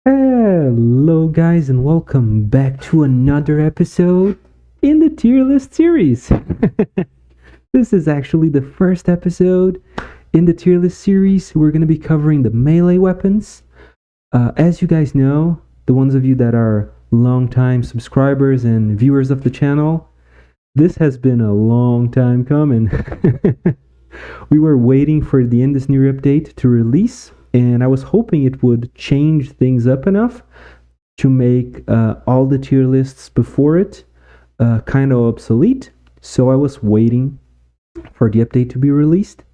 Hello, guys, and welcome back to another episode in the tier list series. This is actually the first episode in the tier list series. We're going to be covering the melee weapons. As you guys know, the ones of you that are long-time subscribers and viewers of the channel, this has been a long time coming. We were waiting for the Endless New update to release, and I was hoping it would change things up enough to make all the tier lists before it kind of obsolete. So I was waiting for the update to be released.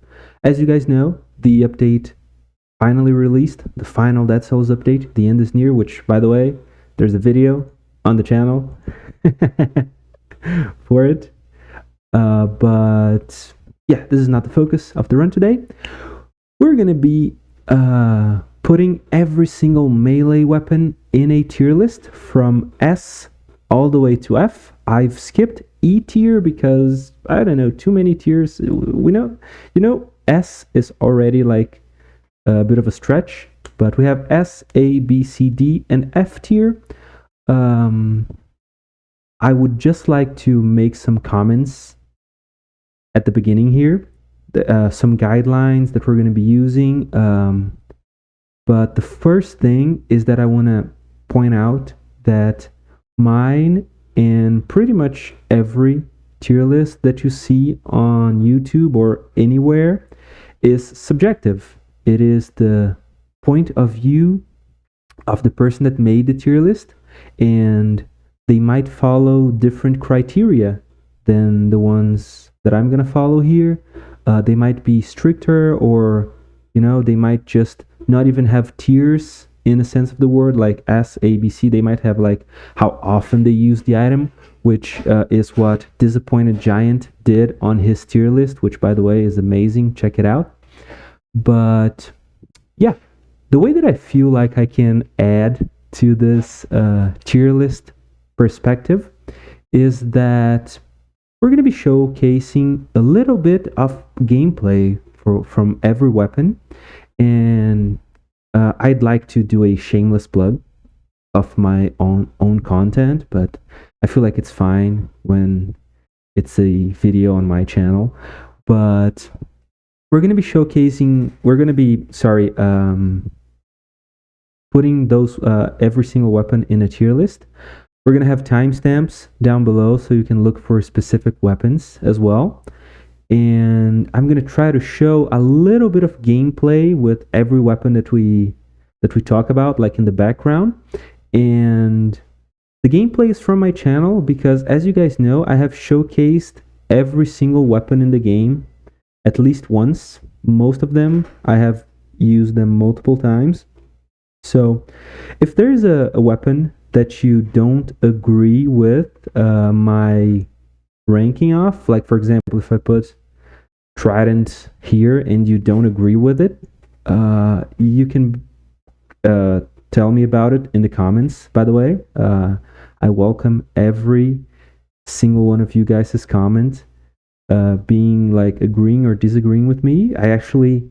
As you guys know, the update finally released, the final Dead Cells update. The end is near, which, by the way, there's a video on the channel for it. But yeah, this is not the focus of the run today. We're going to be putting every single melee weapon in a tier list from S all the way to F. I've skipped E tier because, I don't know, too many tiers. S is already like a bit of a stretch, but we have S, A, B, C, D, and F tier. I would just like to make some comments at the beginning here, some guidelines that we're going to be using. But the first thing is that I want to point out that mine and pretty much every tier list that you see on YouTube or anywhere is subjective. It is the point of view of the person that made the tier list, and they might follow different criteria than the ones that I'm going to follow here. They might be stricter, or they might just not even have tiers in a sense of the word, like S, A, B, C. They might have like how often they use the item, which is what Disappointed Giant did on his tier list, which, by the way, is amazing. Check it out. But yeah, the way that I feel like I can add to this tier list perspective is that we're going to be showcasing a little bit of gameplay from every weapon, and I'd like to do a shameless plug of my own content, but I feel like it's fine when it's a video on my channel. But we're going to be putting those every single weapon in a tier list. We're going to have timestamps down below so you can look for specific weapons as well. And I'm going to try to show a little bit of gameplay with every weapon that we talk about, like in the background. And the gameplay is from my channel because, as you guys know, I have showcased every single weapon in the game at least once. Most of them, I have used them multiple times. So if there's a weapon that you don't agree with my ranking off, like for example, if I put Trident here and you don't agree with it, you can tell me about it in the comments, by the way. I welcome every single one of you guys' comment, being like agreeing or disagreeing with me. I actually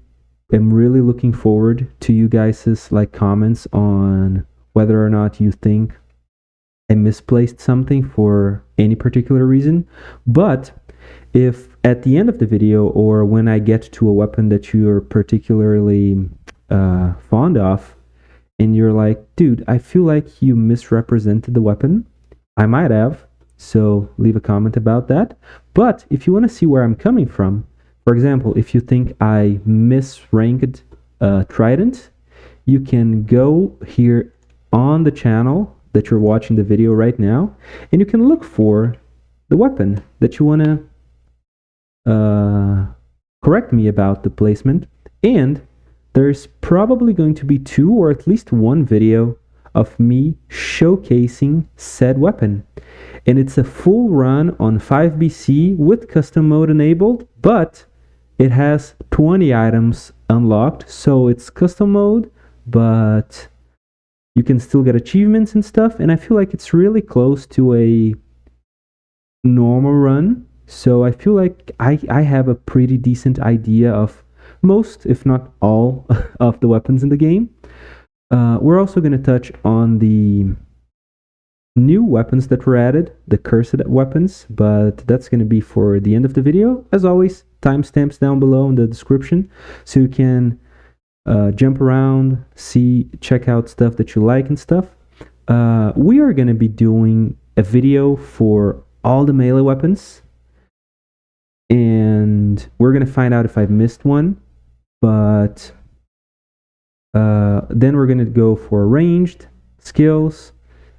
am really looking forward to you guys' like comments on whether or not you think I misplaced something for any particular reason. But if at the end of the video, or when I get to a weapon that you're particularly fond of, and you're like, dude, I feel like you misrepresented the weapon, I might have, so leave a comment about that. But if you want to see where I'm coming from, for example, if you think I misranked Trident, you can go here on the channel that you're watching the video right now, and you can look for the weapon that you want to correct me about the placement. And there's probably going to be 2 or at least 1 video of me showcasing said weapon. And it's a full run on 5BC with custom mode enabled, but it has 20 items unlocked, so it's custom mode, but you can still get achievements and stuff, and I feel like it's really close to a normal run. So I feel like I have a pretty decent idea of most, if not all, of the weapons in the game. We're also going to touch on the new weapons that were added, the cursed weapons, but that's going to be for the end of the video. As always, timestamps down below in the description so you can jump around, check out stuff that you like and stuff. We are going to be doing a video for all the melee weapons, and we're going to find out if I've missed one, but then we're going to go for ranged, skills,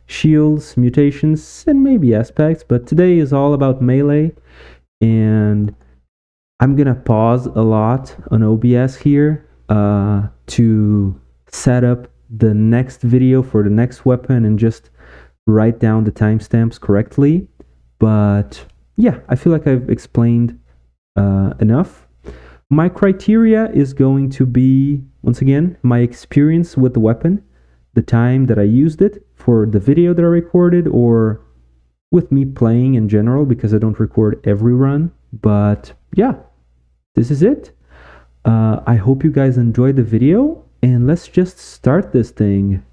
shields, mutations, and maybe aspects, but today is all about melee, and I'm gonna pause a lot on OBS here to set up the next video for the next weapon and just write down the timestamps correctly. But yeah, I feel like I've explained enough. My criteria is going to be, once again, my experience with the weapon, the time that I used it for the video that I recorded, or with me playing in general, because I don't record every run. But yeah, this is it. I hope you guys enjoyed the video, and let's just start this thing.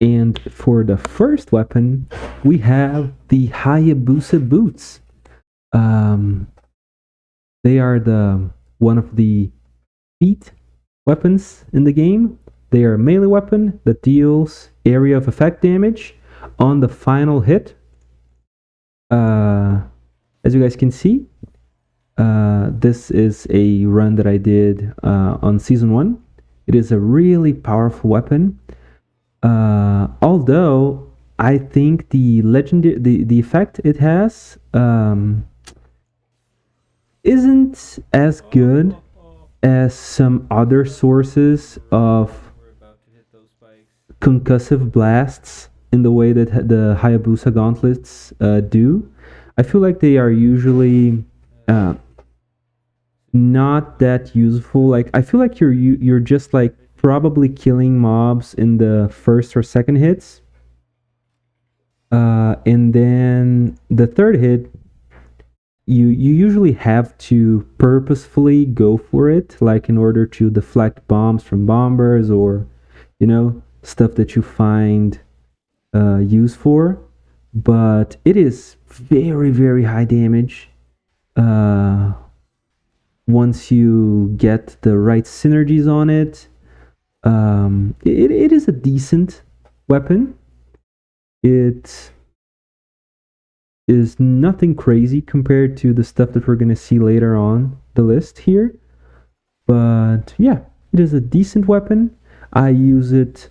And for the first weapon, we have the Hayabusa Boots. They are one of the feat weapons in the game. They are a melee weapon that deals area of effect damage on the final hit. As you guys can see, this is a run that I did on Season 1. It is a really powerful weapon. Although I think the effect it has isn't as good as some other sources of concussive blasts in the way that the Hayabusa Gauntlets do. I feel like they are usually not that useful. Like, I feel like you're just like probably killing mobs in the first or second hits, and then the third hit you usually have to purposefully go for it, like in order to deflect bombs from bombers, or stuff that you find use for. But it is very, very high damage once you get the right synergies on it. It is a decent weapon. It is nothing crazy compared to the stuff that we're going to see later on the list here. But yeah, it is a decent weapon. I use it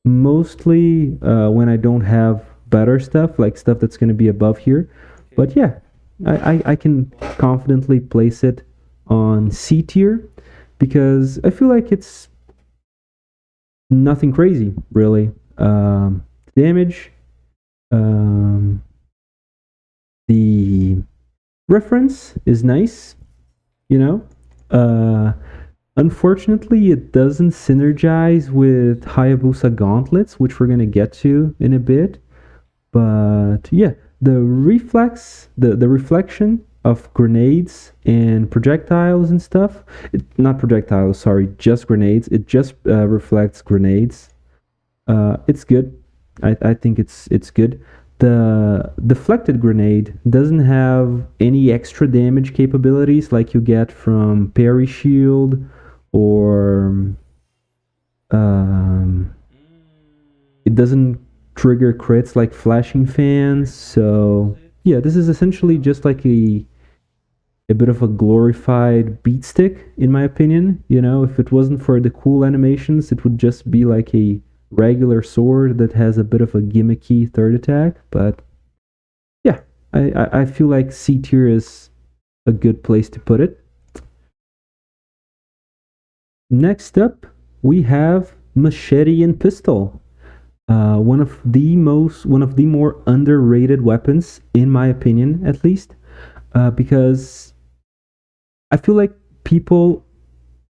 mostly when I don't have better stuff, like stuff that's going to be above here. But yeah, I can confidently place it on C tier because I feel like it's nothing crazy, really. Damage, the reference is nice, unfortunately it doesn't synergize with Hayabusa Gauntlets, which we're going to get to in a bit. But yeah, the reflection of grenades and projectiles and stuff, not projectiles, sorry, just grenades, it just reflects grenades. It's good. I think it's good. The deflected grenade doesn't have any extra damage capabilities like you get from parry shield, or it doesn't trigger crits like flashing fans. So yeah, this is essentially just like a bit of a glorified beat stick, in my opinion. If it wasn't for the cool animations, it would just be like a regular sword that has a bit of a gimmicky third attack. But yeah, I feel like C tier is a good place to put it. Next up, we have Machete and Pistol. One of the more underrated weapons, in my opinion, at least, because I feel like people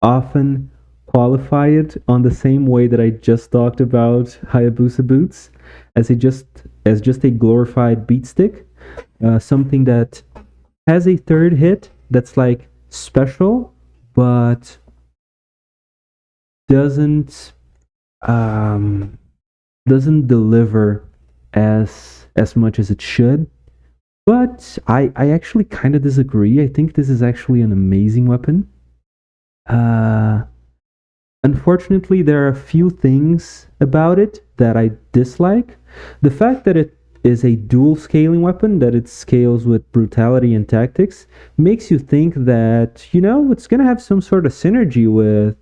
often qualify it on the same way that I just talked about Hayabusa Boots, as just a glorified beat stick, something that has a third hit that's like special, but doesn't doesn't deliver as much as it should. But I actually kind of disagree. I think this is actually an amazing weapon. Unfortunately, there are a few things about it that I dislike. The fact that it is a dual scaling weapon, that it scales with brutality and tactics, makes you think that, it's going to have some sort of synergy with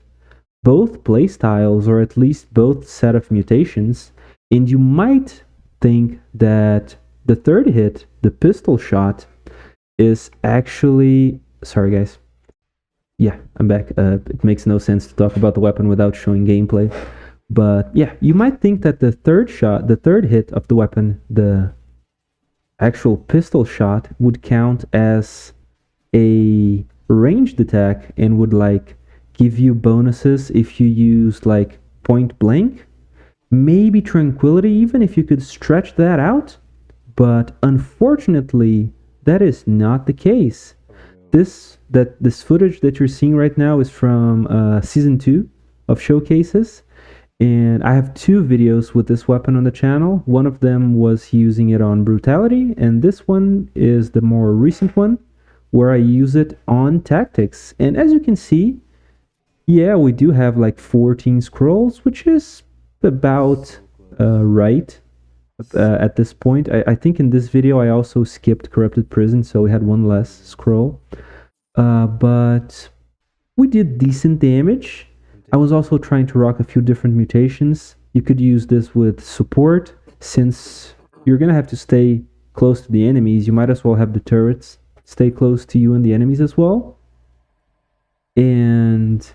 both playstyles, or at least both set of mutations. And you might think that the third hit, the pistol shot, is actually. Sorry, guys. Yeah, I'm back. It makes no sense to talk about the weapon without showing gameplay. But yeah, you might think that the third hit of the weapon, the actual pistol shot, would count as a ranged attack and would give you bonuses if you use point blank. Maybe tranquility, even if you could stretch that out. But unfortunately, that is not the case. This footage that you're seeing right now is from season 2 of Showcases, and I have 2 videos with this weapon on the channel. One of them was using it on brutality, and this one is the more recent one where I use it on tactics. And as you can see, yeah, we do have 14 scrolls, which is about right at this point. I think in this video I also skipped Corrupted Prison, so we had one less scroll. But we did decent damage. I was also trying to rock a few different mutations. You could use this with support, since you're gonna have to stay close to the enemies. You might as well have the turrets stay close to you and the enemies as well. And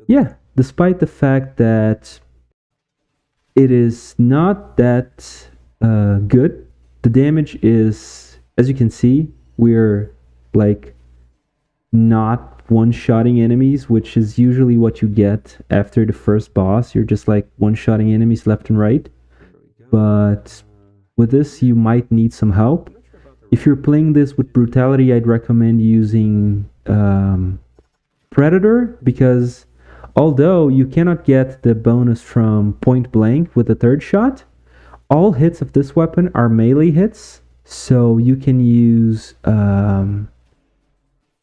yeah, despite the fact that it is not that good, the damage is, as you can see, we're not one-shotting enemies, which is usually what you get after the first boss. You're just one-shotting enemies left and right. But with this, you might need some help. If you're playing this with brutality, I'd recommend using Predator, because although you cannot get the bonus from point blank with the third shot, all hits of this weapon are melee hits. So you can use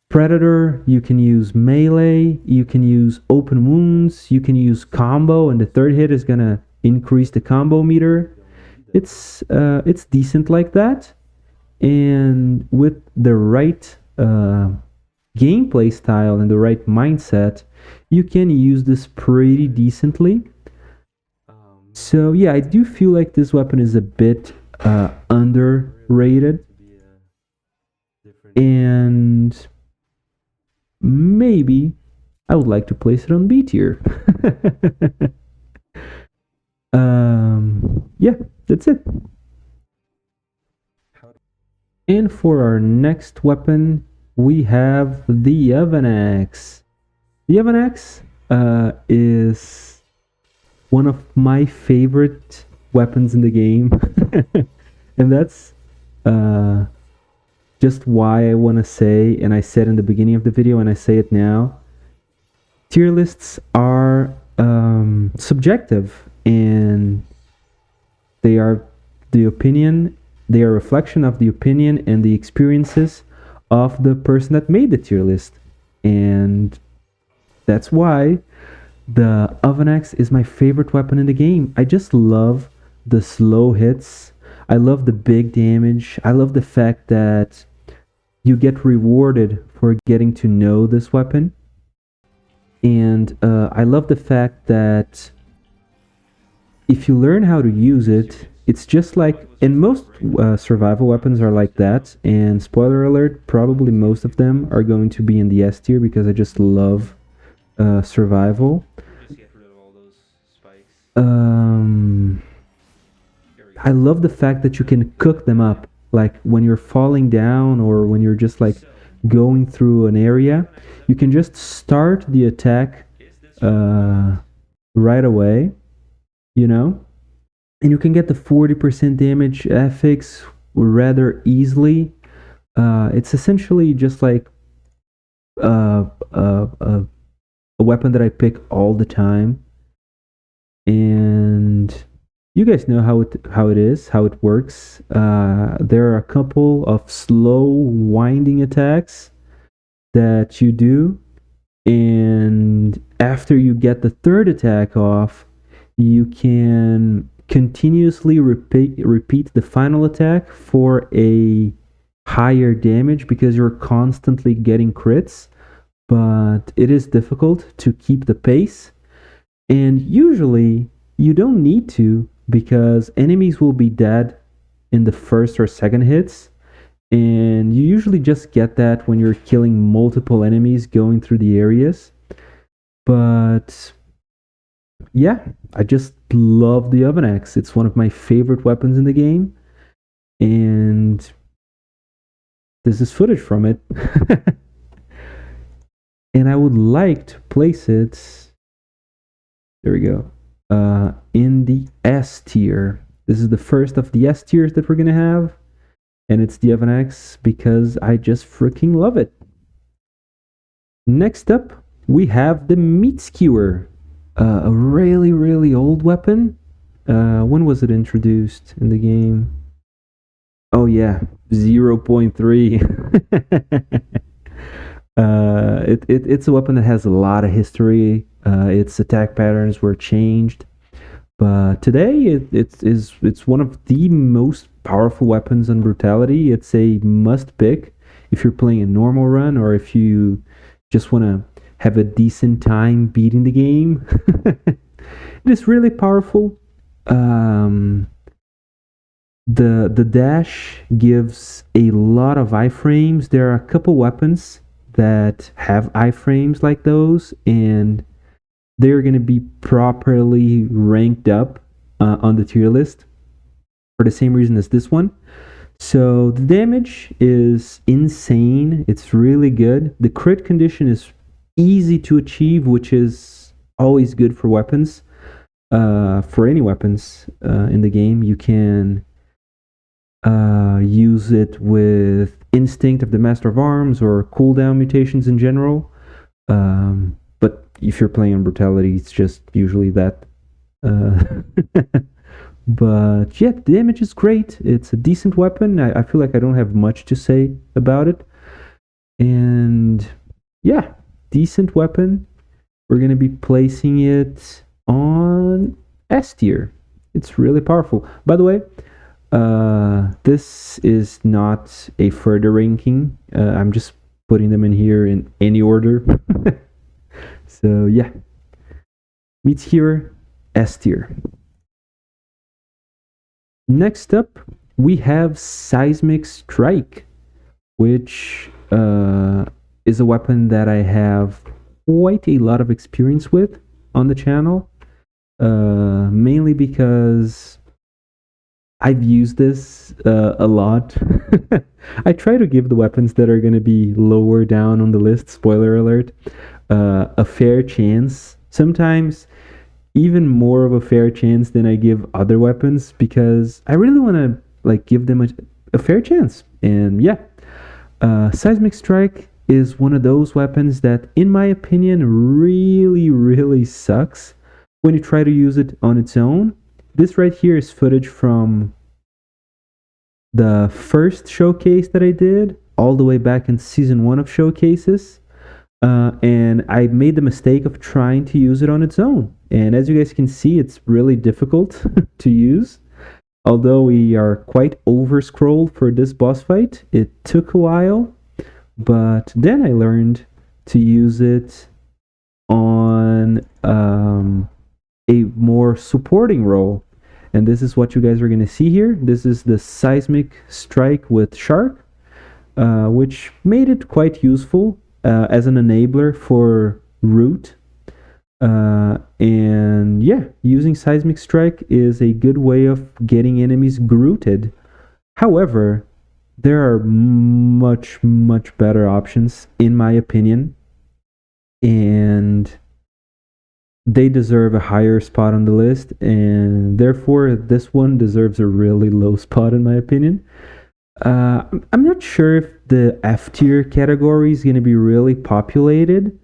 Predator, you can use melee, you can use open wounds, you can use combo, and the third hit is gonna increase the combo meter. It's decent like that, and with the right gameplay style and the right mindset, you can use this pretty decently. So yeah, I do feel like this weapon is a bit underrated, and maybe I would like to place it on B tier. Yeah, that's it. And for our next weapon, we have the Oven Axe. The Oven Axe is one of my favorite weapons in the game. And that's just why I want to say, and I said in the beginning of the video and I say it now, tier lists are subjective, and they are a reflection of the opinion and the experiences of the person that made the tier list. And that's why the Oven Axe is my favorite weapon in the game. I just love the slow hits. I love the big damage. I love the fact that you get rewarded for getting to know this weapon. And I love the fact that if you learn how to use it, it's just and most survival weapons are like that, and spoiler alert, probably most of them are going to be in the S tier, because I just love survival. I love the fact that you can cook them up, when you're falling down or when you're just going through an area, you can just start the attack right away, and you can get the 40% damage affix rather easily. It's essentially just a a weapon that I pick all the time. And you guys know how it works. There are a couple of slow winding attacks that you do, and after you get the third attack off, you can continuously repeat the final attack for a higher damage because you're constantly getting crits, but it is difficult to keep the pace. And usually you don't need to because enemies will be dead in the first or second hits. And you usually just get that when you're killing multiple enemies going through the areas. But yeah, I just love the Oven Axe. It's one of my favorite weapons in the game. And this is footage from it. And I would like to place it, there we go, in the S tier. This is the first of the S tiers that we're going to have. And it's the Oven Axe because I just freaking love it. Next up, we have the Meat Skewer. A really, really old weapon. When was it introduced in the game? Oh yeah, 0.3. It's a weapon that has a lot of history. Its attack patterns were changed. But today, it's one of the most powerful weapons on Brutality. It's a must pick if you're playing a normal run or if you just want to have a decent time beating the game. It is really powerful. The dash gives a lot of iframes. There are a couple weapons that have iframes like those, and they're going to be properly ranked up on the tier list for the same reason as this one. So the damage is insane. It's really good. The crit condition is easy to achieve, which is always good for weapons. For any weapons in the game, you can use it with Instinct of the Master of Arms or cooldown mutations in general. But if you're playing on Brutality, it's just usually that. But yeah, the damage is great. It's a decent weapon. I feel like I don't have much to say about it. And yeah, decent weapon. We're going to be placing it on S tier. It's really powerful. By the way, this is not a further ranking. I'm just putting them in here in any order. So yeah, Meat Skewer, S tier. Next up, we have Seismic Strike, which is a weapon that I have quite a lot of experience with on the channel, mainly because I've used this a lot. I try to give the weapons that are going to be lower down on the list, spoiler alert, a fair chance. Sometimes even more of a fair chance than I give other weapons because I really want to give them a fair chance. And yeah, Seismic Strike is one of those weapons that, in my opinion, really, really sucks when you try to use it on its own. This right here is footage from the first showcase that I did, all the way back in season 1 of showcases. And I made the mistake of trying to use it on its own. And as you guys can see, it's really difficult to use. Although we are quite over-scrolled for this boss fight, it took a while. But then I learned to use it on a more supporting role. And this is what you guys are going to see here. This is the Seismic Strike with Shark, which made it quite useful as an enabler for Root. And yeah, using Seismic Strike is a good way of getting enemies grooted. However, there are much, much better options, in my opinion. And they deserve a higher spot on the list. And therefore, this one deserves a really low spot, in my opinion. I'm not sure if the F tier category is going to be really populated,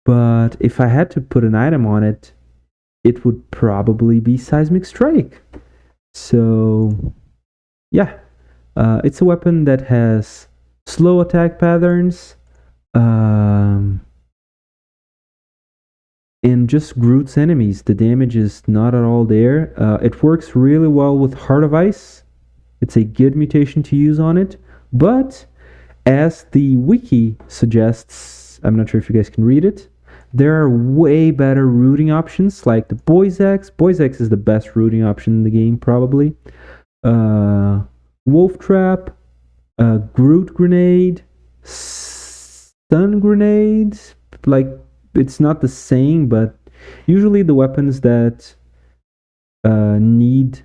But if I had to put an item on it, it would probably be Seismic Strike. So, yeah, it's a weapon that has slow attack patterns, and just roots enemies. The damage is not at all there. It works really well with Heart of Ice. It's a good mutation to use on it, but as the wiki suggests, I'm not sure if you guys can read it, there are way better rooting options like the Boy's Axe. Boy's Axe is the best rooting option in the game, probably. Wolf Trap, Groot Grenade, Stun Grenade. Like, it's not the same, but usually the weapons that need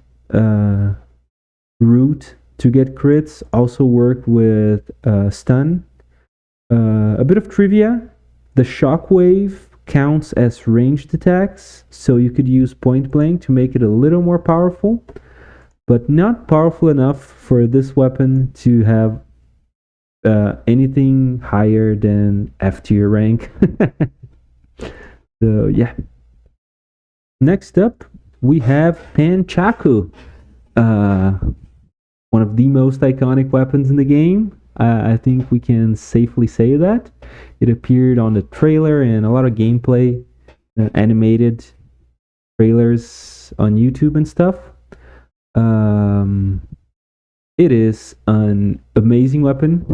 root to get crits also work with stun. A bit of trivia: the shockwave counts as ranged attacks, so you could use point blank to make it a little more powerful, but not powerful enough for this weapon to have anything higher than F tier rank. So yeah. Next up, we have Panchaku. One of the most iconic weapons in the game. I think we can safely say that. It appeared on the trailer and a lot of gameplay, animated trailers on YouTube and stuff. It is an amazing weapon.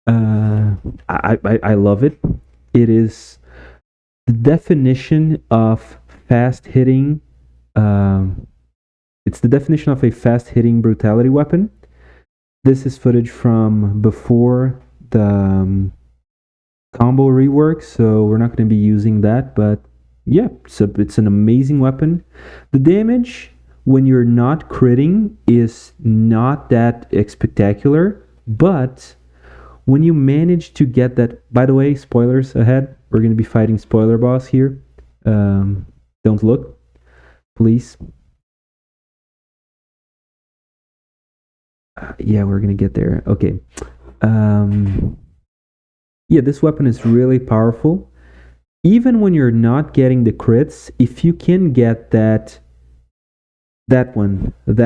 I love it. It is the definition of fast hitting. It's the definition of a fast-hitting brutality weapon. This is footage from before the combo rework, so we're not going to be using that, but yeah, so it's an amazing weapon. The damage, when you're not critting, is not that spectacular, but when you manage to get that... By the way, spoilers ahead. We're going to be fighting spoiler boss here. Don't look, please. Yeah, we're gonna get there. Okay. Yeah, this weapon is really powerful. Even when you're not getting the crits, if you can get that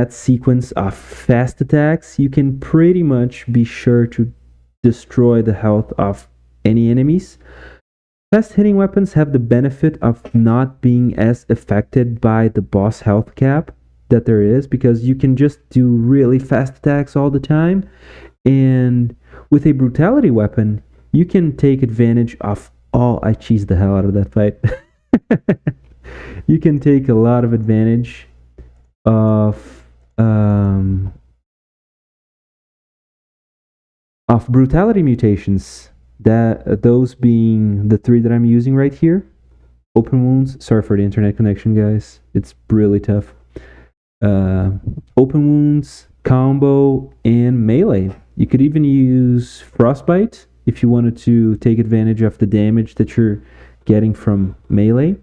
sequence of fast attacks, you can pretty much be sure to destroy the health of any enemies. Fast hitting weapons have the benefit of not being as affected by the boss health cap that there is, because you can just do really fast attacks all the time, and with a brutality weapon you can take advantage of I cheesed the hell out of that fight. You can take a lot of advantage of brutality mutations, that those being the 3 that I'm using right here. Open wounds, sorry for the internet connection, guys, it's really tough. Open wounds, combo, and melee. You could even use frostbite if you wanted to take advantage of the damage that you're getting from melee.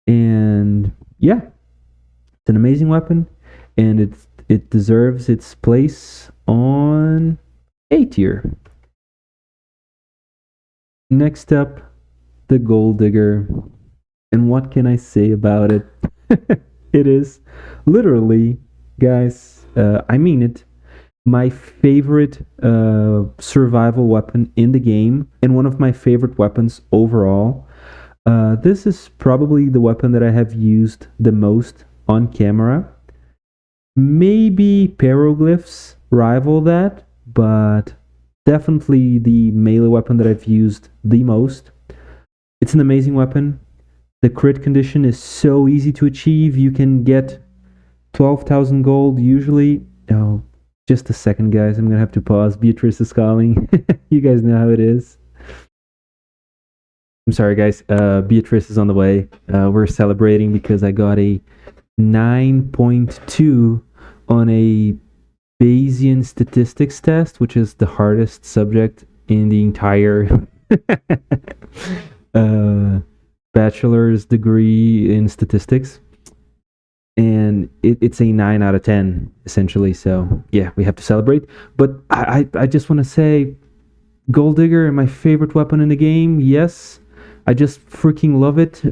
And yeah, it's an amazing weapon, and it deserves its place on A tier. Next up, the Gold Digger. And what can I say about it? It is literally, guys, I mean it, my favorite survival weapon in the game, and one of my favorite weapons overall. This is probably the weapon that I have used the most on camera. Maybe Peroglyphs rival that, but definitely the melee weapon that I've used the most. It's an amazing weapon. The crit condition is so easy to achieve. You can get 12,000 gold usually. Oh, just a second, guys. I'm going to have to pause. Beatrice is calling. You guys know how it is. I'm sorry, guys. Beatrice is on the way. We're celebrating because I got a 9.2 on a Bayesian statistics test, which is the hardest subject in the entire bachelor's degree in statistics, and it's a 9 out of 10 essentially. So yeah, we have to celebrate. But I just want to say, Gold Digger, my favorite weapon in the game. Yes, I just freaking love it.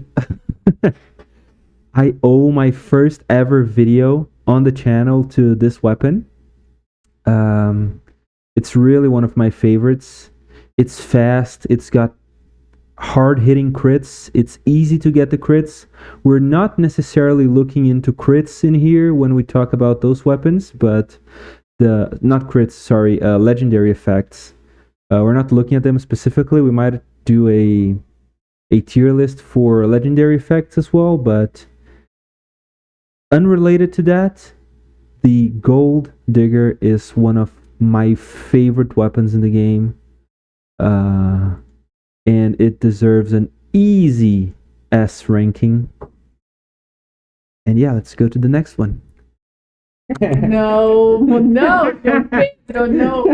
I owe my first ever video on the channel to this weapon. It's really one of my favorites. It's fast. It's got hard hitting crits. It's easy to get the crits. We're not necessarily looking into crits in here when we talk about those weapons, but the not crits, sorry, legendary effects. We're not looking at them specifically. We might do a tier list for legendary effects as well, but unrelated to that, the Gold Digger is one of my favorite weapons in the game. And it deserves an easy S ranking. And yeah, let's go to the next one. No, no, Pedro, no.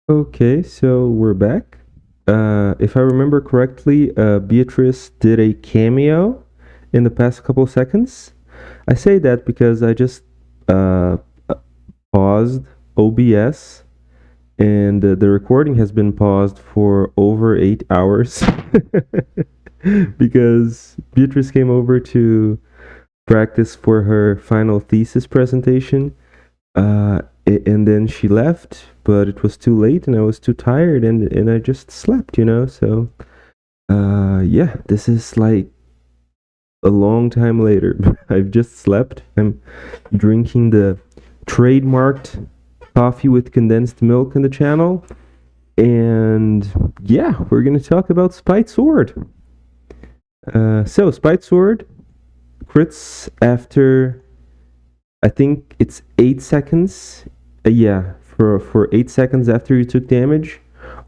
Okay, so we're back. If I remember correctly, Beatrice did a cameo in the past couple seconds. I say that because I just paused OBS and the recording has been paused for over 8 hours because Beatrice came over to practice for her final thesis presentation, and then she left, but it was too late and I was too tired, and I just slept, so yeah, this is like a long time later. I've just slept. I'm drinking the trademarked coffee with condensed milk in the channel, and yeah, we're gonna talk about Spite Sword. So Spite Sword crits after, I think it's 8 seconds. Yeah, for 8 seconds after you took damage,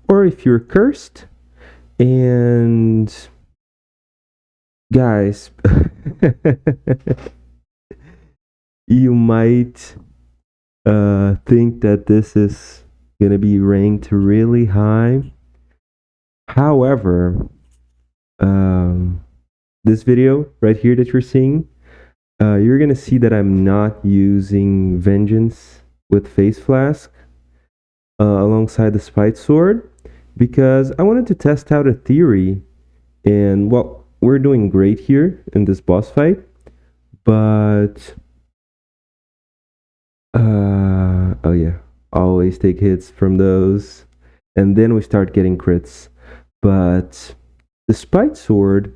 or if you're cursed. And guys, you might think that this is gonna be ranked really high. However, this video right here that you're seeing, you're gonna see that I'm not using Vengeance with Face Flask alongside the Spite Sword, because I wanted to test out a theory. And well, we're doing great here in this boss fight, but oh yeah, always take hits from those, and then we start getting crits. But the Spite Sword,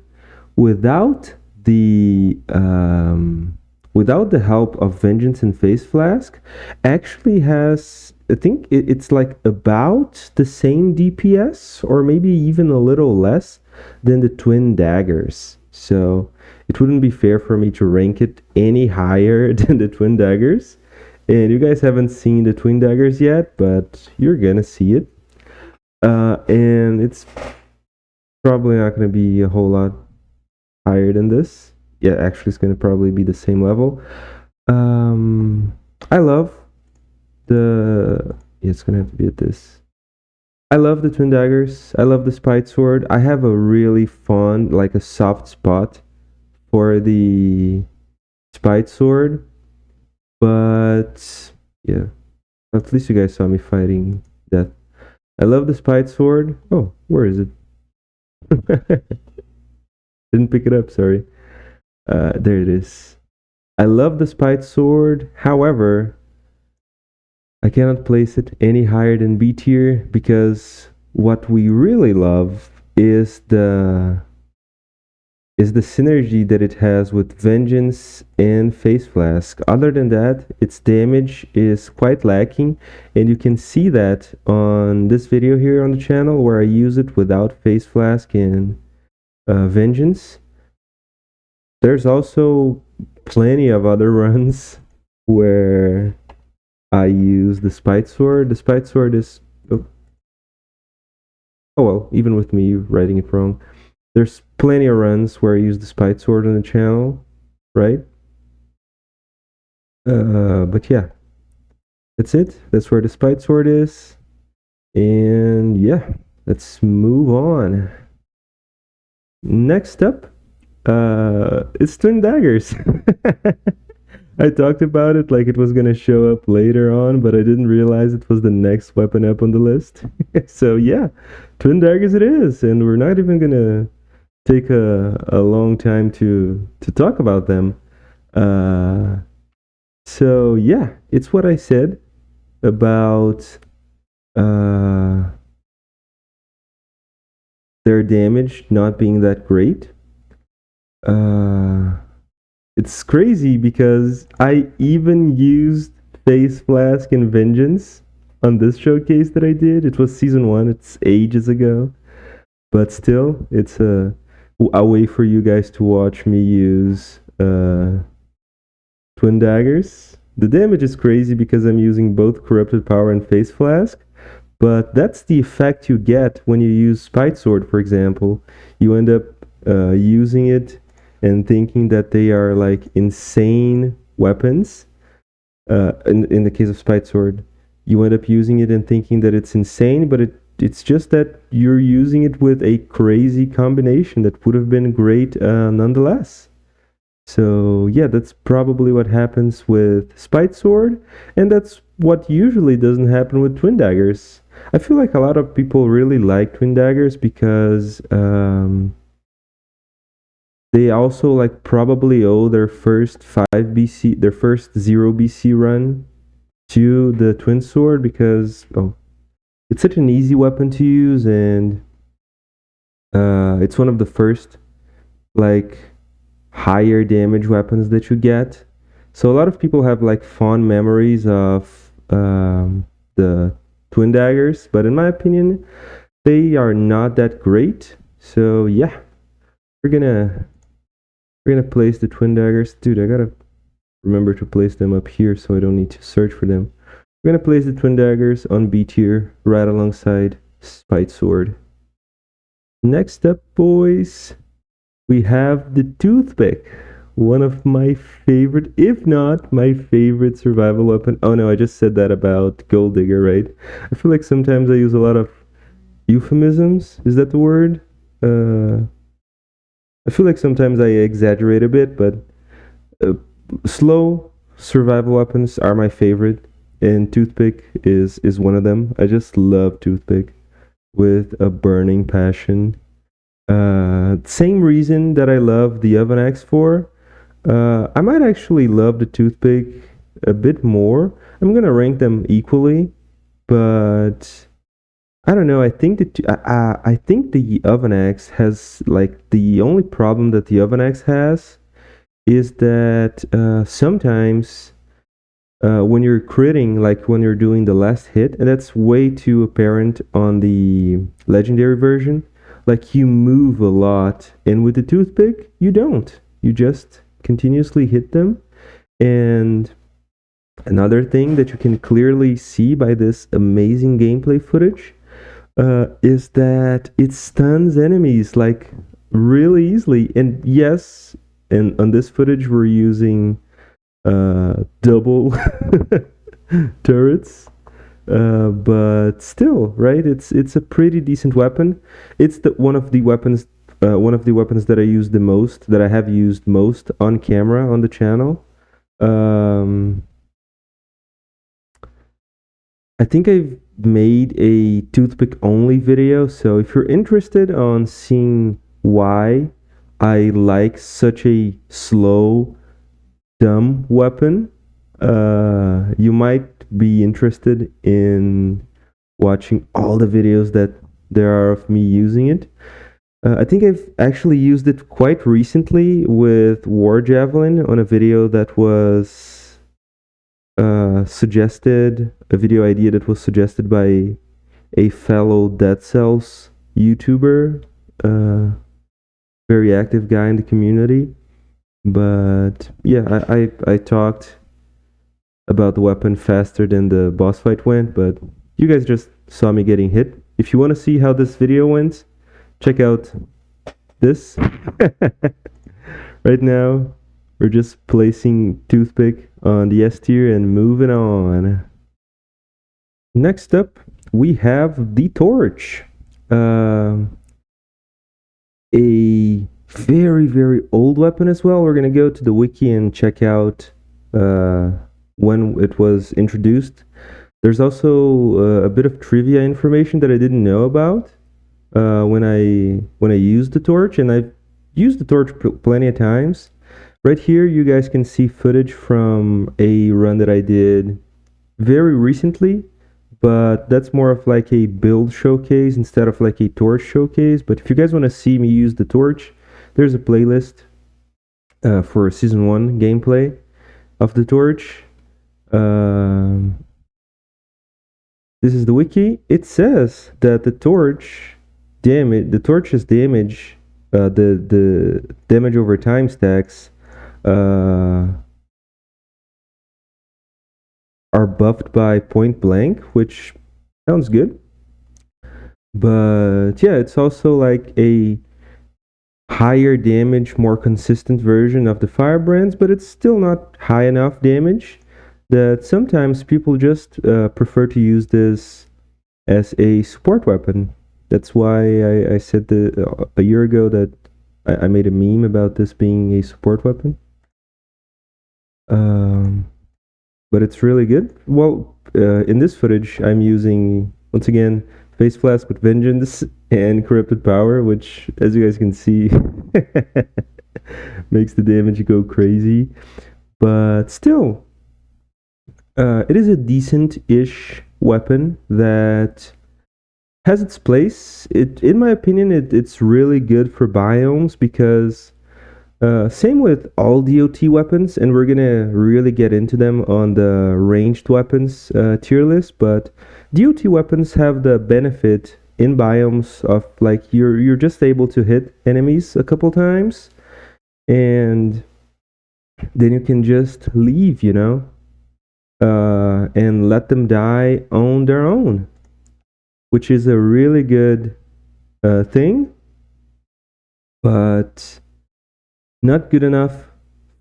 without the help of Vengeance and Face Flask, actually has, I think it's like about the same DPS, or maybe even a little less than the Twin Daggers. So it wouldn't be fair for me to rank it any higher than the Twin Daggers. And you guys haven't seen the Twin Daggers yet, but you're gonna see it. And it's probably not gonna be a whole lot higher than this. Yeah, actually it's gonna probably be the same level. I love the... Yeah, it's gonna have to be at this. I love the Twin Daggers. I love the Spite Sword. I have a really fond, like a soft spot for the Spite Sword. But yeah, at least you guys saw me fighting that. I love the Spite Sword. Oh, where is it? Didn't pick it up, sorry. There it is. I love the Spite Sword. However, I cannot place it any higher than B tier, because what we really love is the synergy that it has with Vengeance and Face Flask. Other than that, its damage is quite lacking, and you can see that on this video here on the channel where I use it without Face Flask and Vengeance. There's also plenty of other runs where I use the Spite Sword. The Spite Sword is... Oh well, even with me writing it wrong. There's plenty of runs where I use the Spite Sword on the channel, right? But yeah, that's it. That's where the Spite Sword is. And yeah, let's move on. Next up, it's Twin Daggers. I talked about it like it was gonna show up later on, but I didn't realize it was the next weapon up on the list. So yeah, twin daggers it is, and we're not even gonna take a long time to talk about them. So yeah, it's what I said about their damage not being that great. It's crazy because I even used Face Flask and Vengeance on this showcase that I did. It was season 1, it's ages ago. But still, it's a way for you guys to watch me use twin daggers. The damage is crazy because I'm using both Corrupted Power and Face Flask. But that's the effect you get when you use Spite Sword, for example. You end up using it and thinking that they are like insane weapons. In the case of Spite Sword, you end up using it and thinking that it's insane, but it's just that you're using it with a crazy combination that would have been great nonetheless. So yeah, that's probably what happens with Spite Sword, and that's what usually doesn't happen with Twin Daggers. I feel like a lot of people really like Twin Daggers because they also like probably owe their first 5 BC, their first 0 BC run to the Twin Sword because it's such an easy weapon to use, and it's one of the first like higher damage weapons that you get. So a lot of people have like fond memories of the Twin Daggers, but in my opinion, they are not that great. So yeah, we're gonna place the Twin Daggers. Dude, I gotta remember to place them up here so I don't need to search for them. We're gonna place the Twin Daggers on B tier right alongside Spite Sword. Next up, boys, we have the Toothpick. One of my favorite, if not my favorite survival weapon. Oh no, I just said that about Gold Digger, right? I feel like sometimes I use a lot of euphemisms. Is that the word? I feel like sometimes I exaggerate a bit, but slow survival weapons are my favorite, and Toothpick is one of them. I just love Toothpick with a burning passion. Same reason that I love the Oven Axe for. I might actually love the Toothpick a bit more. I'm gonna rank them equally, but I don't know. I think the Oven Axe has like the only problem that the Oven Axe has is that sometimes when you're critting, like when you're doing the last hit, and that's way too apparent on the legendary version. Like you move a lot, and with the Toothpick, you don't. You just continuously hit them. And another thing that you can clearly see by this amazing gameplay footage is that it stuns enemies like really easily. And yes, and on this footage we're using double turrets. But still, right? It's a pretty decent weapon. It's one of the weapons that I use the most, that I have used most on camera on the channel. I think I've made a Toothpick only video, so if you're interested on seeing why I like such a slow, dumb weapon, you might be interested in watching all the videos that there are of me using it. I think I've actually used it quite recently with War Javelin on a video that was suggested, a video idea that was suggested by a fellow Dead Cells YouTuber, very active guy in the community. But yeah, I talked about the weapon faster than the boss fight went, but you guys just saw me getting hit. If you want to see how this video went, check out this. Right now, we're just placing Toothpick on the S tier and moving on. Next up, we have the Torch. A very, very old weapon as well. We're gonna go to the wiki and check out when it was introduced. There's also a bit of trivia information that I didn't know about when I used the torch, and I've used the torch plenty of times. Right here, you guys can see footage from a run that I did very recently, but that's more of like a build showcase instead of like a torch showcase. But if you guys want to see me use the torch, there's a playlist for season 1 gameplay of the torch. This is the wiki. It says that the torch's damage, the damage over time stacks, are buffed by point blank, which sounds good. But yeah, it's also like a higher damage, more consistent version of the firebrands, but it's still not high enough damage that sometimes people just prefer to use this as a support weapon. That's why I said a year ago that I made a meme about this being a support weapon. But it's really good. Well, in this footage, I'm using, once again, Face Flask with Vengeance and Corrupted Power, which, as you guys can see, makes the damage go crazy. But still, it is a decent-ish weapon that has its place. In my opinion, it's really good for biomes because same with all DOT weapons, and we're gonna really get into them on the ranged weapons tier list. But DOT weapons have the benefit in biomes of like you're just able to hit enemies a couple times, and then you can just leave, and let them die on their own, which is a really good thing, but not good enough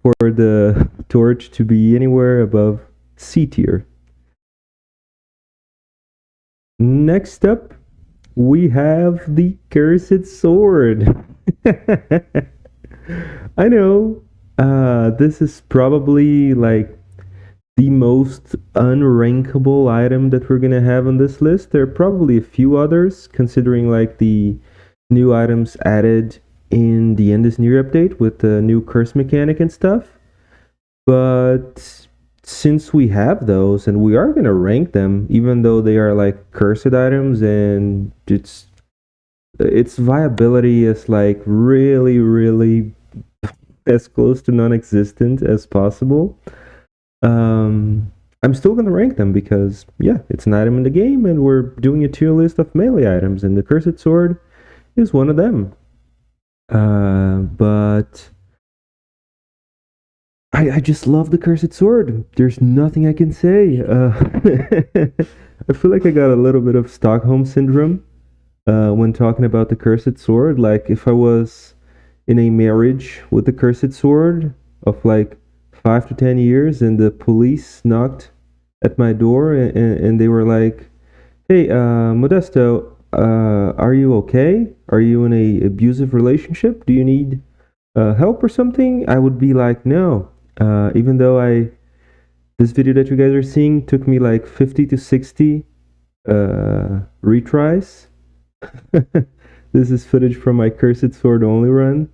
for the torch to be anywhere above C tier. Next up, we have the Cursed Sword. I know, this is probably like the most unrankable item that we're gonna have on this list. There are probably a few others, considering like the new items added in the End is Near update with the new curse mechanic and stuff. But since we have those, and we are gonna rank them, even though they are like cursed items, and its viability is like really as close to non-existent as possible. I'm still gonna rank them because yeah, it's an item in the game, and we're doing a tier list of melee items, and the Cursed Sword is one of them. But I just love the Cursed Sword. There's nothing I can say. I feel like I got a little bit of Stockholm syndrome when talking about the Cursed Sword. Like if I was in a marriage with the Cursed Sword of like 5 to 10 years, and the police knocked at my door, and they were like, "Hey, Modesto, are you okay? Are you in a abusive relationship? Do you need help or something?" I would be like, "No." Even though this video that you guys are seeing took me like 50 to 60 retries. This is footage from my Cursed Sword only run,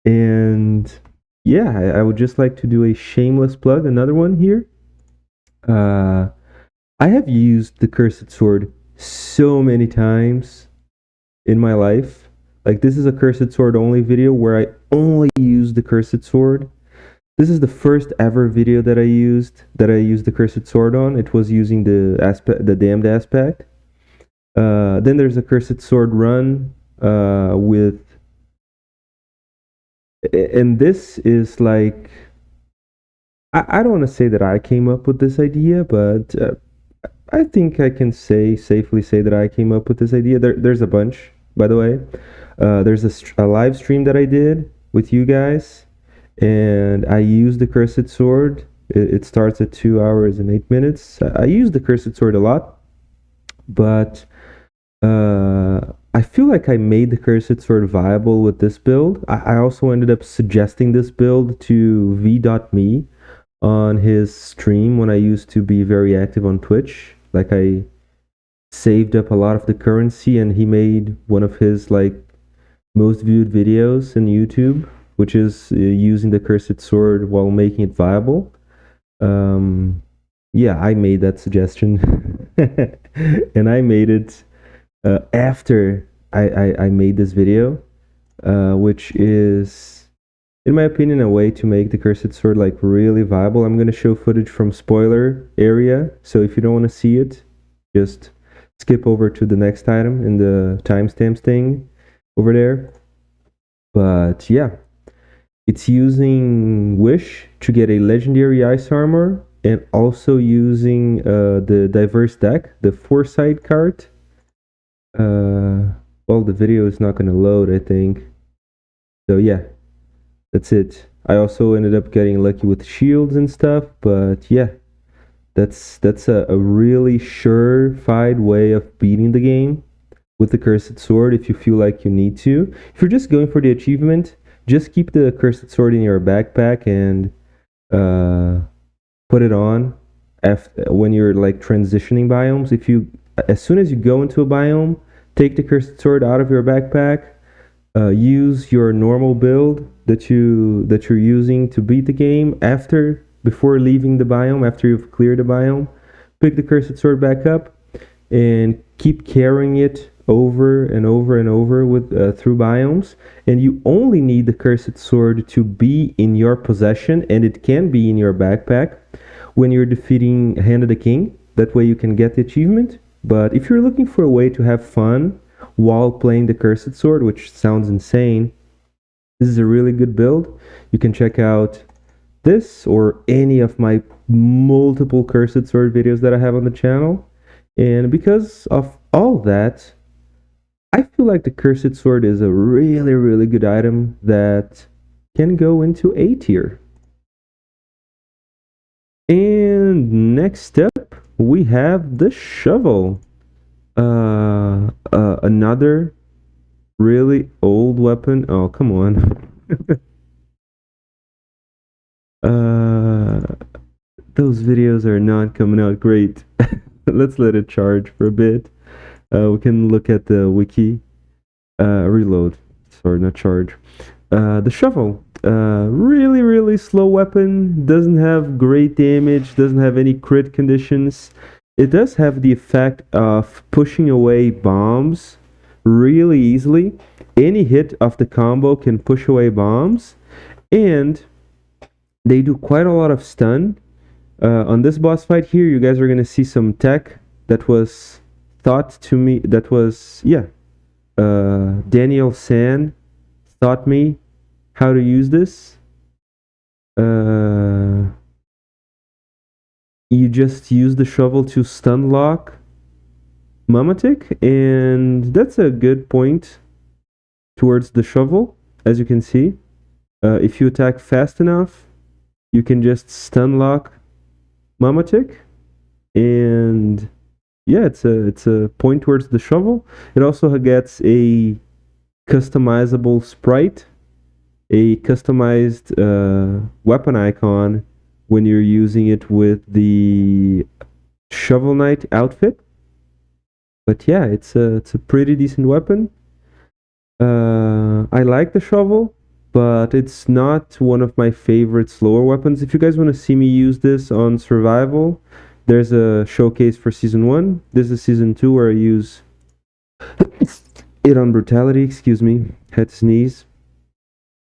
and yeah, I would just like to do a shameless plug, another one here. I have used the Cursed Sword so many times in my life. Like this is a Cursed Sword only video where I only use the Cursed Sword. This is the first ever video that I used the Cursed Sword on. It was using the damned aspect. Then there's a Cursed Sword run with, and this is like, I don't want to say that I came up with this idea, but I think I can safely say that I came up with this idea. There's a bunch, by the way. There's a live stream that I did with you guys, and I used the Cursed Sword. It starts at 2 hours and 8 minutes. I use the Cursed Sword a lot, but I feel like I made the Cursed Sword viable with this build. I also ended up suggesting this build to v.me on his stream when I used to be very active on Twitch. Like I saved up a lot of the currency and he made one of his like most viewed videos in YouTube, which is using the Cursed Sword while making it viable. Yeah, I made that suggestion. And I made it after I made this video, which is, in my opinion, a way to make the Cursed Sword like really viable. I'm going to show footage from spoiler area, so if you don't want to see it, just skip over to the next item in the timestamps thing over there. But yeah, it's using Wish to get a legendary ice armor, and also using the diverse deck, the Foresight card. Well, the video is not going to load, I think. So yeah, that's it. I also ended up getting lucky with shields and stuff, but yeah, that's a really surefire way of beating the game with the Cursed Sword if you feel like you need to. If you're just going for the achievement, just keep the Cursed Sword in your backpack and put it on when you're like transitioning biomes. As soon as you go into a biome, take the Cursed Sword out of your backpack, use your normal build that you're using to beat the game before leaving the biome, after you've cleared the biome. Pick the Cursed Sword back up and keep carrying it over and over and over with through biomes. And you only need the Cursed Sword to be in your possession, and it can be in your backpack when you're defeating Hand of the King. That way you can get the achievement. But if you're looking for a way to have fun while playing the Cursed Sword, which sounds insane, this is a really good build. You can check out this or any of my multiple Cursed Sword videos that I have on the channel. And because of all that, I feel like the Cursed Sword is a really, really good item that can go into A tier. And next up, we have the shovel. Another really old weapon. Oh, come on. Those videos are not coming out great. Let's let it charge for a bit. We can look at the wiki. Reload. Sorry, not charge. The shovel. Really, really slow weapon. Doesn't have great damage. Doesn't have any crit conditions. It does have the effect of pushing away bombs really easily. Any hit of the combo can push away bombs. And they do quite a lot of stun. On this boss fight here, you guys are going to see some tech that was taught to me. That was, yeah. Daniel San taught me how to use this. You just use the shovel to stun lock Mamatic, and that's a good point towards the shovel, as you can see. If you attack fast enough, you can just stun lock Mamatic, and yeah, it's a point towards the shovel. It also gets a customizable sprite, a customized weapon icon when you're using it with the Shovel Knight outfit. But yeah, it's a pretty decent weapon. I like the shovel, but it's not one of my favorite slower weapons. If you guys want to see me use this on survival, there's a showcase for season 1. This is season 2 where I use it on brutality. Excuse me, had to sneeze.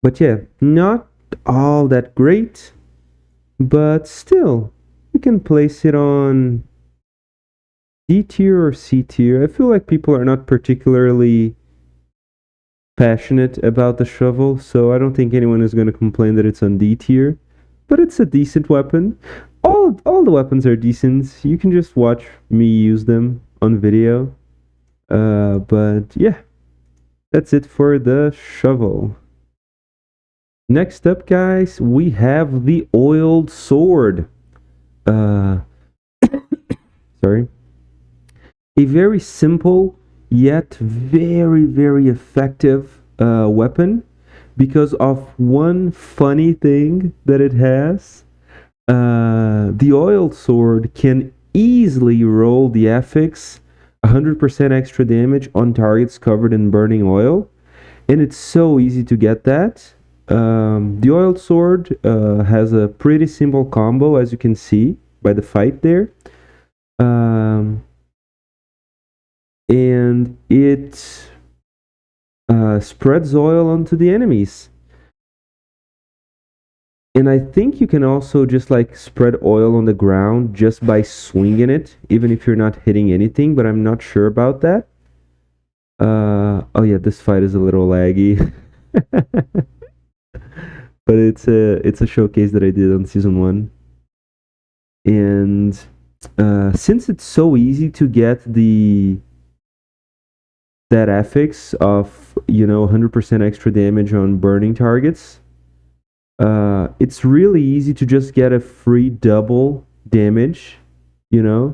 But yeah, not all that great, but still, you can place it on D tier or C tier. I feel like people are not particularly passionate about the shovel, so I don't think anyone is going to complain that it's on D tier. But it's a decent weapon. All the weapons are decent. You can just watch me use them on video. But yeah, that's it for the shovel. Next up, guys, we have the oiled sword. Sorry. A very simple yet very, very effective weapon because of one funny thing that it has. The oiled sword can easily roll the affix 100% extra damage on targets covered in burning oil, and it's so easy to get that. The oiled sword has a pretty simple combo, as you can see by the fight there. And it spreads oil onto the enemies. And I think you can also just like spread oil on the ground just by swinging it, even if you're not hitting anything, but I'm not sure about that. Oh yeah, this fight is a little laggy. But it's a showcase that I did on season 1. And since it's so easy to get that affix of 100% extra damage on burning targets, it's really easy to just get a free double damage. Let's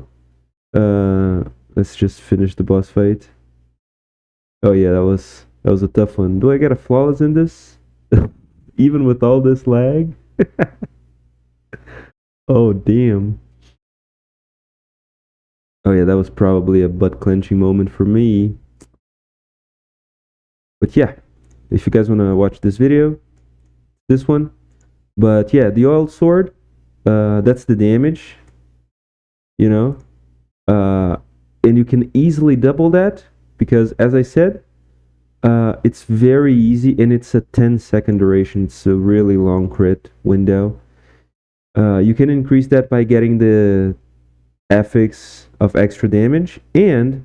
just finish the boss fight. Oh yeah, that was a tough one. Do I get a flawless in this? Even with all this lag? Oh damn. Oh yeah, that was probably a butt clenching moment for me. But yeah, if you guys want to watch this video, this one. But yeah, the oiled sword, that's the damage, and you can easily double that because, as I said, it's very easy and it's a 10-second duration. It's a really long crit window. You can increase that by getting the affix of extra damage, and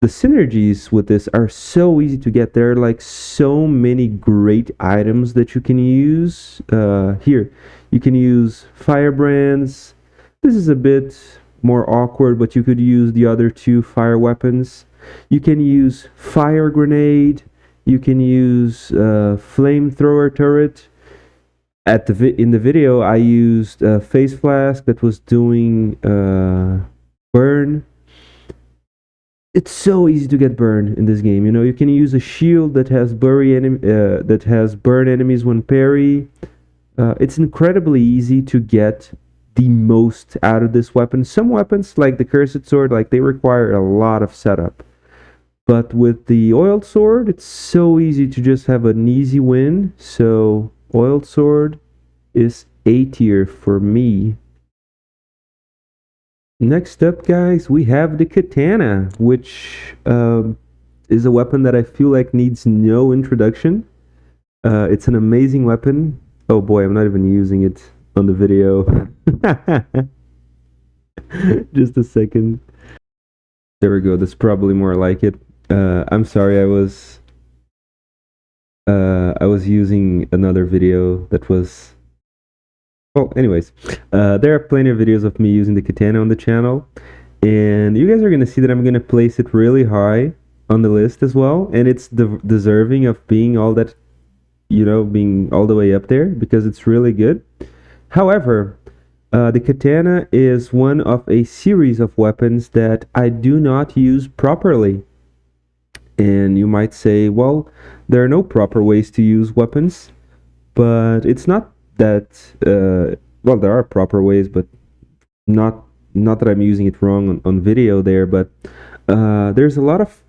the synergies with this are so easy to get. There are like so many great items that you can use. Here, you can use firebrands. This is a bit more awkward, but you could use the other 2 fire weapons. You can use fire grenade. You can use flamethrower turret. In the video, I used phase flask that was doing burn. It's so easy to get burned in this game. You can use a shield that has burn enemies when parry. It's incredibly easy to get the most out of this weapon. Some weapons, like the Cursed Sword, they require a lot of setup. But with the oiled sword, it's so easy to just have an easy win. So oiled sword is A tier for me. Next up, guys, we have the Katana, which is a weapon that I feel like needs no introduction. It's an amazing weapon. Oh boy, I'm not even using it on the video. Just a second. There we go. That's probably more like it. I'm sorry, I was using another video that was... Well, anyways, there are plenty of videos of me using the Katana on the channel, and you guys are going to see that I'm going to place it really high on the list as well, and it's deserving of being all that, being all the way up there, because it's really good. However, the Katana is one of a series of weapons that I do not use properly. And you might say, well, there are no proper ways to use weapons, but it's not that well, there are proper ways, but not that I'm using it wrong on video there, but there's a lot of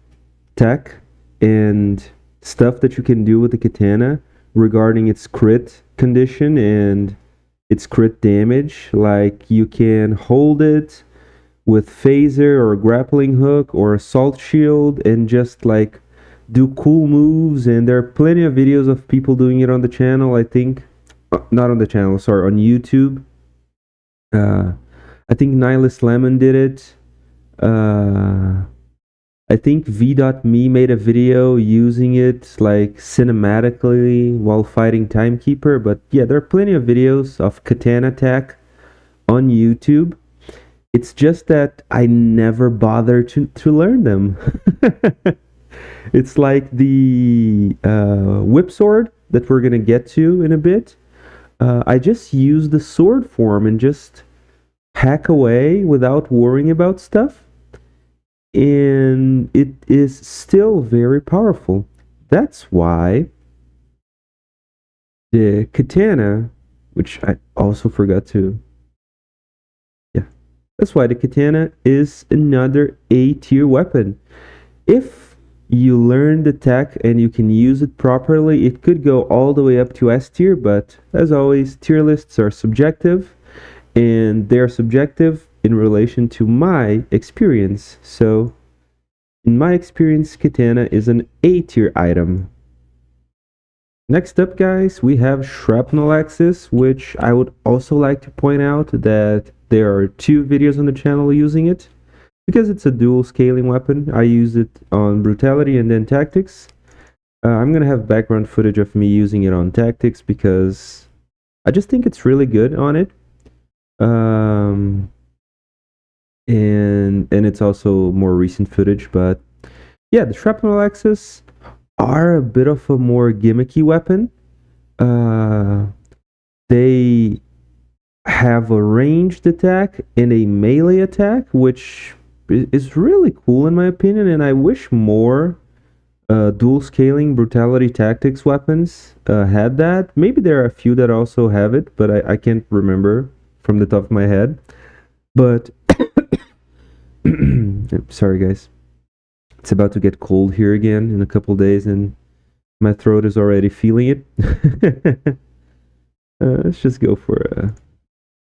tech and stuff that you can do with the Katana regarding its crit condition and its crit damage. Like, you can hold it with phaser or a grappling hook or assault shield and just do cool moves, and there are plenty of videos of people doing it on the channel. I think not on the channel, sorry, on YouTube. I think Nihilist Lemon did it. I think V.me made a video using it cinematically while fighting Timekeeper. But yeah, there are plenty of videos of Katana attack on YouTube. It's just that I never bother to learn them. It's like the whip sword that we're gonna get to in a bit. I just use the sword form and just hack away without worrying about stuff, and it is still very powerful. That's why the Katana which I also forgot to. Yeah, that's why the katana is another A tier weapon. If you learn the tech and you can use it properly, it could go all the way up to S tier, but as always, tier lists are subjective, and they're subjective in relation to my experience. So, in my experience, katana is an A tier item. Next up, guys, we have Shrapnel Axes, which I would also like to point out that there are 2 videos on the channel using it. Because it's a dual scaling weapon, I use it on Brutality and then Tactics. I'm gonna have background footage of me using it on Tactics because I just think it's really good on it. And it's also more recent footage, but yeah, the Shrapnel Axes are a bit of a more gimmicky weapon. They have a ranged attack and a melee attack, which is really cool in my opinion, and I wish more dual scaling brutality tactics weapons had that. Maybe there are a few that also have it, but I can't remember from the top of my head. But sorry guys, it's about to get cold here again in a couple days, and my throat is already feeling it. Let's just go for a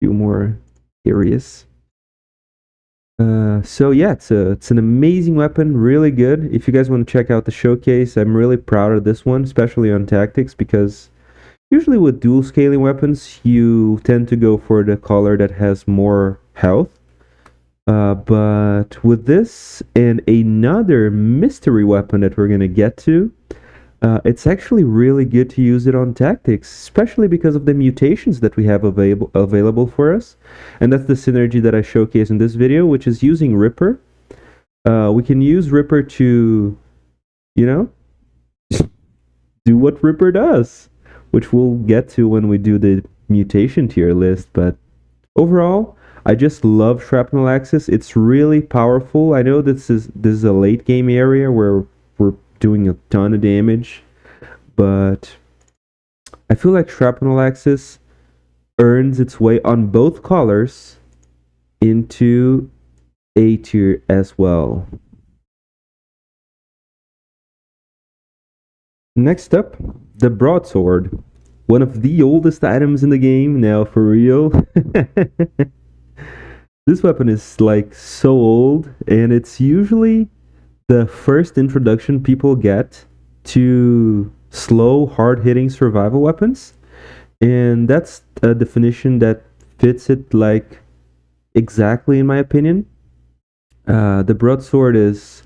few more areas. So yeah, it's an amazing weapon, really good. If you guys want to check out the showcase, I'm really proud of this one, especially on tactics, because usually with dual scaling weapons, you tend to go for the color that has more health. But with this and another mystery weapon that we're gonna get to, it's actually really good to use it on tactics, especially because of the mutations that we have available for us. And that's the synergy that I showcase in this video, which is using Ripper. We can use Ripper to, you know, do what Ripper does, which we'll get to when we do the mutation tier list. But overall, I just love Shrapnel Axes. It's really powerful. I know this is a late game area where we're doing a ton of damage, but I feel like Shrapnel Axes earns its way on both colors into A tier as well. Next up, the Broadsword, one of the oldest items in the game now, for real. This weapon is like so old, and it's usually the first introduction people get to slow, hard-hitting survival weapons. And that's a definition that fits it like exactly in my opinion. The Broadsword is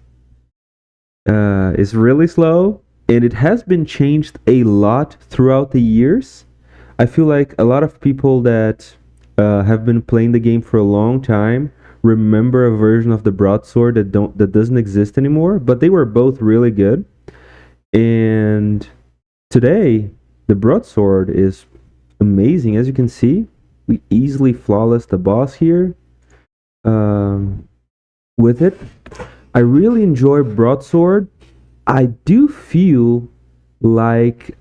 really slow, and it has been changed a lot throughout the years. I feel like a lot of people that have been playing the game for a long time remember a version of the Broadsword that doesn't exist anymore, but they were both really good. And today, the Broadsword is amazing. As you can see, we easily flawless the boss here. With it, I really enjoy Broadsword. I do feel like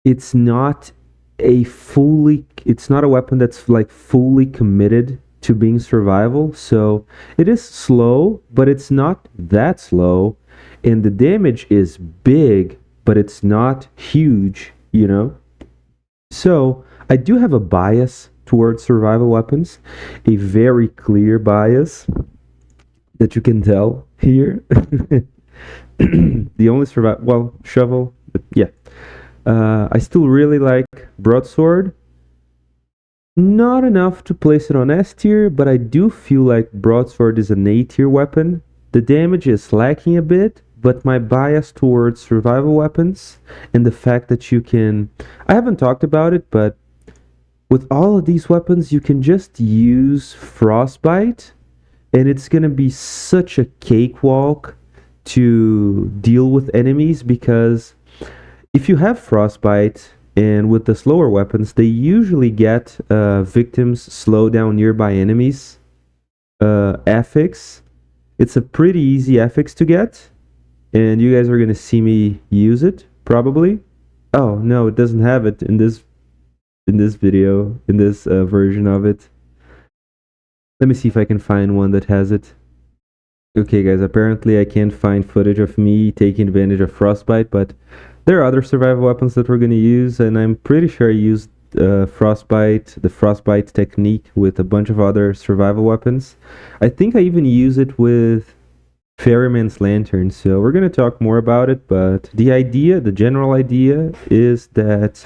it's not a weapon that's like fully committed to being survival. So it is slow, but it's not that slow, and the damage is big, but it's not huge, you know. So I do have a bias towards survival weapons, a very clear bias that you can tell here. The only shovel, but yeah. I still really like Broadsword. Not enough to place it on S tier, but I do feel like Broadsword is an A tier weapon. The damage is lacking a bit, but my bias towards survival weapons and the fact that you can... I haven't talked about it, but with all of these weapons, you can just use Frostbite, and it's gonna be such a cakewalk to deal with enemies, because if you have Frostbite, and with the slower weapons, they usually get victims slow down nearby enemies. Affix. It's a pretty easy affix to get, and you guys are gonna see me use it, probably. Oh, no, it doesn't have it in this in this video, in this version of it. Let me see if I can find one that has it. Okay, guys, apparently I can't find footage of me taking advantage of Frostbite, but there are other survival weapons that we're going to use, and I'm pretty sure I used the Frostbite technique with a bunch of other survival weapons. I think I even use it with Ferryman's Lantern, so we're going to talk more about it, but the general idea is that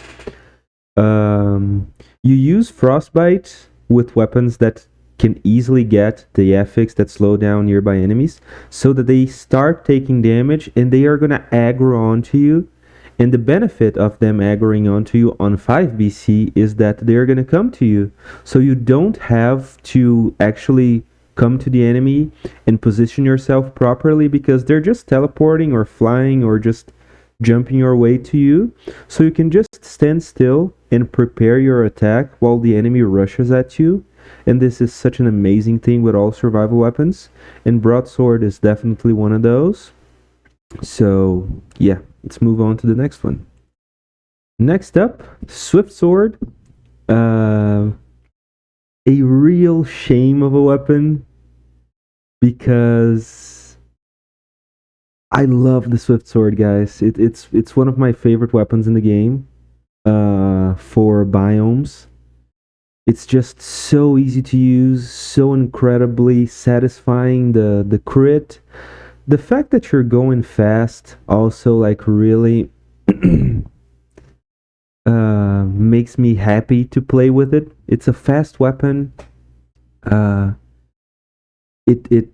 you use Frostbite with weapons that can easily get the affix that slow down nearby enemies so that they start taking damage and they are going to aggro onto you. And the benefit of them aggroing onto you on 5 BC is that they're going to come to you. So you don't have to actually come to the enemy and position yourself properly because they're just teleporting or flying or just jumping your way to you. So you can just stand still and prepare your attack while the enemy rushes at you. And this is such an amazing thing with all survival weapons. And Broadsword is definitely one of those. So, yeah, let's move on to the next one. Next up, Swift Sword. A real shame of a weapon because I love the Swift Sword, guys. It's one of my favorite weapons in the game for biomes. It's just so easy to use, so incredibly satisfying. The crit, the fact that you're going fast, also like really makes me happy to play with it. It's a fast weapon. It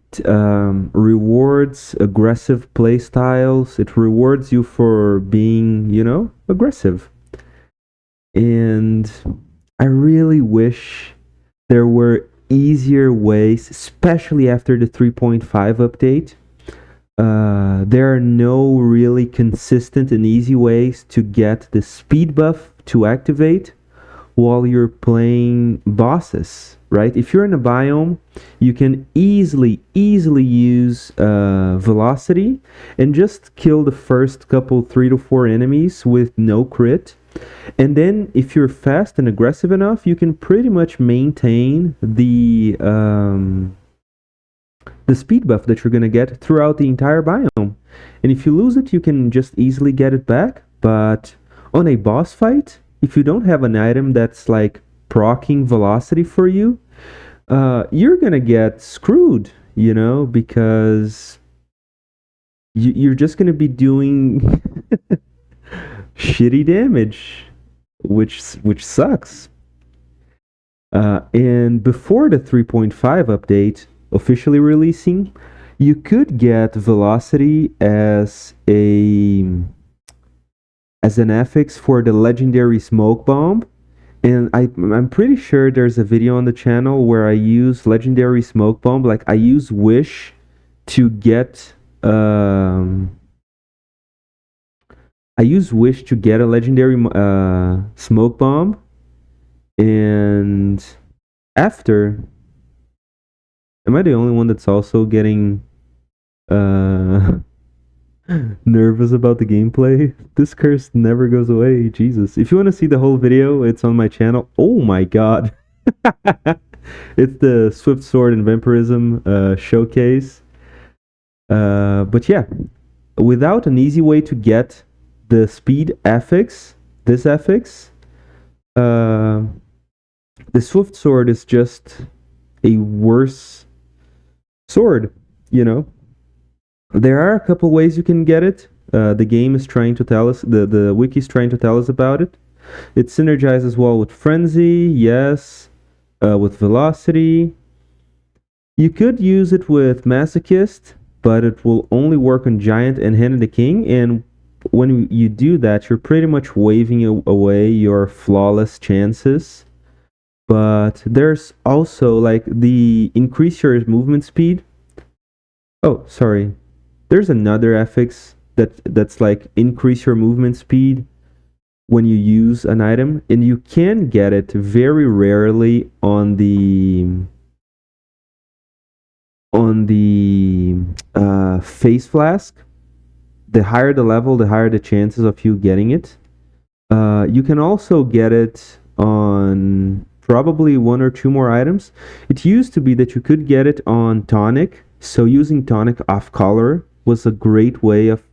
rewards aggressive play styles. It rewards you for being, aggressive. And I really wish there were easier ways, especially after the 3.5 update. There are no really consistent and easy ways to get the speed buff to activate while you're playing bosses, right? If you're in a biome, you can easily use velocity and just kill the first couple 3 to 4 enemies with no crit. And then if you're fast and aggressive enough, you can pretty much maintain the speed buff that you're going to get throughout the entire biome. And if you lose it, you can just easily get it back. But on a boss fight, if you don't have an item that's like proccing velocity for you, you're going to get screwed, because you're just going to be doing shitty damage, which sucks. And before the 3.5 update officially releasing, you could get velocity as an affix for the legendary smoke bomb, and I'm pretty sure there's a video on the channel where I use legendary smoke bomb. Like I use wish to get a legendary smoke bomb, and after, am I the only one that's also getting nervous about the gameplay? This curse never goes away. Jesus. If you want to see the whole video, it's on my channel. Oh my god. It's the Swift Sword and Vampirism showcase. But yeah, without an easy way to get the speed affix, this affix, the Swift Sword is just a worse sword, There are a couple ways you can get it. The game is trying to tell us, the wiki is trying to tell us about it. It synergizes well with Frenzy, yes, with Velocity. You could use it with Masochist, but it will only work on Giant and Hand of the King, and when you do that, you're pretty much waving away your flawless chances. But there's also like the increase your movement speed. Oh, sorry. There's another affix that's like increase your movement speed when you use an item, and you can get it very rarely on the face flask. The higher the level, the higher the chances of you getting it. You can also get it on probably one or two more items. It used to be that you could get it on Tonic, so using Tonic off color was a great way of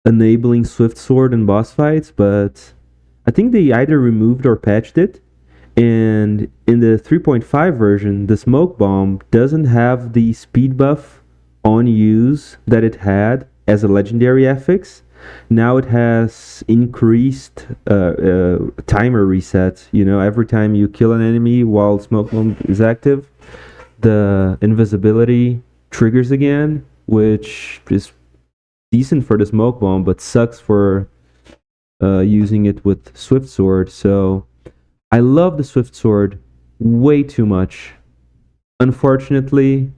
enabling Swift Sword in boss fights, but I think they either removed or patched it. And in the 3.5 version, the Smoke Bomb doesn't have the speed buff on use that it had as a legendary affix. Now it has increased timer reset. You know, every time you kill an enemy while Smoke Bomb is active, the invisibility triggers again, which is decent for the Smoke Bomb, but sucks for using it with Swift Sword. So I love the Swift Sword way too much. Unfortunately,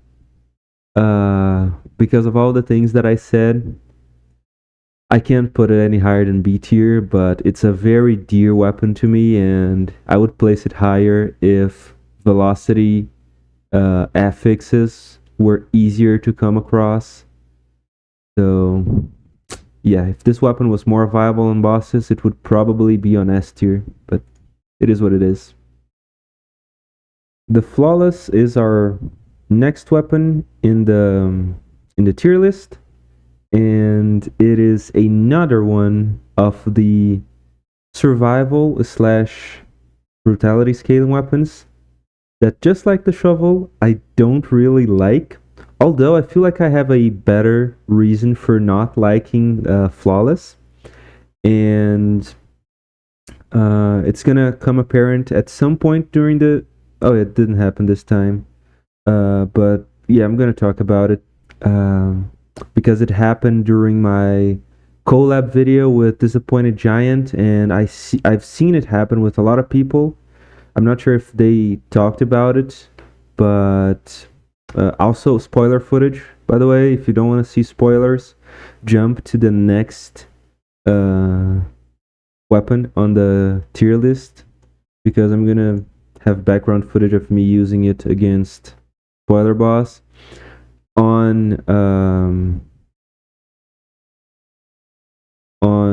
because of all the things that I said, I can't put it any higher than B tier, but it's a very dear weapon to me, and I would place it higher if velocity affixes were easier to come across. So, yeah, if this weapon was more viable on bosses, it would probably be on S tier, but it is what it is. The Flawless is our next weapon in the tier list, and it is another one of the survival slash brutality scaling weapons that, just like the shovel, I don't really like. Although I feel like I have a better reason for not liking Flawless, and it's gonna come apparent at some point during the. Oh, it didn't happen this time, but yeah, I'm gonna talk about it because it happened during my collab video with Disappointed Giant, and I've seen it happen with a lot of people. I'm not sure if they talked about it, but also spoiler footage. By the way, if you don't want to see spoilers, jump to the next weapon on the tier list, because I'm gonna have background footage of me using it against spoiler boss on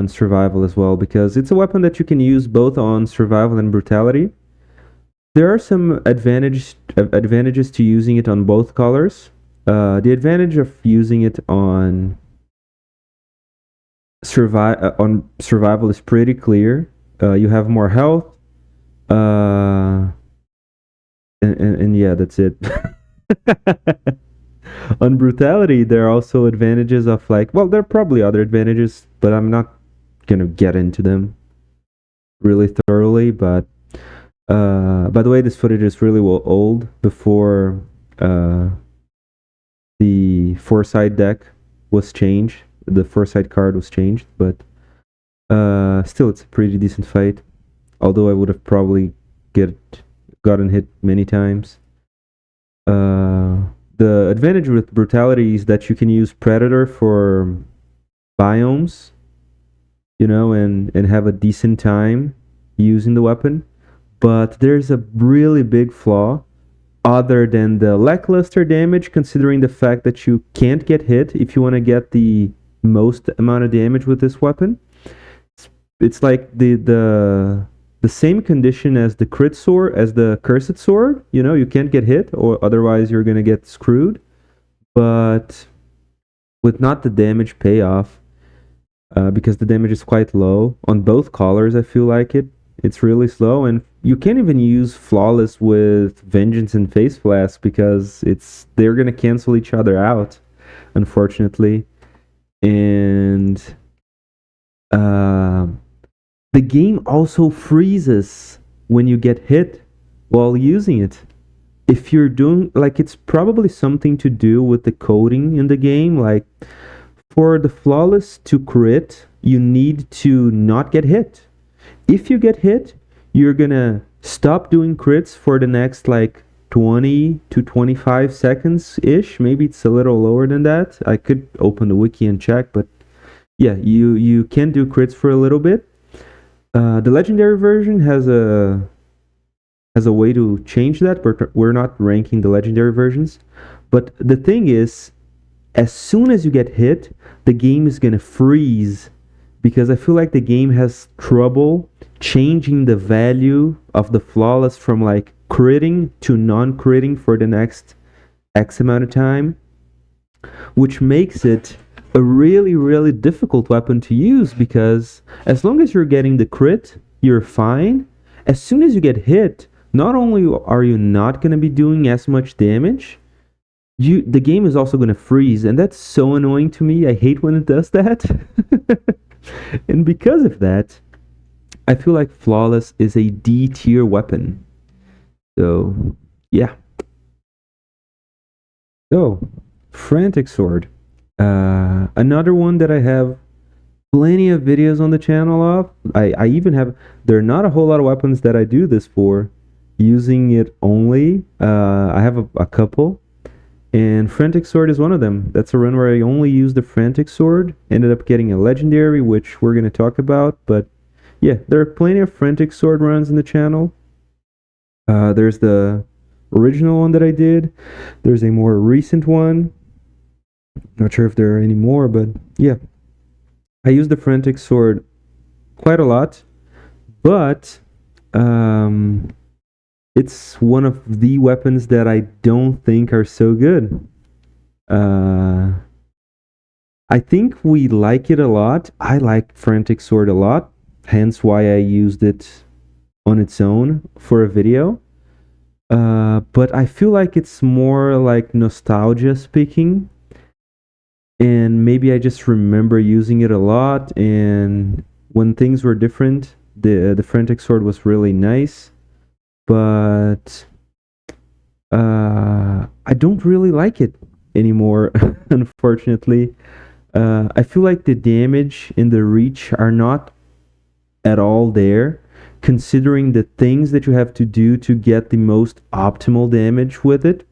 survival as well, because it's a weapon that you can use both on survival and brutality. There are some advantages to using it on both colors. The advantage of using it on survival is pretty clear. You have more health, and yeah, that's it. On brutality, there are also advantages of, like, well, there are probably other advantages, but I'm not gonna get into them really thoroughly. But by the way, this footage is really old, before the Foresight deck was changed. The Foresight card was changed, but still, it's a pretty decent fight. Although I would have probably gotten hit many times. The advantage with brutality is that you can use Predator for biomes, you know, and have a decent time using the weapon. But there's a really big flaw, other than the lackluster damage, considering the fact that you can't get hit if you want to get the most amount of damage with this weapon. It's like the same condition as the crit sword, as the cursed sword. You know, you can't get hit, or otherwise you're gonna get screwed. But with not the damage payoff, because the damage is quite low on both colors, I feel like it's really slow, and you can't even use Flawless with Vengeance and Face Flask, because they're gonna cancel each other out, unfortunately. And the game also freezes when you get hit while using it. If you're doing, like, it's probably something to do with the coding in the game. Like, for the Flawless to crit, you need to not get hit. If you get hit, you're gonna stop doing crits for the next, like, 20 to 25 seconds ish. Maybe it's a little lower than that. I could open the wiki and check, but yeah, you can do crits for a little bit. The legendary version has a way to change that, but we're not ranking the legendary versions. But the thing is, as soon as you get hit, the game is gonna freeze, because I feel like the game has trouble changing the value of the flawless from like critting to non-critting for the next X amount of time, which makes it a really, really difficult weapon to use, because as long as you're getting the crit, you're fine. As soon as you get hit, not only are you not going to be doing as much damage, the game is also going to freeze, and that's so annoying to me. I hate when it does that. And because of that, I feel like Flawless is a D tier weapon. So, yeah. So, Frantic Sword. Another one that I have plenty of videos on the channel of. I even have, there are not a whole lot of weapons that I do this for, using it only. I have a couple, and Frantic Sword is one of them. That's a run where I only used the Frantic Sword, ended up getting a legendary, which we're going to talk about, but yeah, there are plenty of Frantic Sword runs in the channel. There's the original one that I did. There's a more recent one. Not sure if there are any more, but yeah. I use the Frantic Sword quite a lot, but it's one of the weapons that I don't think are so good. I think we like it a lot. I like Frantic Sword a lot, hence why I used it on its own for a video. But I feel like it's more like nostalgia speaking, and maybe I just remember using it a lot, and when things were different, the Frantic Sword was really nice, but I don't really like it anymore, unfortunately. I feel like the damage and the reach are not at all there, considering the things that you have to do to get the most optimal damage with it.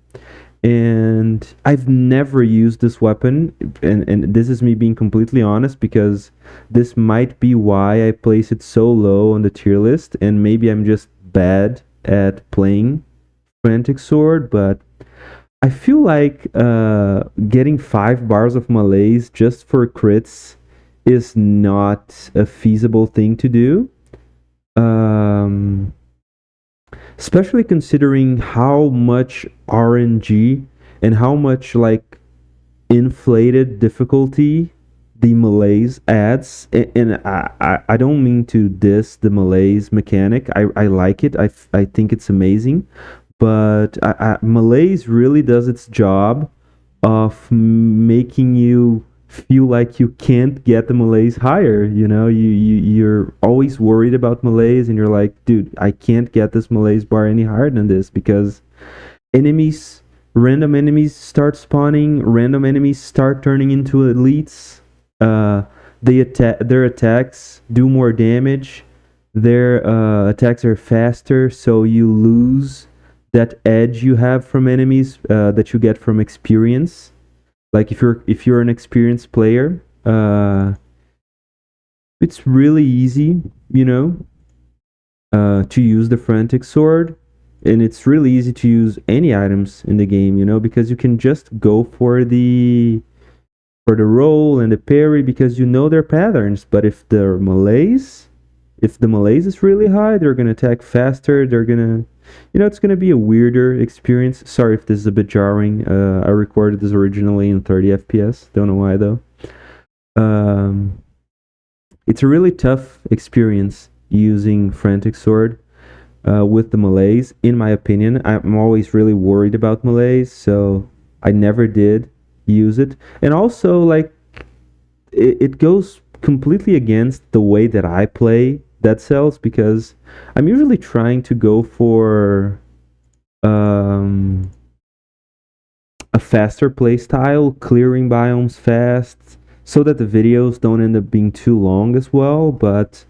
And I've never used this weapon, and this is me being completely honest, because this might be why I place it so low on the tier list, and maybe I'm just bad at playing Frantic Sword, but I feel like getting 5 bars of malaise just for crits is not a feasible thing to do. Especially considering how much RNG and how much like inflated difficulty the malaise adds. And I don't mean to diss the malaise mechanic. I like it. I think it's amazing. But malaise really does its job of making you feel like you can't get the malaise higher. You know, you're always worried about malaise, and you're like, dude, I can't get this malaise bar any higher than this, because random enemies start spawning, random enemies start turning into elites. Their attacks do more damage, their attacks are faster, so you lose that edge you have from enemies that you get from experience. Like if you're an experienced player, it's really easy, you know, to use the Frantic Sword, and it's really easy to use any items in the game, you know, because you can just go for the roll and the parry, because you know their patterns. But if the malaise is really high, they're gonna attack faster. They're gonna, you know, it's gonna be a weirder experience. Sorry if this is a bit jarring. I recorded this originally in 30 FPS. Don't know why though. It's a really tough experience using Frantic Sword with the malaise, in my opinion. I'm always really worried about malaise, so I never did use it. And also, like, it goes completely against the way that I play Dead Cells, because I'm usually trying to go for a faster play style, clearing biomes fast, so that the videos don't end up being too long as well. But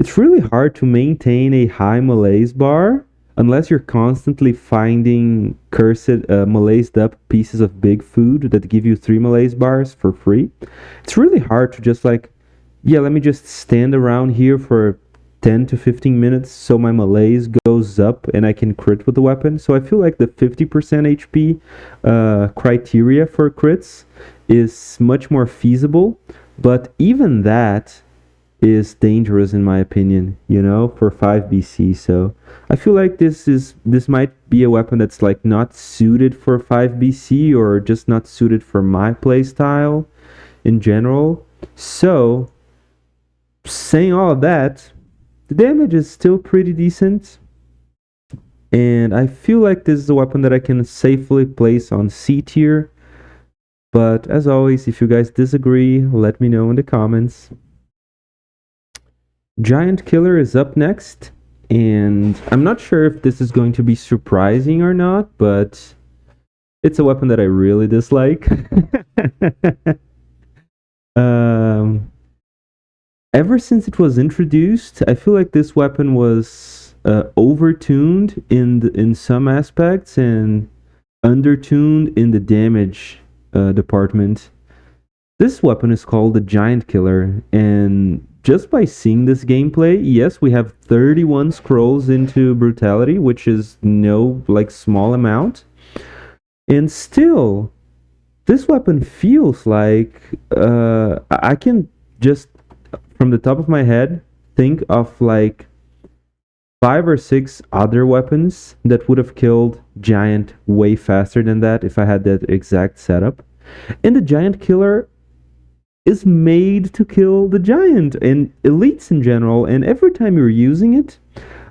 it's really hard to maintain a high malaise bar unless you're constantly finding cursed malaised up pieces of big food that give you 3 malaise bars for free. It's really hard to just like, yeah, let me just stand around here for 10 to 15 minutes so my malaise goes up and I can crit with the weapon. So I feel like the 50% HP criteria for crits is much more feasible. But even that is dangerous in my opinion, you know, for 5 BC. So I feel like this might be a weapon that's like not suited for 5 BC or just not suited for my playstyle in general. So saying all of that, the damage is still pretty decent. And I feel like this is a weapon that I can safely place on C tier. But as always, if you guys disagree, let me know in the comments. Giantkiller is up next, and I'm not sure if this is going to be surprising or not, but it's a weapon that I really dislike. Ever since it was introduced, I feel like this weapon was overtuned in some aspects and undertuned in the damage department. This weapon is called the Giantkiller, and just by seeing this gameplay, yes, we have 31 scrolls into brutality, which is no like small amount, and still this weapon feels like I can just from the top of my head think of like 5 or 6 other weapons that would have killed Giant way faster than that if I had that exact setup. And the Giantkiller is made to kill the giant and elites in general, and every time you're using it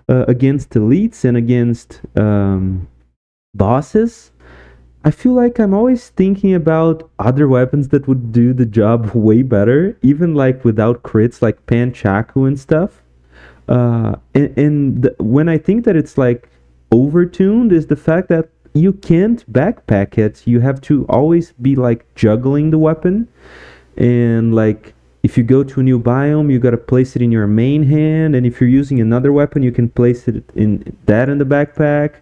against elites and against bosses, I feel like I'm always thinking about other weapons that would do the job way better, even like without crits, like Panchaku and stuff. When I think that it's like overtuned is the fact that you can't backpack it. You have to always be like juggling the weapon. And like if you go to a new biome, you gotta place it in your main hand, and if you're using another weapon, you can place it in the backpack,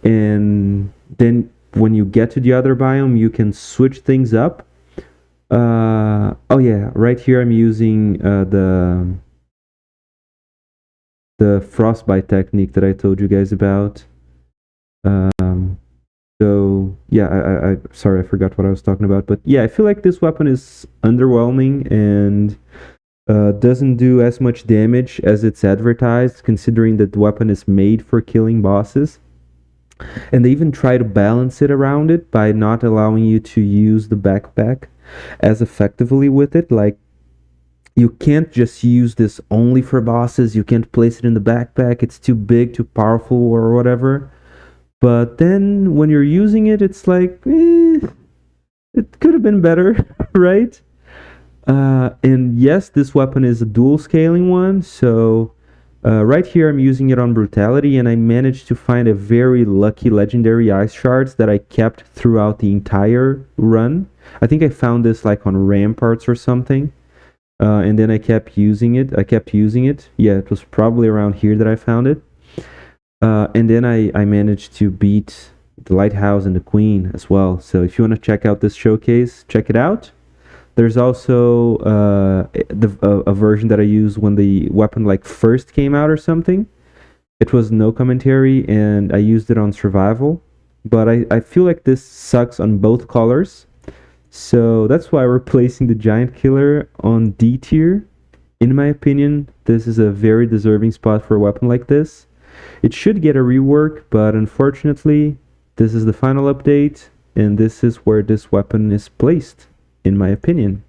and then when you get to the other biome, you can switch things up. Oh yeah, right here I'm using the frostbite technique that I told you guys about. So yeah, I sorry, I forgot what I was talking about, but yeah, I feel like this weapon is underwhelming and doesn't do as much damage as it's advertised, considering that the weapon is made for killing bosses. And they even try to balance it around it by not allowing you to use the backpack as effectively with it. Like you can't just use this only for bosses. You can't place it in the backpack. It's too big, too powerful, or whatever. But then when you're using it, it's like, it could have been better, right? And yes, this weapon is a dual scaling one. So right here, I'm using it on brutality, and I managed to find a very lucky legendary ice shards that I kept throughout the entire run. I think I found this like on ramparts or something. And then I kept using it. Yeah, it was probably around here that I found it. And then I managed to beat the Lighthouse and the Queen as well. So if you want to check out this showcase, check it out. There's also a version that I used when the weapon like first came out or something. It was no commentary, and I used it on survival. But I feel like this sucks on both colors. So that's why we're placing the Giantkiller on D tier. In my opinion, this is a very deserving spot for a weapon like this. It should get a rework, but unfortunately, this is the final update, and this is where this weapon is placed, in my opinion.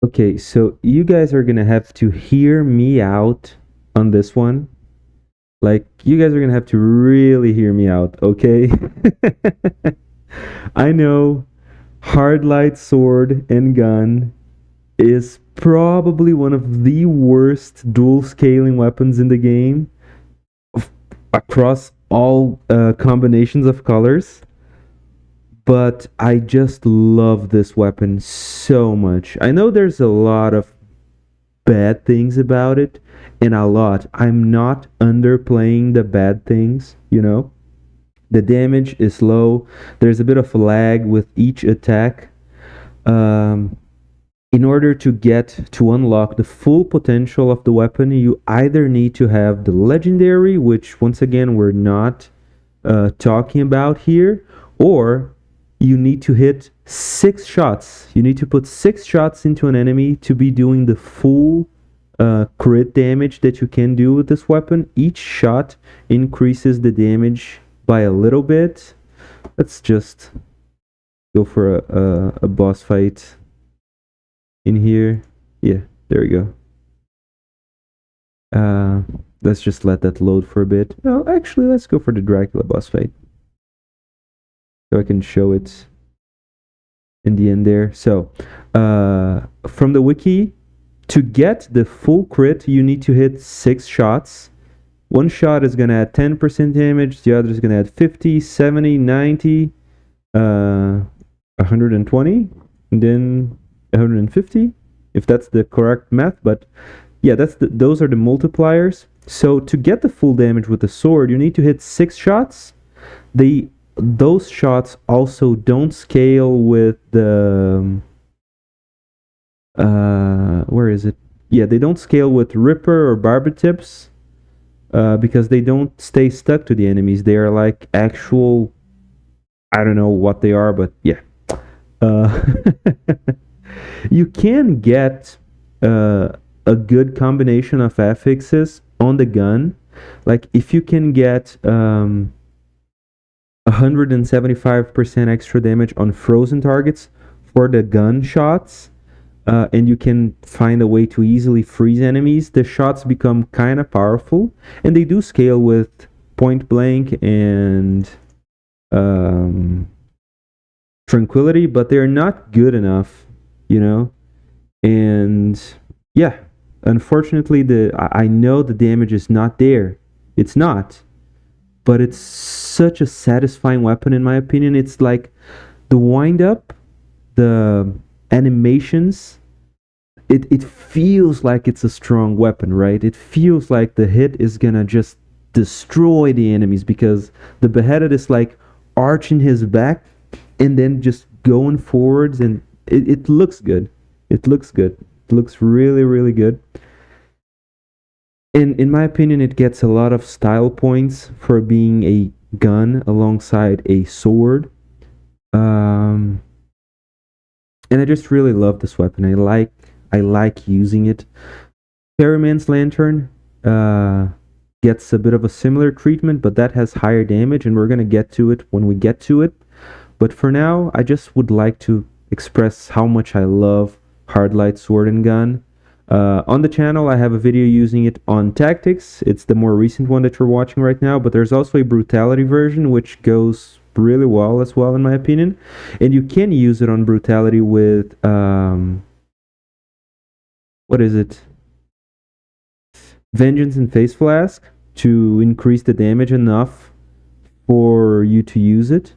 Okay, so you guys are gonna have to hear me out on this one. Like, you guys are gonna have to really hear me out, okay? I know Hard Light Sword and Gun is probably one of the worst dual scaling weapons in the game across all combinations of colors, but I just love this weapon so much. I know there's a lot of bad things about it, and I'm not underplaying the bad things, you know. The damage is low. There's a bit of lag with each attack. In order to unlock the full potential of the weapon, you either need to have the legendary, which once again we're not talking about here, or you need to hit 6 shots. You need to put 6 shots into an enemy to be doing the full crit damage that you can do with this weapon. Each shot increases the damage by a little bit. Let's just go for a boss fight in here. Yeah, there we go. Let's just let that load for a bit. Oh, actually, let's go for the Dracula boss fight, so I can show it in the end there. So, from the wiki, to get the full crit, you need to hit 6 shots. One shot is going to add 10% damage, the other is going to add 50, 70, 90, 120, and then 150, if that's the correct math. But yeah, those are the multipliers. So to get the full damage with the sword, you need to hit 6 shots. Those shots also don't scale with the where is it? Yeah, they don't scale with Ripper or Barber Tips, because they don't stay stuck to the enemies. They are like actual, I don't know what they are, but yeah. You can get a good combination of affixes on the gun. Like if you can get 175% extra damage on frozen targets for the gun shots, and you can find a way to easily freeze enemies, the shots become kind of powerful, and they do scale with point blank and tranquility, but they're not good enough, you know. And yeah, unfortunately, I know the damage is not there. It's not, but it's such a satisfying weapon in my opinion. It's like the wind up, the animations. It feels like it's a strong weapon, right? It feels like the hit is gonna just destroy the enemies, because the beheaded is like arching his back and then just going forwards, and it looks good. It looks good. It looks really, really good. And in my opinion, it gets a lot of style points for being a gun alongside a sword. And I just really love this weapon. I like using it. Ferryman's Lantern gets a bit of a similar treatment, but that has higher damage, and we're gonna get to it when we get to it. But for now, I just would like to express how much I love Hardlight Sword and Gun. On the channel, I have a video using it on Tactics. It's the more recent one that you're watching right now, but there's also a Brutality version, which goes really well as well, in my opinion. And you can use it on Brutality with, what is it? Vengeance and Face Flask, to increase the damage enough for you to use it.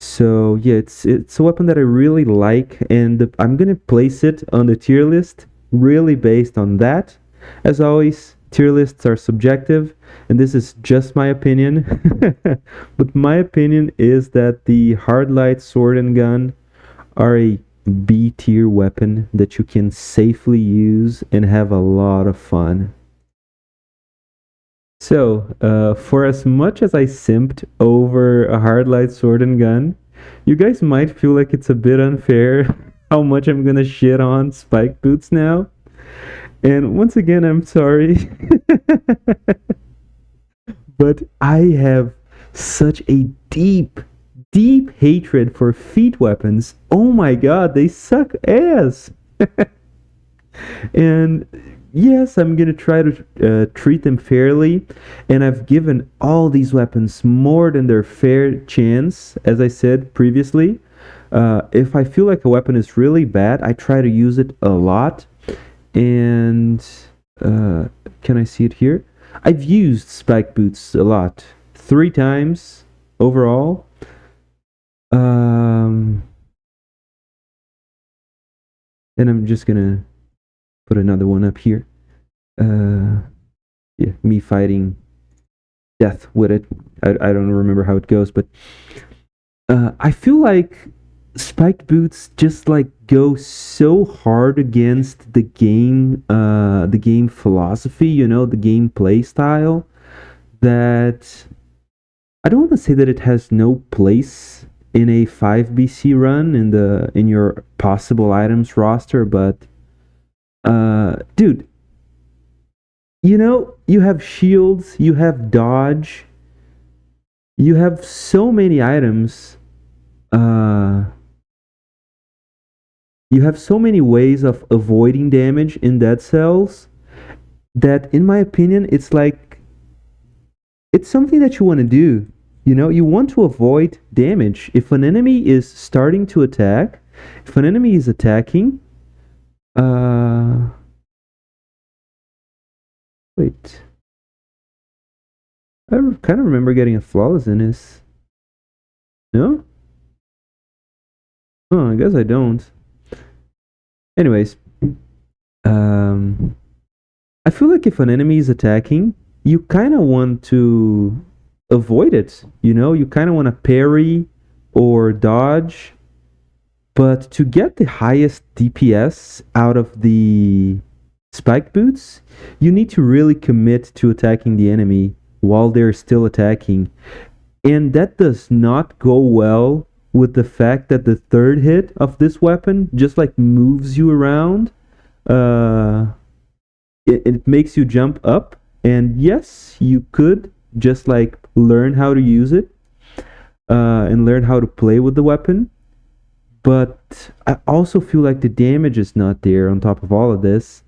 So yeah, it's a weapon that I really like, and I'm gonna place it on the tier list really based on that. As always, tier lists are subjective, and this is just my opinion. But my opinion is that the Hardlight Sword and Gun are a B tier weapon that you can safely use and have a lot of fun. So, for as much as I simped over a Hardlight Sword and Gun, you guys might feel like it's a bit unfair how much I'm gonna shit on Spike Boots now. And once again, I'm sorry. But I have such a deep, deep hatred for feet weapons. Oh my god, they suck ass. And yes, I'm gonna try to treat them fairly, and I've given all these weapons more than their fair chance, as I said previously. If I feel like a weapon is really bad, I try to use it a lot. And can I see it here? I've used Spike Boots a lot, 3 times overall. And I'm just gonna put another one up here. Yeah, me fighting death with it. I don't remember how it goes, but I feel like Spiked Boots just like go so hard against the game philosophy, you know, the game play style, that I don't want to say that it has no place in a 5 BC run in your possible items roster, but dude, you know, you have shields, you have dodge, you have so many items. You have so many ways of avoiding damage in dead cells that, in my opinion, it's like it's something that you want to do. You know, you want to avoid damage. If an enemy is starting to attack, if an enemy is attacking, wait. I kind of remember getting a flawless in this. No? Oh, I guess I don't. Anyways, I feel like if an enemy is attacking, you kind of want to avoid it. You know, you kind of want to parry or dodge. But to get the highest DPS out of the spike boots, you need to really commit to attacking the enemy while they're still attacking. And that does not go well with the fact that the third hit of this weapon just like moves you around. It makes you jump up. And yes, you could just like learn how to use it and learn how to play with the weapon. But I also feel like the damage is not there on top of all of this.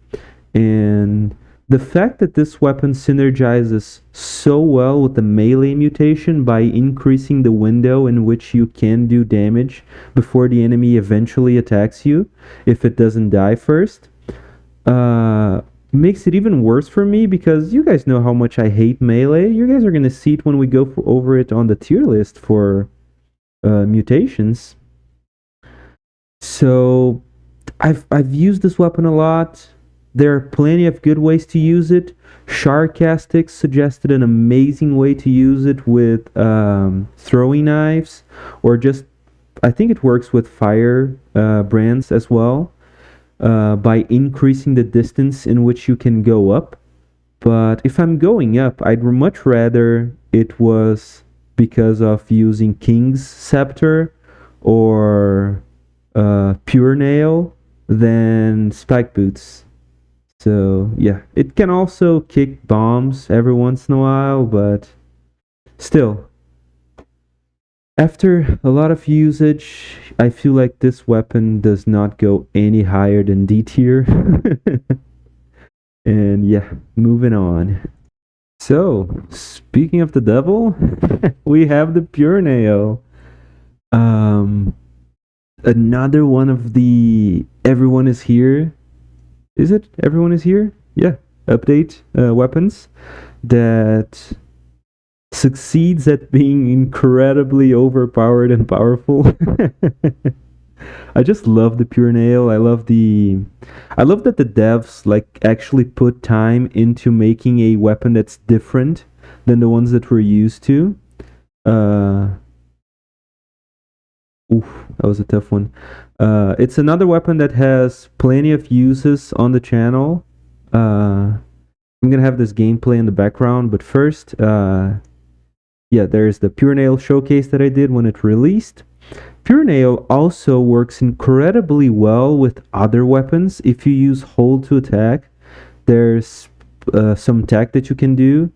And the fact that this weapon synergizes so well with the melee mutation by increasing the window in which you can do damage before the enemy eventually attacks you, if it doesn't die first, makes it even worse for me, because you guys know how much I hate melee. You guys are going to see it when we go over it on the tier list for mutations. So I've used this weapon a lot. There are plenty of good ways to use it. Sharkastics suggested an amazing way to use it with throwing knives, or just, I think it works with fire brands as well, by increasing the distance in which you can go up. But if I'm going up, I'd much rather it was because of using King's Scepter or Pure Nail than Spike Boots. So yeah, it can also kick bombs every once in a while, but still, after a lot of usage, I feel like this weapon does not go any higher than D tier. And yeah, moving on. So, speaking of the devil, we have the Pure Nail. Another one of the Everyone is Here. Is it Everyone is Here? Yeah. Update weapons that succeeds at being incredibly overpowered and powerful. I just love the Pure Nail. I love that the devs like actually put time into making a weapon that's different than the ones that we're used to. That was a tough one. It's another weapon that has plenty of uses on the channel. I'm gonna have this gameplay in the background, but first, there's the Pure Nail showcase that I did when it released. Pure Nail also works incredibly well with other weapons. If you use hold to attack, there's some tech that you can do.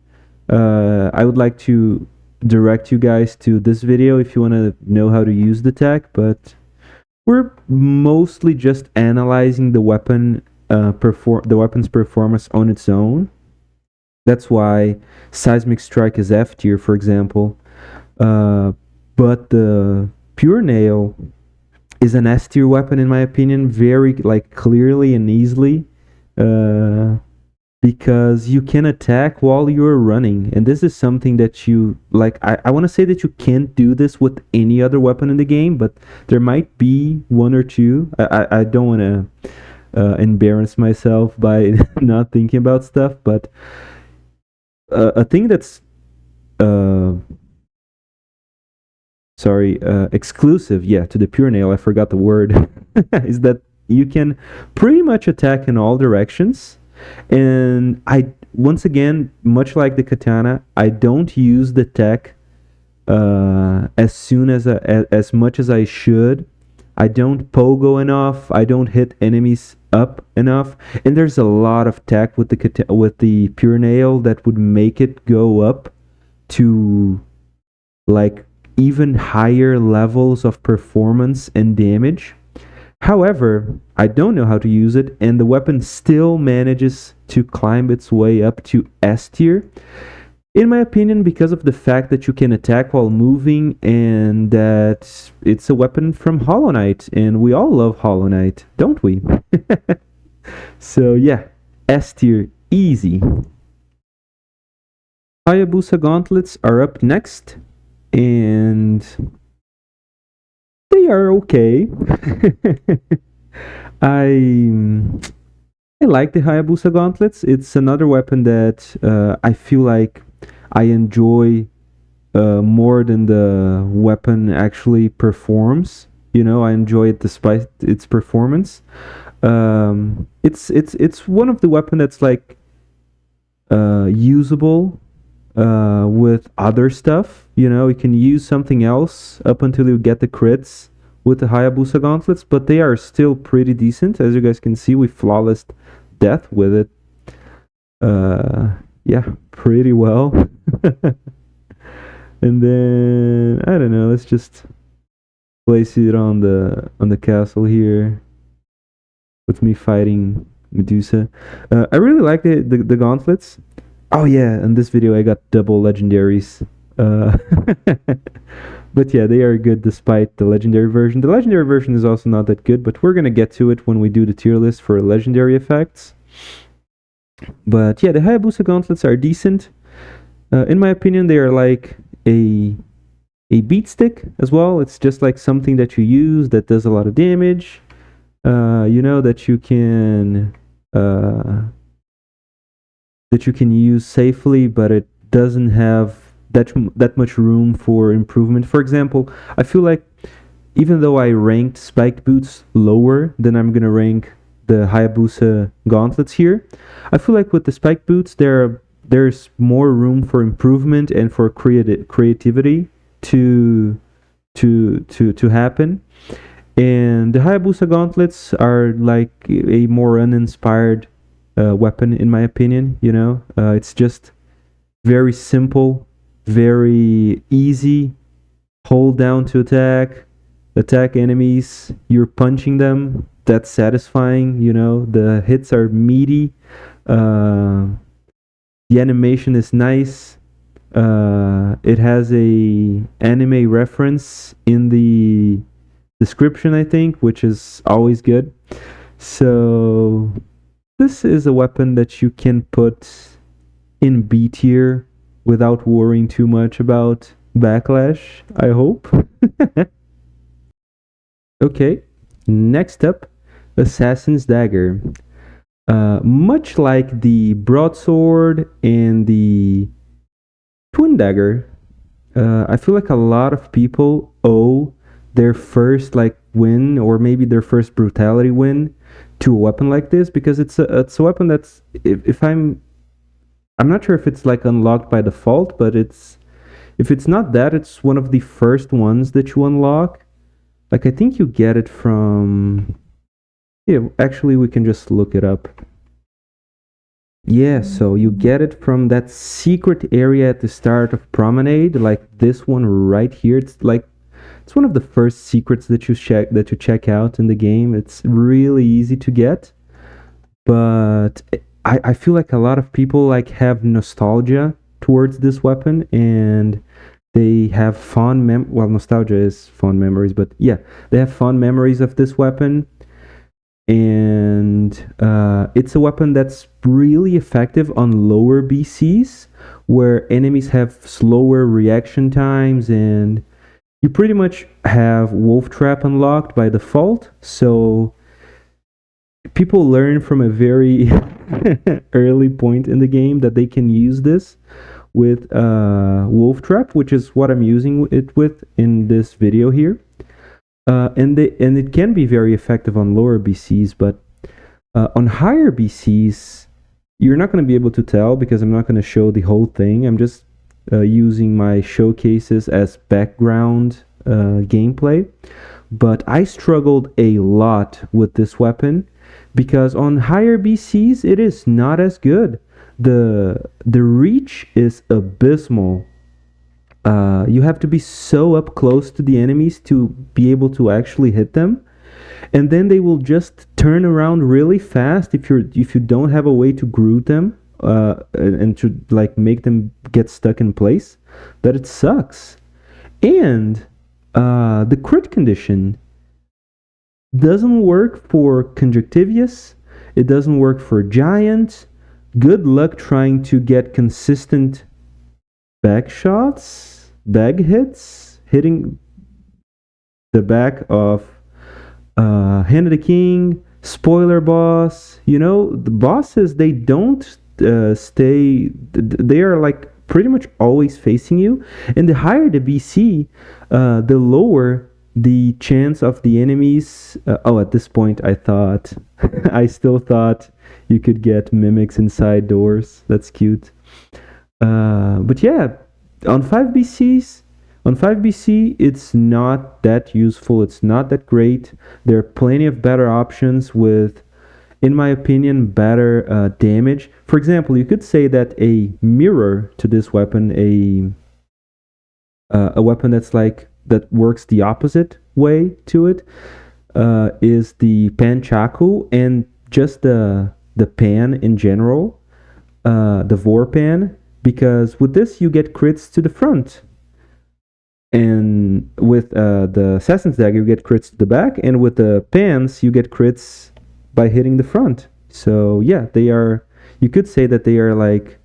I would like to direct you guys to this video if you want to know how to use the tech, but we're mostly just analyzing the weapon, the weapon's performance on its own. That's why Seismic Strike is F tier, for example. But the Pure Nail is an S tier weapon in my opinion, very like clearly and easily. Because you can attack while you're running, and this is something that you like. I want to say that you can't do this with any other weapon in the game, but there might be one or two. I don't want to embarrass myself by not thinking about stuff, but a thing that's exclusive, to the Pure Nail, I forgot the word, is that you can pretty much attack in all directions. And once again, much like the Katana, I don't use the tech as soon as much as I should. I don't pogo enough. I don't hit enemies up enough, and there's a lot of tech with the pure nail that would make it go up to like even higher levels of performance and damage. However, I don't know how to use it, and the weapon still manages to climb its way up to S tier. In my opinion, because of the fact that you can attack while moving and that it's a weapon from Hollow Knight, and we all love Hollow Knight, don't we? So yeah, S tier, easy. Hayabusa Gauntlets are up next, and they are okay. I like the Hayabusa Gauntlets. It's another weapon that I feel like I enjoy more than the weapon actually performs. You know, I enjoy it despite its performance. It's one of the weapon that's like usable with other stuff. You know, you can use something else up until you get the crits with the Hayabusa Gauntlets, but they are still pretty decent. As you guys can see, we flawless death with it. Yeah, pretty well. And then I don't know, let's just place it on the castle here with me fighting Medusa. I really like the gauntlets. Oh yeah, in this video I got double legendaries. But yeah, they are good despite the legendary version. The legendary version is also not that good, but we're gonna get to it when we do the tier list for legendary effects. But yeah, the Hayabusa Gauntlets are decent. In my opinion, they are like a beat stick as well. It's just like something that you use that does a lot of damage. You know, that you can use safely, but it doesn't have that much room for improvement. For example, I feel like even though I ranked spiked boots lower than I'm gonna rank the Hayabusa Gauntlets here, I feel like with the spiked boots there's more room for improvement and for creativity to happen. And the Hayabusa Gauntlets are like a more uninspired weapon, in my opinion. You know, it's just very simple, very easy. Hold down to attack enemies. You're punching them. That's satisfying. You know, the hits are meaty. The animation is nice. It has a anime reference in the description, I think, which is always good. So this is a weapon that you can put in B tier without worrying too much about backlash, I hope. Okay, next up, Assassin's Dagger. Much like the Broadsword and the Twin Dagger, I feel like a lot of people owe their first like win, or maybe their first brutality win, to a weapon like this, because it's a weapon that's, if I'm not sure if it's like unlocked by default, but if it's not that, it's one of the first ones that you unlock. Like I think you get it from, yeah, actually we can just look it up. Yeah, so you get it from that secret area at the start of Promenade, like this one right here. It's one of the first secrets that you check out in the game. It's really easy to get, but I feel like a lot of people like have nostalgia towards this weapon, and they have well, nostalgia is fond memories, but yeah, they have fond memories of this weapon. And it's a weapon that's really effective on lower BCs, where enemies have slower reaction times, and you pretty much have Wolf Trap unlocked by default. So people learn from a very early point in the game that they can use this with Wolf Trap, which is what I'm using it with in this video here. And it can be very effective on lower BCs, but on higher BCs, you're not going to be able to tell because I'm not going to show the whole thing. I'm just using my showcases as background gameplay. But I struggled a lot with this weapon because on higher BCs it is not as good. The reach is abysmal. You have to be so up close to the enemies to be able to actually hit them, and then they will just turn around really fast if you don't have a way to groove them and to like make them get stuck in place. That it sucks. And the crit condition doesn't work for Conjunctivius. It doesn't work for Giant. Good luck trying to get consistent back shots, bag hits, hitting the back of Hand of the King, Spoiler Boss. You know, the bosses, they don't stay, they are like pretty much always facing you. And the higher the BC, the lower the chance of the enemies. At this point, I still thought you could get mimics inside doors. That's cute. But yeah, on 5BC, it's not that useful. It's not that great. There are plenty of better options with, in my opinion, better damage. For example, you could say that a mirror to this weapon, a weapon that works the opposite way to it, is the Panchaku, and just the pan in general, the Vorpan, because with this you get crits to the front, and with the Assassin's Dagger you get crits to the back, and with the pans you get crits by hitting the front. So yeah, you could say that they are like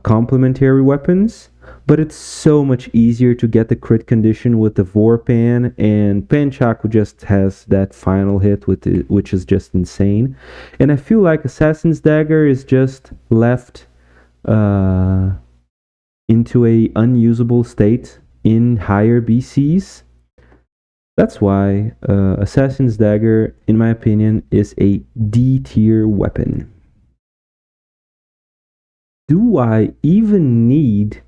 complementary weapons, but it's so much easier to get the crit condition with the Vorpan, and Panchaku just has that final hit with it, which is just insane. And I feel like Assassin's Dagger is just left into a unusable state in higher BCs. That's why Assassin's Dagger, in my opinion, is a D tier weapon. Do I even need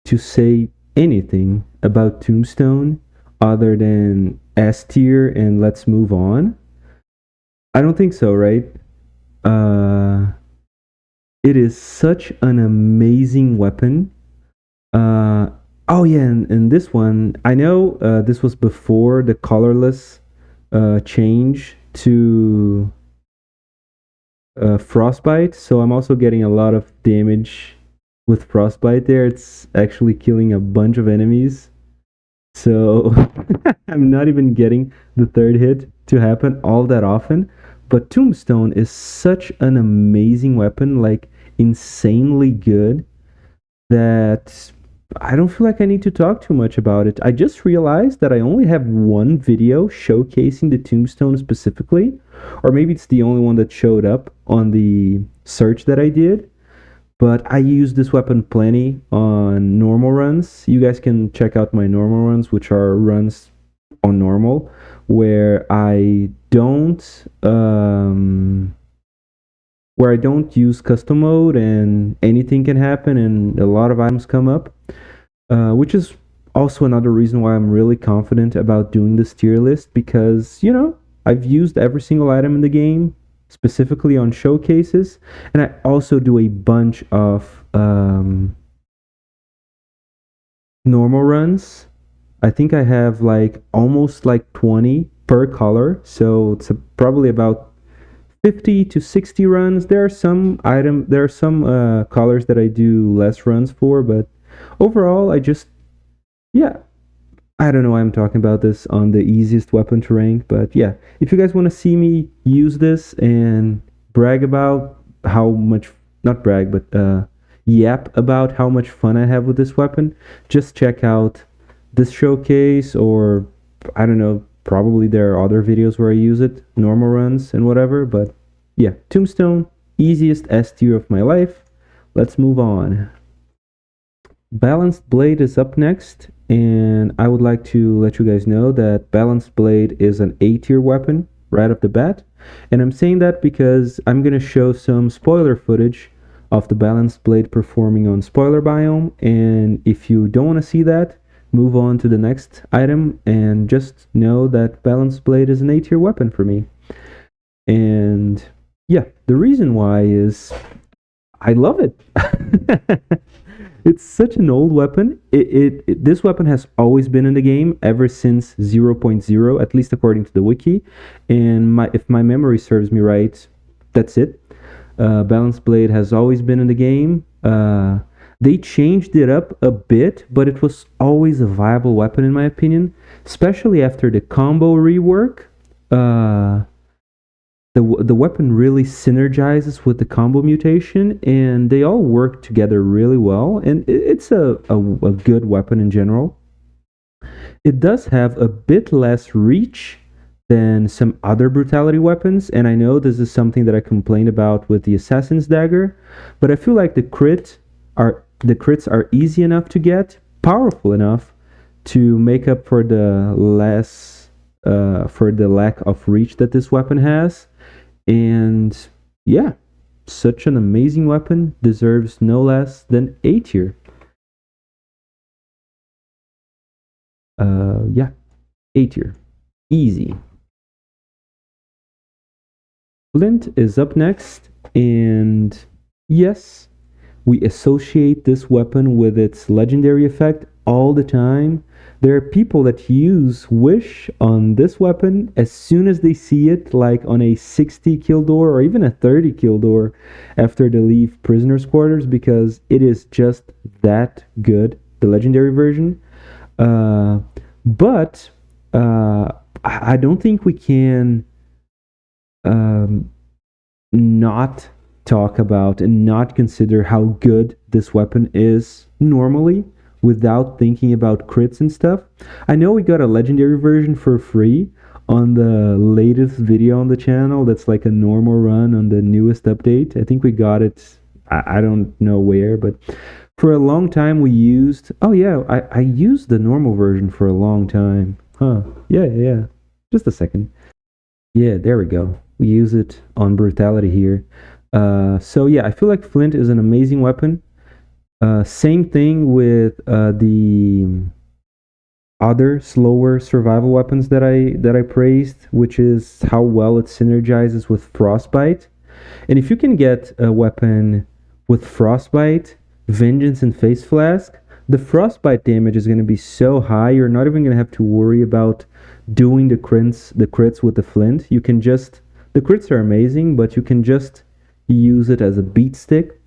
to say anything about Tombstone other than S tier and let's move on? I don't think so, right? It is such an amazing weapon. Oh yeah, and this one, I know this was before the colorless change to Frostbite, so I'm also getting a lot of damage with Frostbite there. It's actually killing a bunch of enemies. So I'm not even getting the third hit to happen all that often. But Tombstone is such an amazing weapon, like insanely good, that I don't feel like I need to talk too much about it. I just realized that I only have one video showcasing the Tombstone specifically, or maybe it's the only one that showed up on the search that I did. But I use this weapon plenty on normal runs. You guys can check out my normal runs, which are runs on normal, where I don't use custom mode and anything can happen and a lot of items come up, which is also another reason why I'm really confident about doing this tier list, because, you know, I've used every single item in the game, specifically on showcases, and I also do a bunch of normal runs. I think I have like almost like 20 per color, so it's probably about 50 to 60 runs. There are some colors that I do less runs for, but overall I don't know why I'm talking about this on the easiest weapon to rank, but yeah, if you guys want to see me use this and brag about how much, not brag, but yap about how much fun I have with this weapon, just check out this showcase, or I don't know, probably there are other videos where I use it, normal runs and whatever, but yeah, Tombstone, easiest S tier of my life. Let's move on. Balanced Blade is up next, and I would like to let you guys know that Balanced Blade is an A tier weapon right off the bat, and I'm saying that because I'm going to show some spoiler footage of the balanced blade performing on spoiler biome. And if you don't want to see that, move on to the next item and just know that balanced blade is an A tier weapon for me. And yeah, the reason why is I love it. It's such an old weapon. This weapon has always been in the game ever since 0.0, at least according to the wiki. And if my memory serves me right, that's it. Balanced Blade has always been in the game. They changed it up a bit, but it was always a viable weapon in my opinion, especially after the combo rework. The weapon really synergizes with the combo mutation, and they all work together really well, and it's a good weapon in general. It does have a bit less reach than some other brutality weapons, and I know this is something that I complained about with the Assassin's Dagger, but I feel like the crits are easy enough to get, powerful enough to make up for the lack of reach that this weapon has. And yeah, such an amazing weapon, deserves no less than A tier. Yeah, A tier. Easy. Flint is up next, and yes, we associate this weapon with its legendary effect all the time. There are people that use Wish on this weapon as soon as they see it, like on a 60 kill door or even a 30 kill door after they leave prisoners' quarters, because it is just that good, the legendary version. But I don't think we can not talk about and not consider how good this weapon is normally, without thinking about crits and stuff. I know we got a legendary version for free on the latest video on the channel. That's like a normal run on the newest update. I think we got it, I don't know where, but for a long time we used, oh yeah, I used the normal version for a long time. Yeah. Just a second. Yeah, there we go. We use it on brutality here. So yeah, I feel like Flint is an amazing weapon. Same thing with the other slower survival weapons that I praised, which is how well it synergizes with Frostbite. And if you can get a weapon with Frostbite, Vengeance, and Face Flask, the Frostbite damage is going to be so high, you're not even going to have to worry about doing the crits with the Flint. You can just, the crits are amazing, but you can just use it as a beat stick.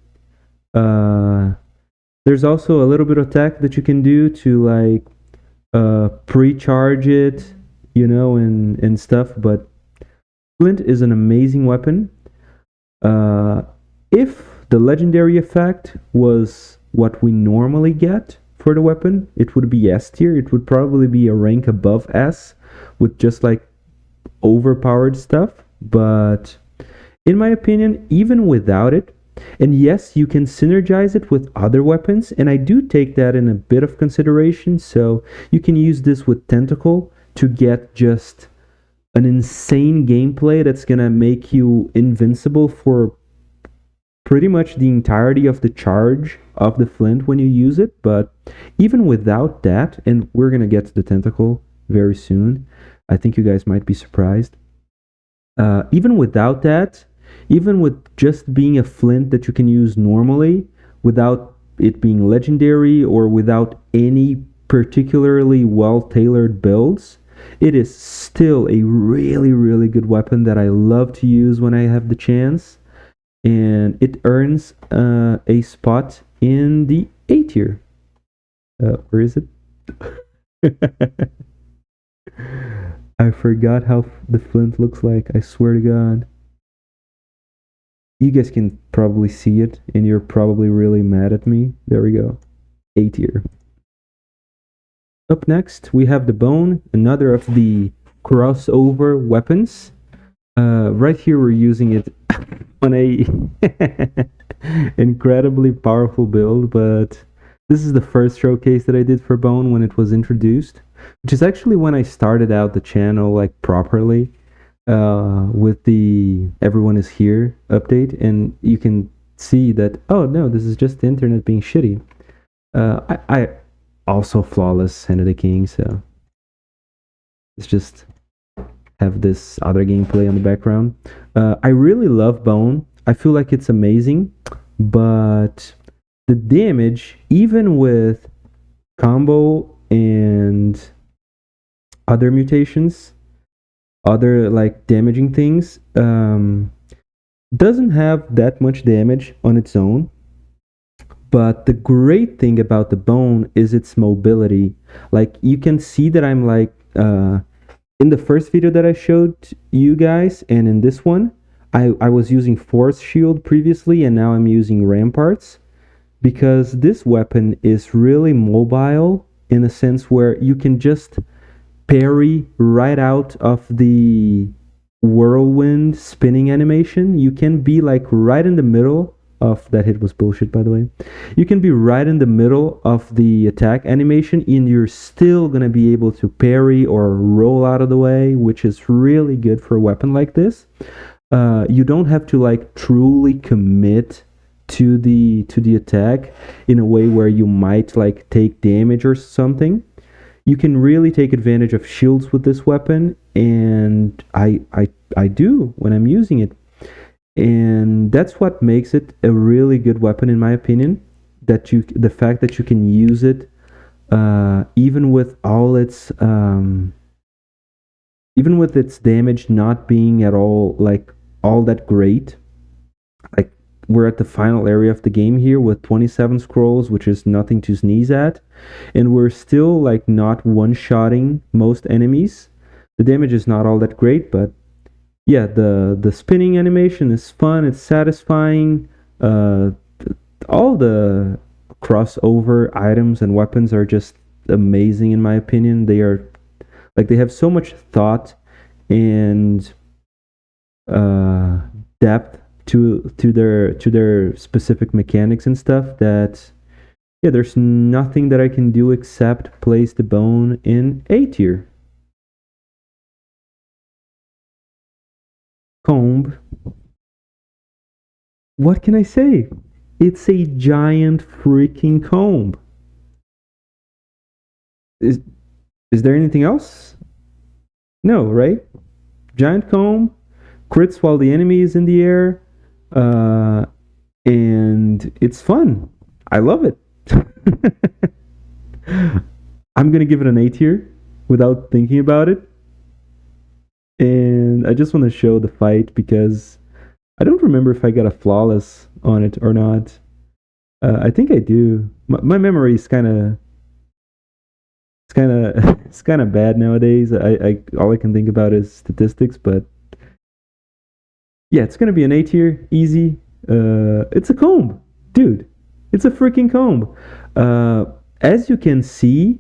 There's also a little bit of tech that you can do to like pre-charge it, and stuff. But Flint is an amazing weapon. If the legendary effect was what we normally get for the weapon, it would be S tier. It would probably be a rank above S with just like overpowered stuff. But in my opinion, even without it, and yes, you can synergize it with other weapons, and I do take that in a bit of consideration. So you can use this with Tentacle to get just an insane gameplay that's gonna make you invincible for pretty much the entirety of the charge of the Flint when you use it. But even without that, and we're gonna get to the Tentacle very soon, I think you guys might be surprised. Even without that, even with just being a Flint that you can use normally, without it being legendary or without any particularly well-tailored builds, it is still a really, really good weapon that I love to use when I have the chance. And it earns a spot in the A tier. Where is it? I forgot how the Flint looks like, I swear to God. You guys can probably see it, and you're probably really mad at me. There we go. A tier. Up next, we have the Bone, another of the crossover weapons. Right here, we're using it on a incredibly powerful build, but this is the first showcase that I did for Bone when it was introduced, which is actually when I started out the channel like properly. With the Everyone is Here update, and you can see that, oh no, this is just the internet being shitty. I also flawless Hand of the King, so it's just have this other gameplay on the background. I really love Bone. I feel like it's amazing, but the damage, even with combo and other mutations, other like damaging things, doesn't have that much damage on its own. But the great thing about the Bone is its mobility. Like you can see that I'm like in the first video that I showed you guys, and in this one, I was using Force Shield previously, and now I'm using Ramparts, because this weapon is really mobile in a sense where you can just parry right out of the whirlwind spinning animation. You can be like right in the middle of that. Hit was bullshit, by the way. You can be right in the middle of the attack animation and you're still gonna be able to parry or roll out of the way, which is really good for a weapon like this. You don't have to like truly commit to the attack in a way where you might like take damage or something. You can really take advantage of shields with this weapon, and I do when I'm using it. And that's what makes it a really good weapon in my opinion, the fact that you can use it even with all its even with its damage not being at all like all that great. Like we're at the final area of the game here with 27 scrolls, which is nothing to sneeze at, and we're still like not one-shotting most enemies. The damage is not all that great, but yeah, the spinning animation is fun. It's satisfying. All the crossover items and weapons are just amazing in my opinion. They are like they have so much thought and depth to their specific mechanics and stuff that yeah, there's nothing that I can do except place the Bone in A tier. Comb. What can I say? It's a giant freaking comb. Is there anything else? No, right? Giant comb, crits while the enemy is in the air, and it's fun. I love it. I'm gonna give it an A tier without thinking about it. And I just want to show the fight because I don't remember if I got a flawless on it or not. I think I do. My memory is it's kind of bad nowadays. I all I can think about is statistics, but yeah, it's gonna be an A tier, easy. It's a comb, dude. It's a freaking comb. As you can see,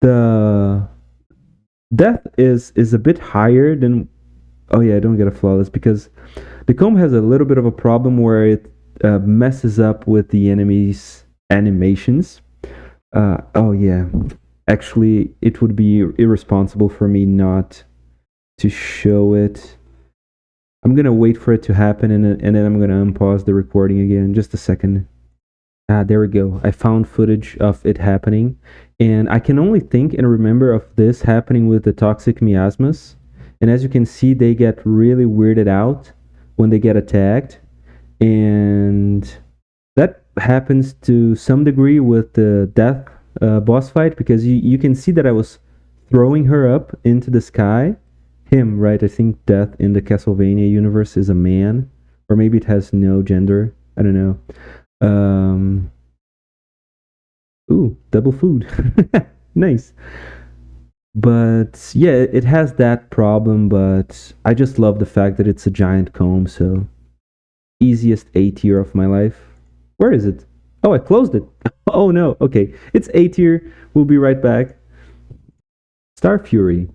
the death is a bit higher than. Oh yeah, I don't get a flawless because the comb has a little bit of a problem where it messes up with the enemy's animations. Oh yeah, actually, it would be irresponsible for me not to show it. I'm gonna wait for it to happen and then I'm gonna unpause the recording again. Just a second. There we go. I found footage of it happening, and I can only think and remember of this happening with the toxic miasmas. And as you can see, they get really weirded out when they get attacked, and that happens to some degree with the death boss fight because you can see that I was throwing her up into the sky. Him, right? I think Death in the Castlevania universe is a man, or maybe it has no gender. I don't know. Ooh, double food. Nice. But yeah, it has that problem, but I just love the fact that it's a giant comb, so easiest A tier of my life. Where is it? Oh, I closed it. Oh no, okay. It's A tier. We'll be right back. Starfury.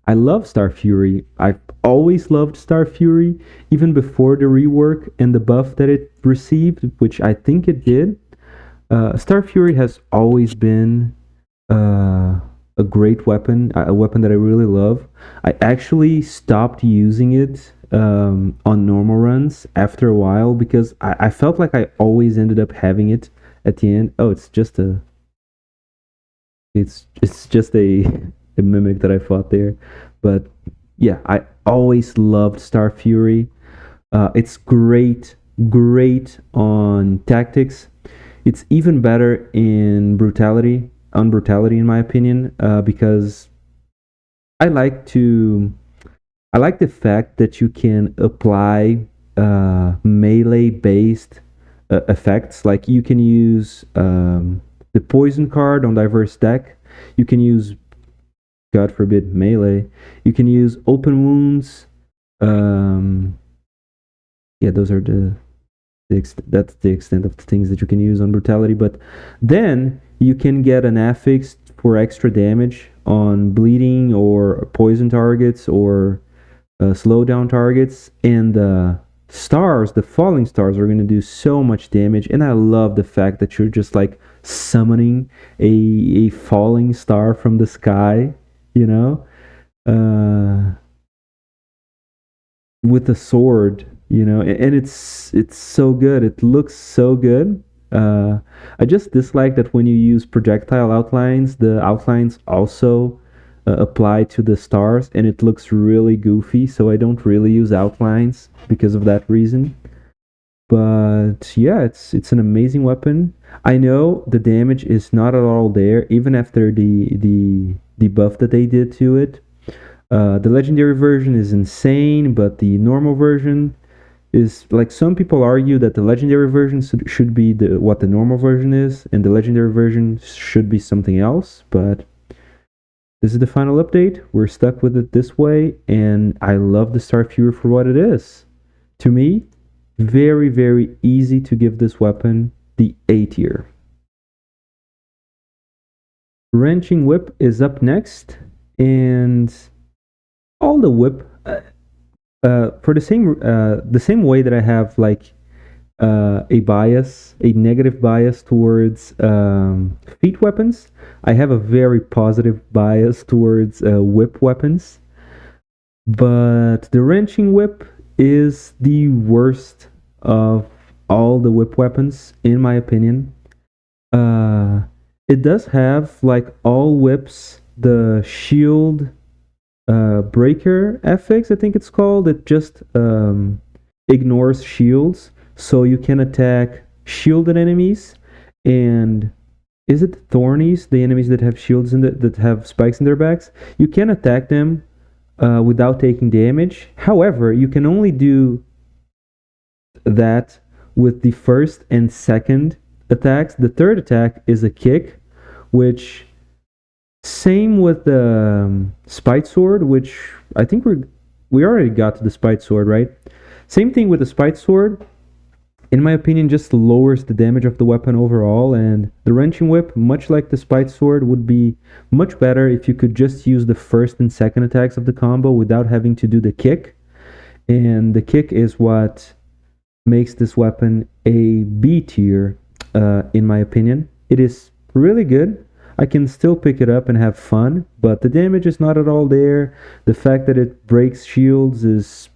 I love Starfury. I've always loved Starfury, even before the rework and the buff that it received, which I think it did. Starfury has always been a great weapon, a weapon that I really love. I actually stopped using it on normal runs after a while because I felt like I always ended up having it at the end. Oh, it's just a mimic that I fought there, but yeah, I always loved Starfury. It's great on tactics. It's even better in brutality, on brutality, in my opinion, because I like to. I like the fact that you can apply melee based effects. Like you can use the poison card on diverse deck. You can use, God forbid, melee. You can use open wounds. Um, yeah, those are that's the extent of the things that you can use on brutality. But then you can get an affix for extra damage on bleeding or poison targets or slow down targets, and the stars, the falling stars, are going to do so much damage. And I love the fact that you're just like summoning a falling star from the sky, you know, uh, with a sword, you know, and it's so good. It looks so good. I just dislike that when you use projectile outlines, the outlines also apply to the stars, and it looks really goofy. So I don't really use outlines because of that reason. But yeah, it's an amazing weapon. I know the damage is not at all there, even after the buff that they did to it. The legendary version is insane, but the normal version is like some people argue that the legendary version should be what the normal version is, and the legendary version should be something else. But this is the final update. We're stuck with it this way, and I love the Starfury for what it is. To me, very easy to give this weapon the A tier. Wrenching Whip is up next, and all the whip for the same way that I have like a negative bias towards feet weapons. I have a very positive bias towards whip weapons, but the wrenching whip is the worst of all the whip weapons, in my opinion. Uh, it does have, like all whips, the shield breaker FX, I think it's called. It just ignores shields, so you can attack shielded enemies. And is it thornies, the enemies that have shields that have spikes in their backs? You can attack them without taking damage. However, you can only do that with the first and second attacks. The third attack is a kick, which same with the Spite Sword, which I think we already got to the Spite Sword, right? Same thing with the Spite Sword. In my opinion, just lowers the damage of the weapon overall, and the Wrenching Whip, much like the Spite Sword, would be much better if you could just use the first and second attacks of the combo without having to do the kick. And the kick is what makes this weapon a B tier, in my opinion. It is really good. I can still pick it up and have fun, but the damage is not at all there. The fact that it breaks shields is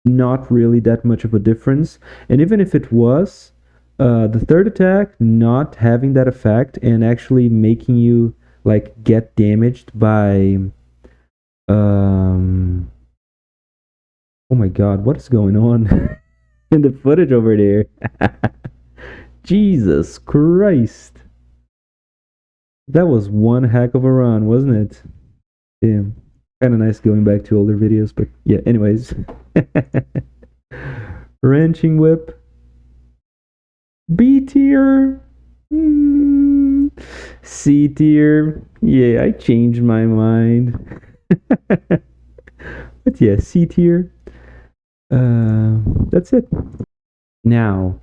not really that much of a difference. And even if it was, the third attack not having that effect and actually making you like get damaged by oh my god, what is going on in the footage over there? Jesus Christ. That was one heck of a run, wasn't it? Damn. Kind of nice going back to older videos, but yeah, anyways. Wrenching Whip. B tier. C tier. Yeah, I changed my mind. But yeah, C tier. That's it. Now,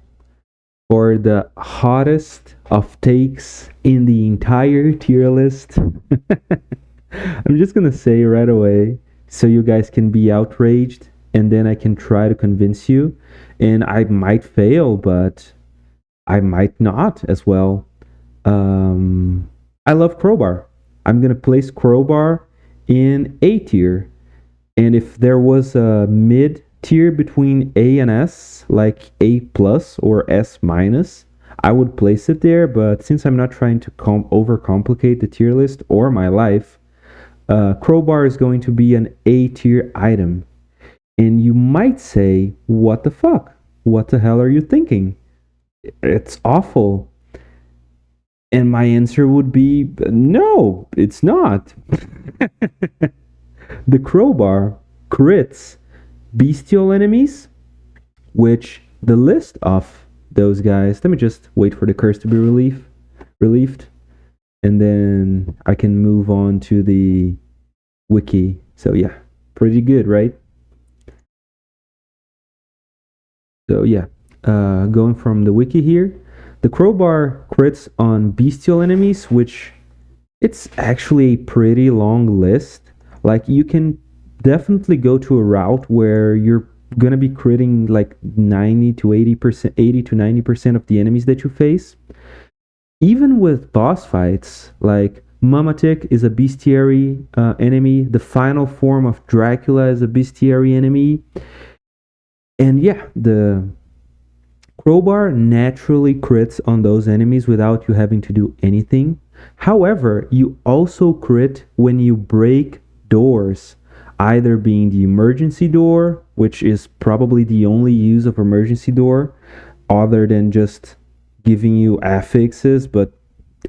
for the hottest of takes in the entire tier list. I'm just gonna say right away so you guys can be outraged, and then I can try to convince you. And I might fail, but I might not as well. I love Crowbar. I'm gonna place Crowbar in A tier. And if there was a mid tier between A and S, like A plus or S minus, I would place it there. But since I'm not trying to overcomplicate the tier list or my life, Crowbar is going to be an A tier item. And you might say, what the fuck? What the hell are you thinking? It's awful. And my answer would be, no, it's not. The Crowbar crits bestial enemies, which the list of those guys, let me just wait for the curse to be relieved, and then I can move on to the wiki. So yeah, pretty good, right? So yeah, going from the wiki here, the Crowbar crits on bestial enemies, which it's actually a pretty long list. Like you can definitely go to a route where you're gonna be critting like 90 to 80%, 80 to 90% of the enemies that you face. Even with boss fights, like Mamatic is a bestiary enemy. The final form of Dracula is a bestiary enemy. And yeah, the Crowbar naturally crits on those enemies without you having to do anything. However, you also crit when you break doors, either being the emergency door, which is probably the only use of emergency door, other than just giving you affixes, but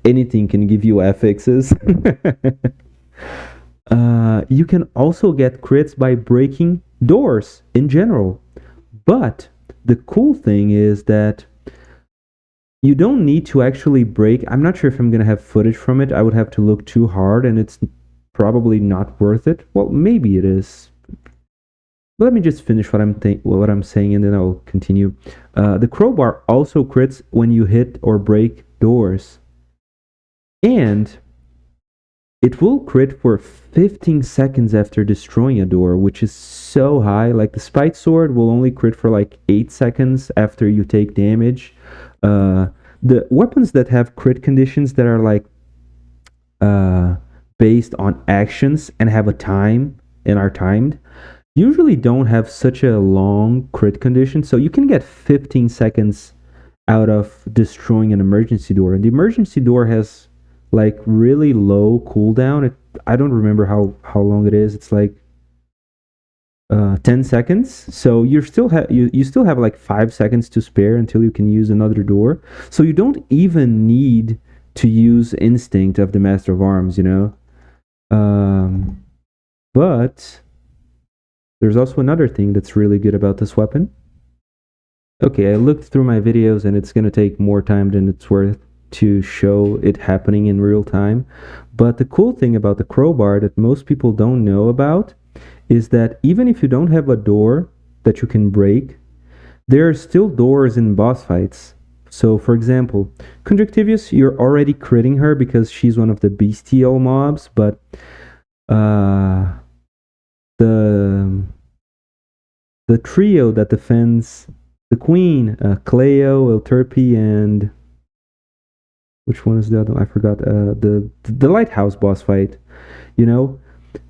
anything can give you affixes. You can also get crits by breaking doors in general. But the cool thing is that you don't need to actually break. I'm not sure if I'm going to have footage from it. I would have to look too hard, and it's probably not worth it. Well, maybe it is. Let me just finish what I'm saying, and then I'll continue. The Crowbar also crits when you hit or break doors. And it will crit for 15 seconds after destroying a door, which is so high. Like the Spite Sword will only crit for like 8 seconds after you take damage. The weapons that have crit conditions that are like based on actions and have a time and are timed usually don't have such a long crit condition. So you can get 15 seconds out of destroying an emergency door. And the emergency door has like really low cooldown. I don't remember how long it is. It's like 10 seconds. So you still have like 5 seconds to spare until you can use another door. So you don't even need to use Instinct of the Master of Arms, you know. But there's also another thing that's really good about this weapon. Okay, I looked through my videos and it's gonna take more time than it's worth to show it happening in real time. But the cool thing about the Crowbar that most people don't know about is that even if you don't have a door that you can break, there are still doors in boss fights. So for example, Conjunctivius, you're already critting her because she's one of the bestial mobs, but the trio that defends the queen, Cleo, Euterpe, and which one is the other one? I forgot. The lighthouse boss fight, you know,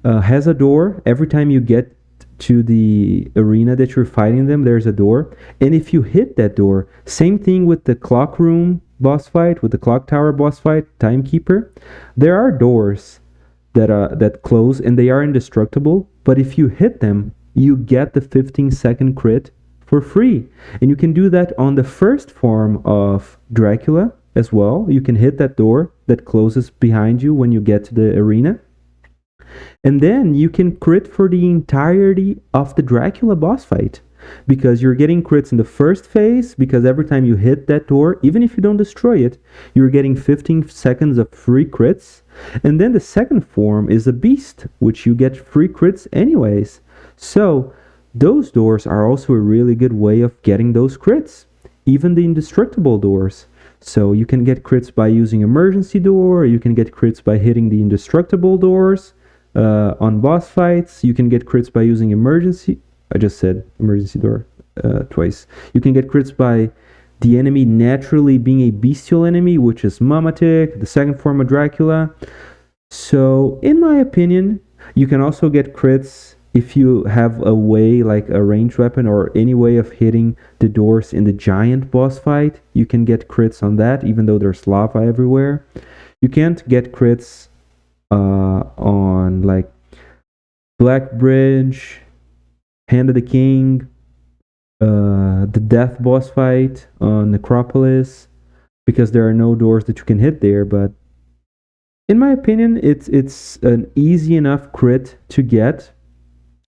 has a door. Every time you get to the arena that you're fighting them, there's a door. And if you hit that door, same thing with the clock room boss fight, with the clock tower boss fight, Timekeeper, there are doors that close and they are indestructible. But if you hit them, you get the 15-second crit for free. And you can do that on the first form of Dracula as well. You can hit that door that closes behind you when you get to the arena. And then you can crit for the entirety of the Dracula boss fight, because you're getting crits in the first phase, because every time you hit that door, even if you don't destroy it, you're getting 15 seconds of free crits. And then the second form is a beast, which you get free crits anyways. So those doors are also a really good way of getting those crits, even the indestructible doors. So you can get crits by using emergency door, you can get crits by hitting the indestructible doors. On boss fights, you can get crits by using emergency. I just said emergency door twice. You can get crits by the enemy naturally being a bestial enemy, which is Mamatic, the second form of Dracula. So, in my opinion, you can also get crits if you have a way, like a ranged weapon or any way of hitting the doors in the giant boss fight. You can get crits on that, even though there's lava everywhere. You can't get crits on like Black Bridge, Hand of the King, the Death boss fight on Necropolis, because there are no doors that you can hit there. But in my opinion, it's an easy enough crit to get.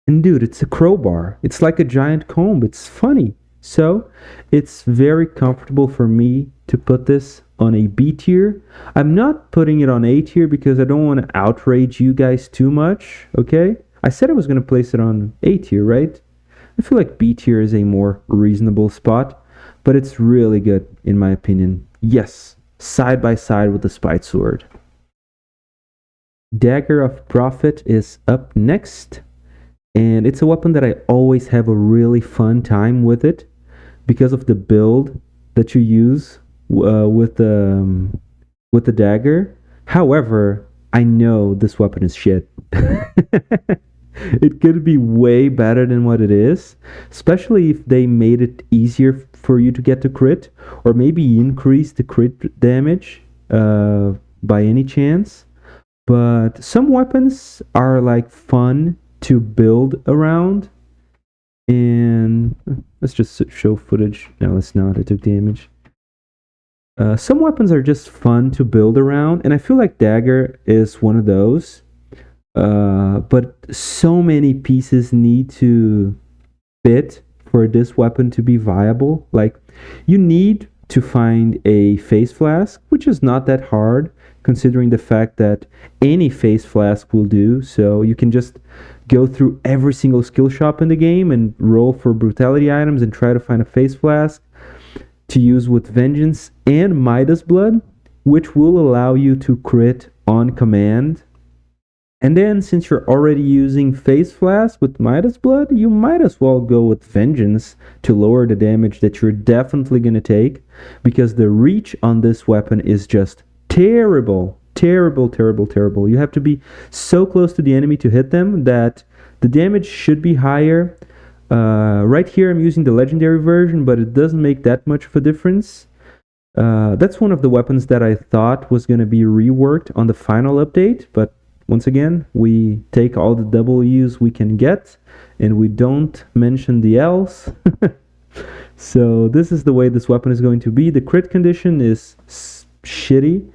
And dude, it's a crowbar. It's like a giant comb. It's funny. So it's very comfortable for me to put this on a B tier. I'm not putting it on A tier because I don't want to outrage you guys too much, okay? I said I was going to place it on A tier, right? I feel like B tier is a more reasonable spot, but it's really good in my opinion. Yes, side by side with the Spite Sword. Dagger of Profit is up next, and it's a weapon that I always have a really fun time with it because of the build that you use with the dagger. However, I know this weapon is shit. It could be way better than what it is, especially if they made it easier for you to get the crit, or maybe increase the crit damage by any chance. But some weapons are like fun to build around. And let's just show footage. No, let's not. I took damage. Some weapons are just fun to build around, and I feel like Dagger is one of those. But so many pieces need to fit for this weapon to be viable. Like, you need to find a face flask, which is not that hard, considering the fact that any face flask will do. So you can just go through every single skill shop in the game and roll for brutality items and try to find a face flask to use with Vengeance and Midas Blood, which will allow you to crit on command. And then, since you're already using Face Flask with Midas Blood, you might as well go with Vengeance to lower the damage that you're definitely going to take, because the reach on this weapon is just terrible. Terrible, terrible, terrible. You have to be so close to the enemy to hit them that the damage should be higher. Right here I'm using the legendary version, but it doesn't make that much of a difference. That's one of the weapons that I thought was going to be reworked on the final update, but once again, we take all the W's we can get, and we don't mention the L's. So this is the way this weapon is going to be. The crit condition is shitty.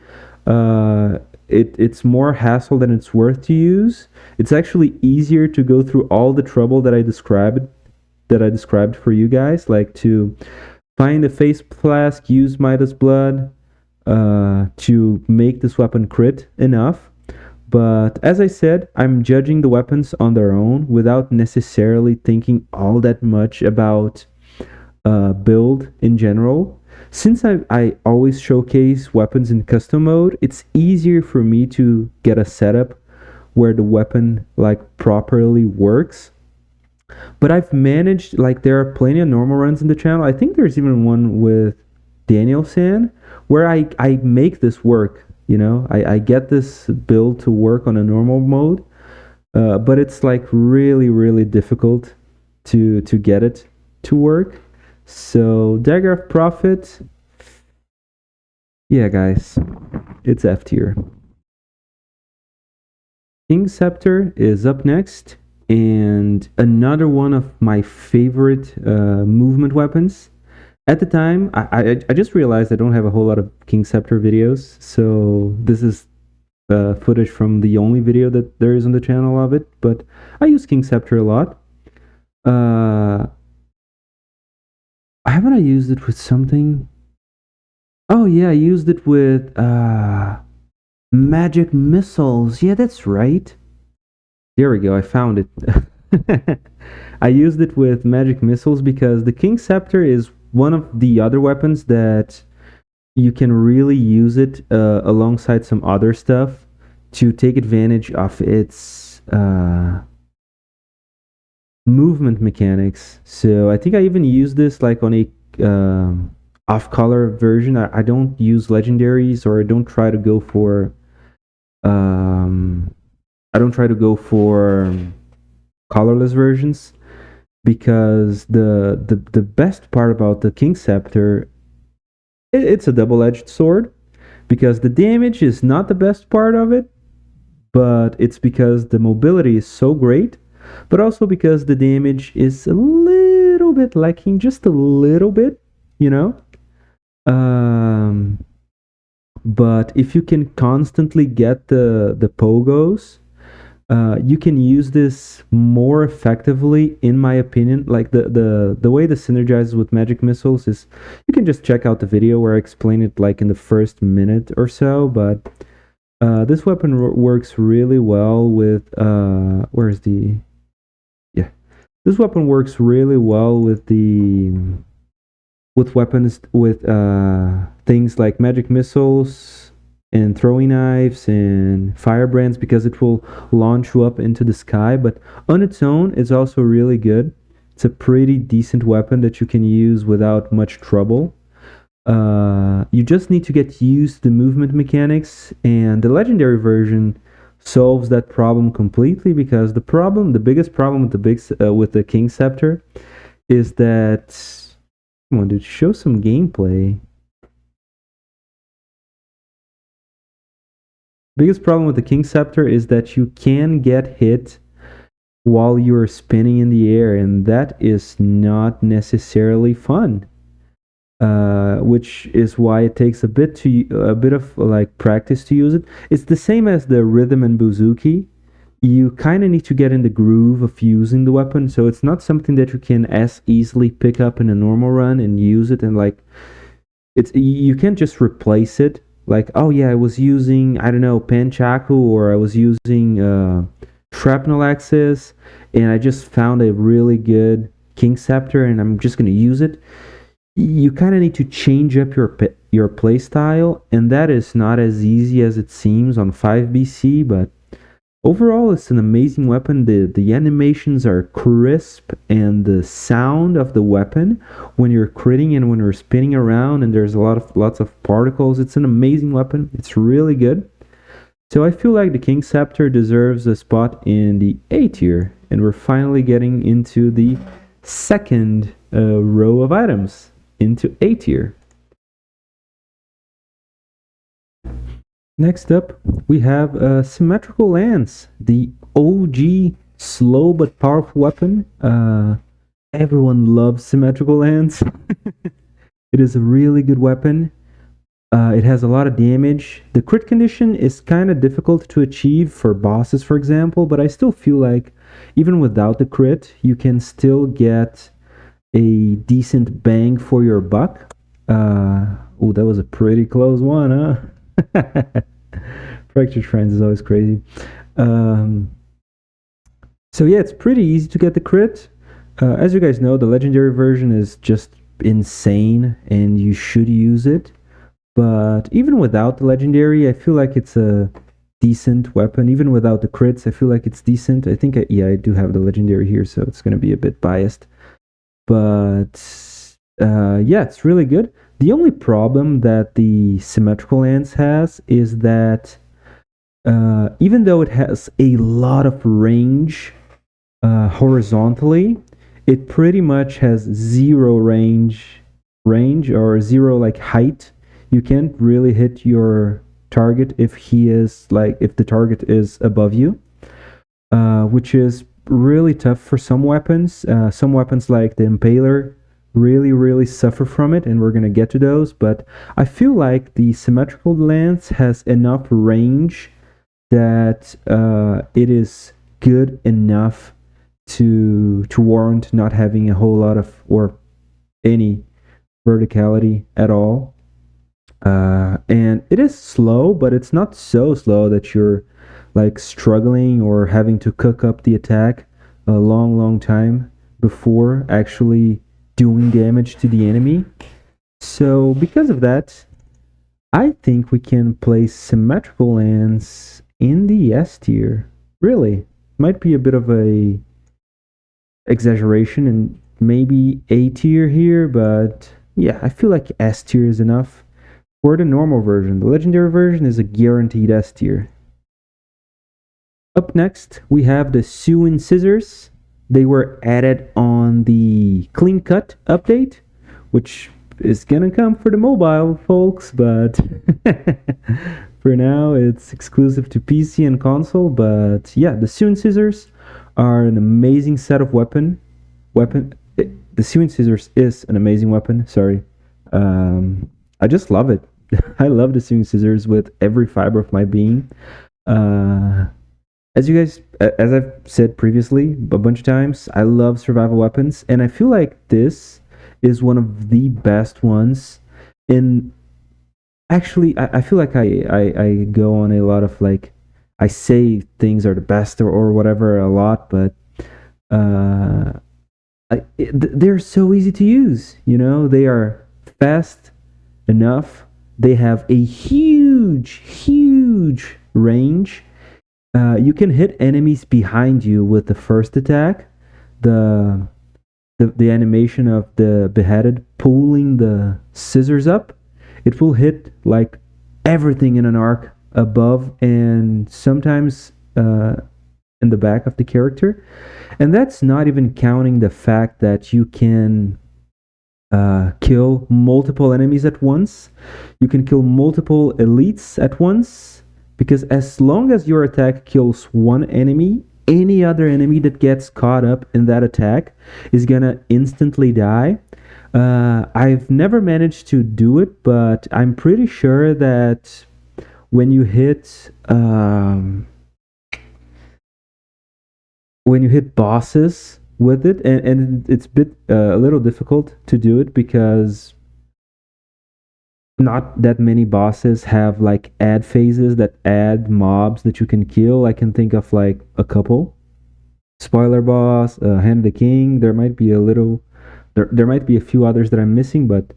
It's more hassle than it's worth to use. It's actually easier to go through all the trouble that I described for you guys, like to find a face flask, use Midas Blood, to make this weapon crit enough. But as I said, I'm judging the weapons on their own without necessarily thinking all that much about build in general. Since I always showcase weapons in custom mode, it's easier for me to get a setup where the weapon like properly works. But I've managed, like, there are plenty of normal runs in the channel. I think there's even one with Daniel San where I make this work. You know, I get this build to work on a normal mode, but it's like really, really difficult to get it to work. So Dagger of Profit, yeah guys, it's F tier. King Scepter is up next, and another one of my favorite movement weapons. At the time, I just realized I don't have a whole lot of King Scepter videos, so this is footage from the only video that there is on the channel of it, but I use King Scepter a lot. Haven't I used it with something? Oh yeah, I used it with magic missiles. Yeah, that's right. There we go, I found it. I used it with magic missiles because the King Scepter is one of the other weapons that you can really use it alongside some other stuff to take advantage of its movement mechanics. So I think I even used this like on a off-color version. I don't use legendaries, or I don't try to go for I don't try to go for colorless versions because the best part about the King Scepter, it's a double-edged sword because the damage is not the best part of it, but it's because the mobility is so great, but also because the damage is a little bit lacking, just a little bit, you know. Um, but if you can constantly get the pogos, you can use this more effectively, in my opinion. Like the way this synergizes with magic missiles is, you can just check out the video where I explain it like in the first minute or so. But this weapon works really well with where's the yeah. This weapon works really well with weapons with things like magic missiles and throwing knives and firebrands, because it will launch you up into the sky. But on its own, it's also really good. It's a pretty decent weapon that you can use without much trouble. You just need to get used to the movement mechanics, and the legendary version solves that problem completely, because the biggest problem with the King Scepter is that, come on, dude, show some gameplay. Biggest problem with the King Scepter is that you can get hit while you're spinning in the air, and that is not necessarily fun. Which is why it takes a bit of like practice to use it. It's the same as the rhythm and bouzouki. You kind of need to get in the groove of using the weapon, so it's not something that you can as easily pick up in a normal run and use it. And like, you can't just replace it. Like, oh yeah, I was using, I don't know, Panchaku, or I was using Shrapnel Axes, and I just found a really good King Scepter, and I'm just gonna use it. You kind of need to change up your play style, and that is not as easy as it seems on 5BC. But overall, it's an amazing weapon. The animations are crisp, and the sound of the weapon when you're critting and when you're spinning around and there's lots of particles, it's an amazing weapon. It's really good. So I feel like the King Scepter deserves a spot in the A tier, and we're finally getting into the second row of items, into A tier. Next up, we have a Symmetrical Lance, the OG slow but powerful weapon. Everyone loves Symmetrical Lance. It is a really good weapon. It has a lot of damage. The crit condition is kind of difficult to achieve for bosses, for example, but I still feel like even without the crit, you can still get a decent bang for your buck. Oh, that was a pretty close one, huh? Fractured Shrines is always crazy. So yeah, it's pretty easy to get the crit. As you guys know, the legendary version is just insane, and you should use it. But even without the legendary, I feel like it's a decent weapon. Even without the crits, I feel like it's decent. I think, I do have the legendary here, so it's going to be a bit biased. But yeah, it's really good. The only problem that the Symmetrical Lance has is that even though it has a lot of range horizontally, it pretty much has zero range or zero like height. You can't really hit your target if the target is above you, which is really tough for some weapons. Some weapons like the Impaler really suffer from it, and we're gonna get to those. But I feel like the Symmetrical Lance has enough range that it is good enough to warrant not having a whole lot of or any verticality at all. And it is slow, but it's not so slow that you're like struggling or having to cook up the attack a long time before actually doing damage to the enemy. So because of that, I think we can place Symmetrical Lance in the S tier. Really, might be a bit of a exaggeration and maybe A tier here, but yeah, I feel like S tier is enough. For the normal version, the legendary version is a guaranteed S tier. Up next, we have the Sewing Scissors. They were added on the Clean Cut update, which is gonna come for the mobile folks, but for now it's exclusive to PC and console. But yeah, the Sewing Scissors are an amazing set of the Sewing Scissors is an amazing weapon. Sorry. I just love it. I love the Sewing Scissors with every fiber of my being. As I've said previously a bunch of times, I love survival weapons, and I feel like this is one of the best ones. In actually, I feel like I go on a lot of like, I say things are the best or whatever a lot, but they're so easy to use. You know, they are fast enough. They have a huge range. You can hit enemies behind you with the first attack. The animation of the beheaded pulling the scissors up, it will hit like everything in an arc above and sometimes in the back of the character. And that's not even counting the fact that you can kill multiple enemies at once. You can kill multiple elites at once. Because as long as your attack kills one enemy, any other enemy that gets caught up in that attack is gonna instantly die. I've never managed to do it, but I'm pretty sure that when you hit bosses with it, and it's a little difficult to do it because not that many bosses have like add phases that add mobs that you can kill. I can think of like a couple. Spoiler boss, Hand of the King. There might be there might be a few others that I'm missing, but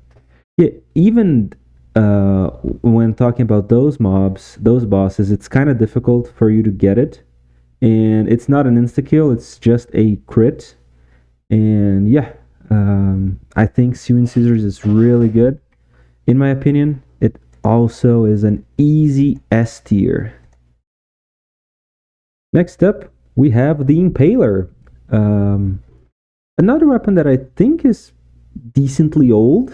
yeah, even when talking about those mobs, those bosses, it's kind of difficult for you to get it, and it's not an insta kill. It's just a crit, and yeah, I think Sewing Scissors is really good. In my opinion, it also is an easy S tier. Next up, we have the Impaler. Another weapon that I think is decently old.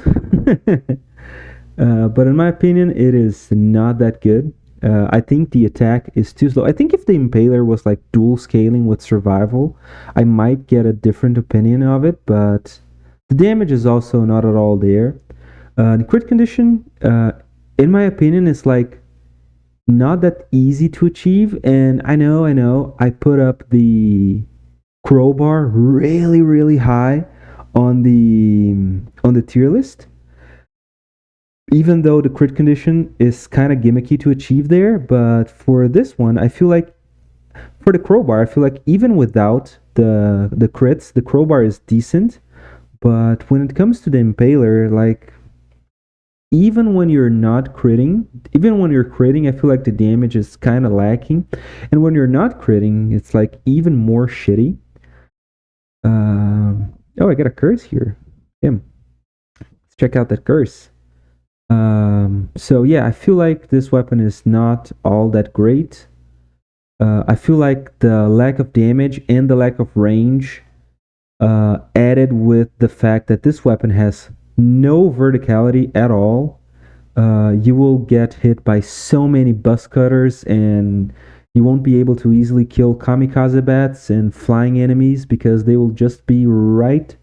But in my opinion, it is not that good. I think the attack is too slow. I think if the Impaler was like dual scaling with survival, I might get a different opinion of it, but the damage is also not at all there. The crit condition, in my opinion, is like not that easy to achieve. And I know, I put up the Crowbar really high on the tier list. Even though the crit condition is kind of gimmicky to achieve there, but for this one, I feel like for the Crowbar, I feel like even without the crits, the Crowbar is decent. But when it comes to the Impaler, like, even when you're critting, I feel like the damage is kind of lacking. And when you're not critting, it's like even more shitty. Oh, I got a curse here. Damn. Let's check out that curse. So yeah, I feel like this weapon is not all that great. I feel like the lack of damage and the lack of range, added with the fact that this weapon has no verticality at all, you will get hit by so many bus cutters, and you won't be able to easily kill kamikaze bats and flying enemies because they will just be right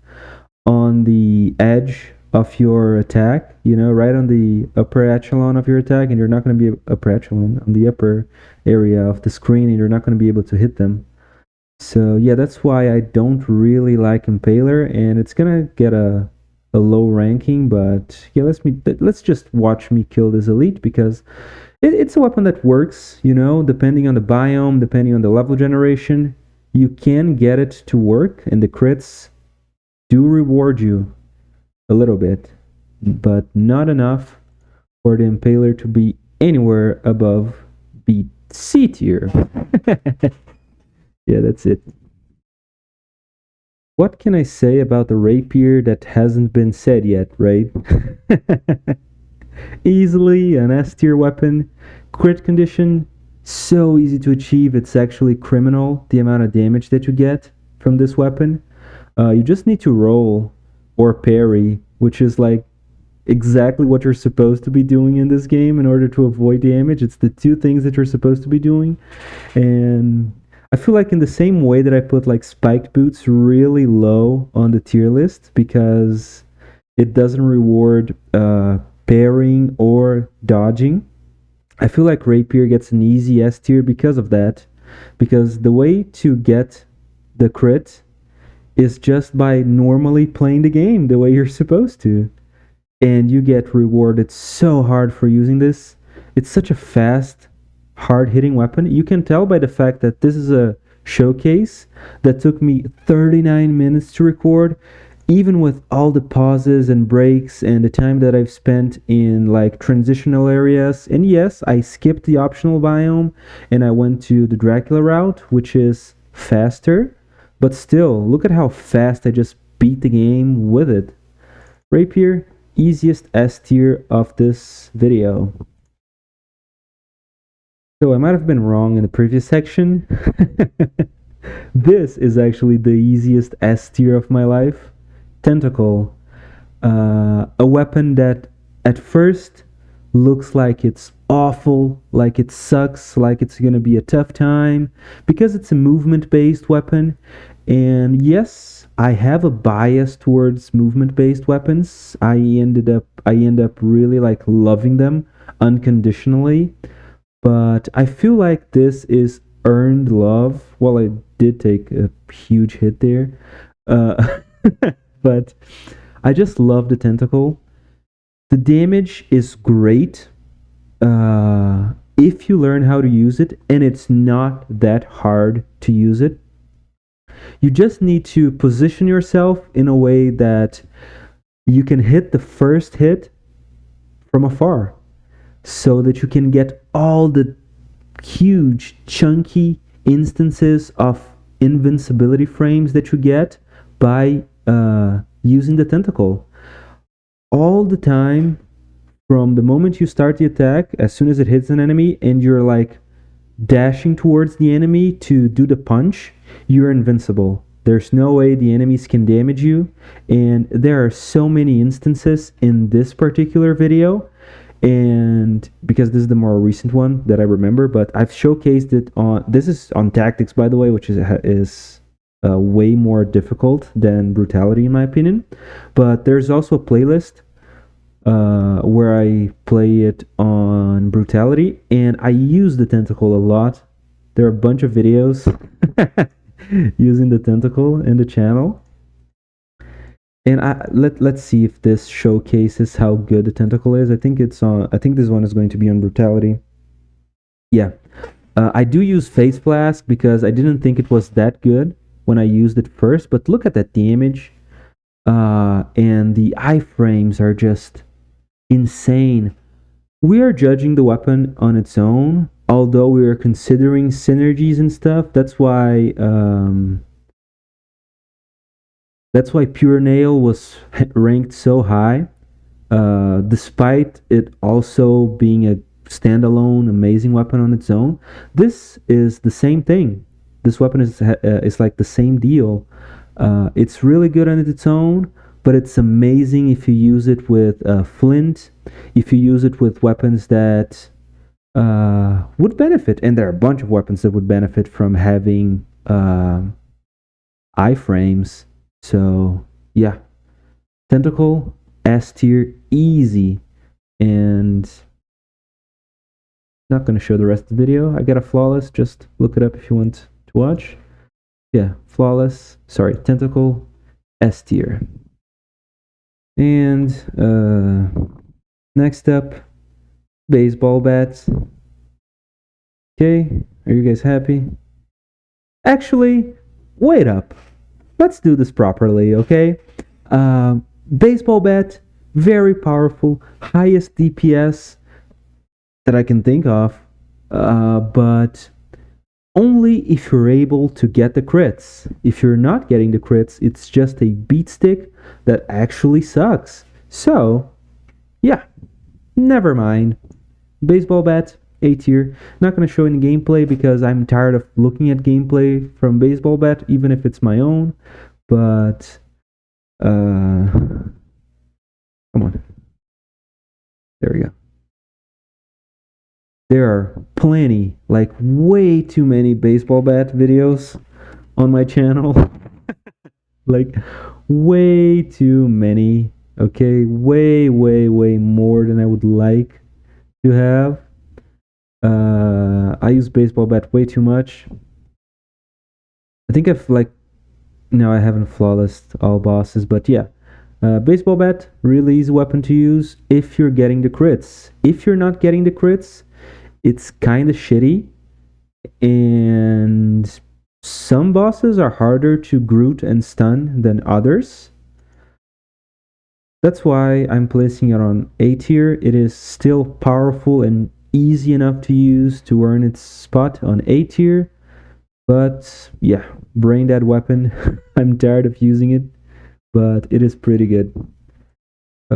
on the edge of your attack, right on the upper echelon of your attack, and you're not going to be upper echelon on the upper area of the screen, and you're not going to be able to hit them. So yeah, that's why I don't really like Impaler, and it's gonna get a low ranking. But yeah, let's just watch me kill this elite, because it's a weapon that works. Depending on the biome, depending on the level generation, you can get it to work, and the crits do reward you a little bit, but not enough for the Impaler to be anywhere above the C tier. Yeah, that's it. What can I say about the Rapier that hasn't been said yet, right? Easily an S tier weapon. Crit condition, so easy to achieve. It's actually criminal the amount of damage that you get from this weapon. You just need to roll or parry, which is like exactly what you're supposed to be doing in this game in order to avoid damage. It's the two things that you're supposed to be doing. And I feel like in the same way that I put like spiked boots really low on the tier list because it doesn't reward parrying or dodging, I feel like Rapier gets an easy S tier because of that. Because the way to get the crit is just by normally playing the game the way you're supposed to. And you get rewarded so hard for using this. It's such a fast, hard-hitting weapon. You can tell by the fact that this is a showcase that took me 39 minutes to record, even with all the pauses and breaks and the time that I've spent in like transitional areas. And yes, I skipped the optional biome and I went to the Dracula route, which is faster. But still, look at how fast I just beat the game with it. Rapier, easiest S tier of this video. So I might have been wrong in the previous section. This is actually the easiest S tier of my life. Tentacle. A weapon that at first looks like it's awful, like it sucks, like it's gonna be a tough time, because it's a movement-based weapon. And yes, I have a bias towards movement-based weapons. I end up really like loving them unconditionally. But I feel like this is earned love. Well, I did take a huge hit there. But I just love the Tentacle. The damage is great if you learn how to use it, and it's not that hard to use it. You just need to position yourself in a way that you can hit the first hit from afar so that you can get all the huge, chunky instances of invincibility frames that you get by using the Tentacle. All the time, from the moment you start the attack, as soon as it hits an enemy and you're like dashing towards the enemy to do the punch, you're invincible. There's no way the enemies can damage you. And there are so many instances in this particular video, and because this is the more recent one that I remember, but I've showcased it on, this is on Tactics, by the way, which is way more difficult than Brutality in my opinion. But there's also a playlist where I play it on Brutality, and I use the Tentacle a lot. There are a bunch of videos using the Tentacle in the channel. And let's see if this showcases how good the Tentacle is. I think this one is going to be on Brutality. Yeah. I do use Face Flask because I didn't think it was that good when I used it first, but look at that damage. And the iframes are just insane. We are judging the weapon on its own, although we are considering synergies and stuff. That's why Pure Nail was ranked so high, despite it also being a standalone amazing weapon on its own. This is the same thing. This weapon is like the same deal. It's really good on its own, but it's amazing if you use it with Flint, if you use it with weapons that would benefit. And there are a bunch of weapons that would benefit from having iframes. So yeah, Tentacle, S tier, easy. And not going to show the rest of the video. I got a flawless, just look it up if you want to watch. Yeah, flawless, sorry, Tentacle, S tier. And next up, baseball bats. Okay, are you guys happy? Actually, wait up. Let's do this properly, okay? Baseball bat, very powerful, highest DPS that I can think of, but only if you're able to get the crits. If you're not getting the crits, it's just a beat stick that actually sucks. So, yeah, never mind. Baseball bat, A tier. Not going to show any gameplay because I'm tired of looking at gameplay from Baseball Bat, even if it's my own. But come on. There we go. There are plenty, like way too many Baseball Bat videos on my channel. Like way too many. Okay, way more than I would like to have. I use Baseball Bat way too much. I think no, I haven't flawless all bosses, but yeah. Baseball Bat, really easy weapon to use if you're getting the crits. If you're not getting the crits, it's kind of shitty. And some bosses are harder to groot and stun than others. That's why I'm placing it on A tier. It is still powerful and easy enough to use to earn its spot on A tier. But yeah, brain dead weapon. I'm tired of using it, but it is pretty good.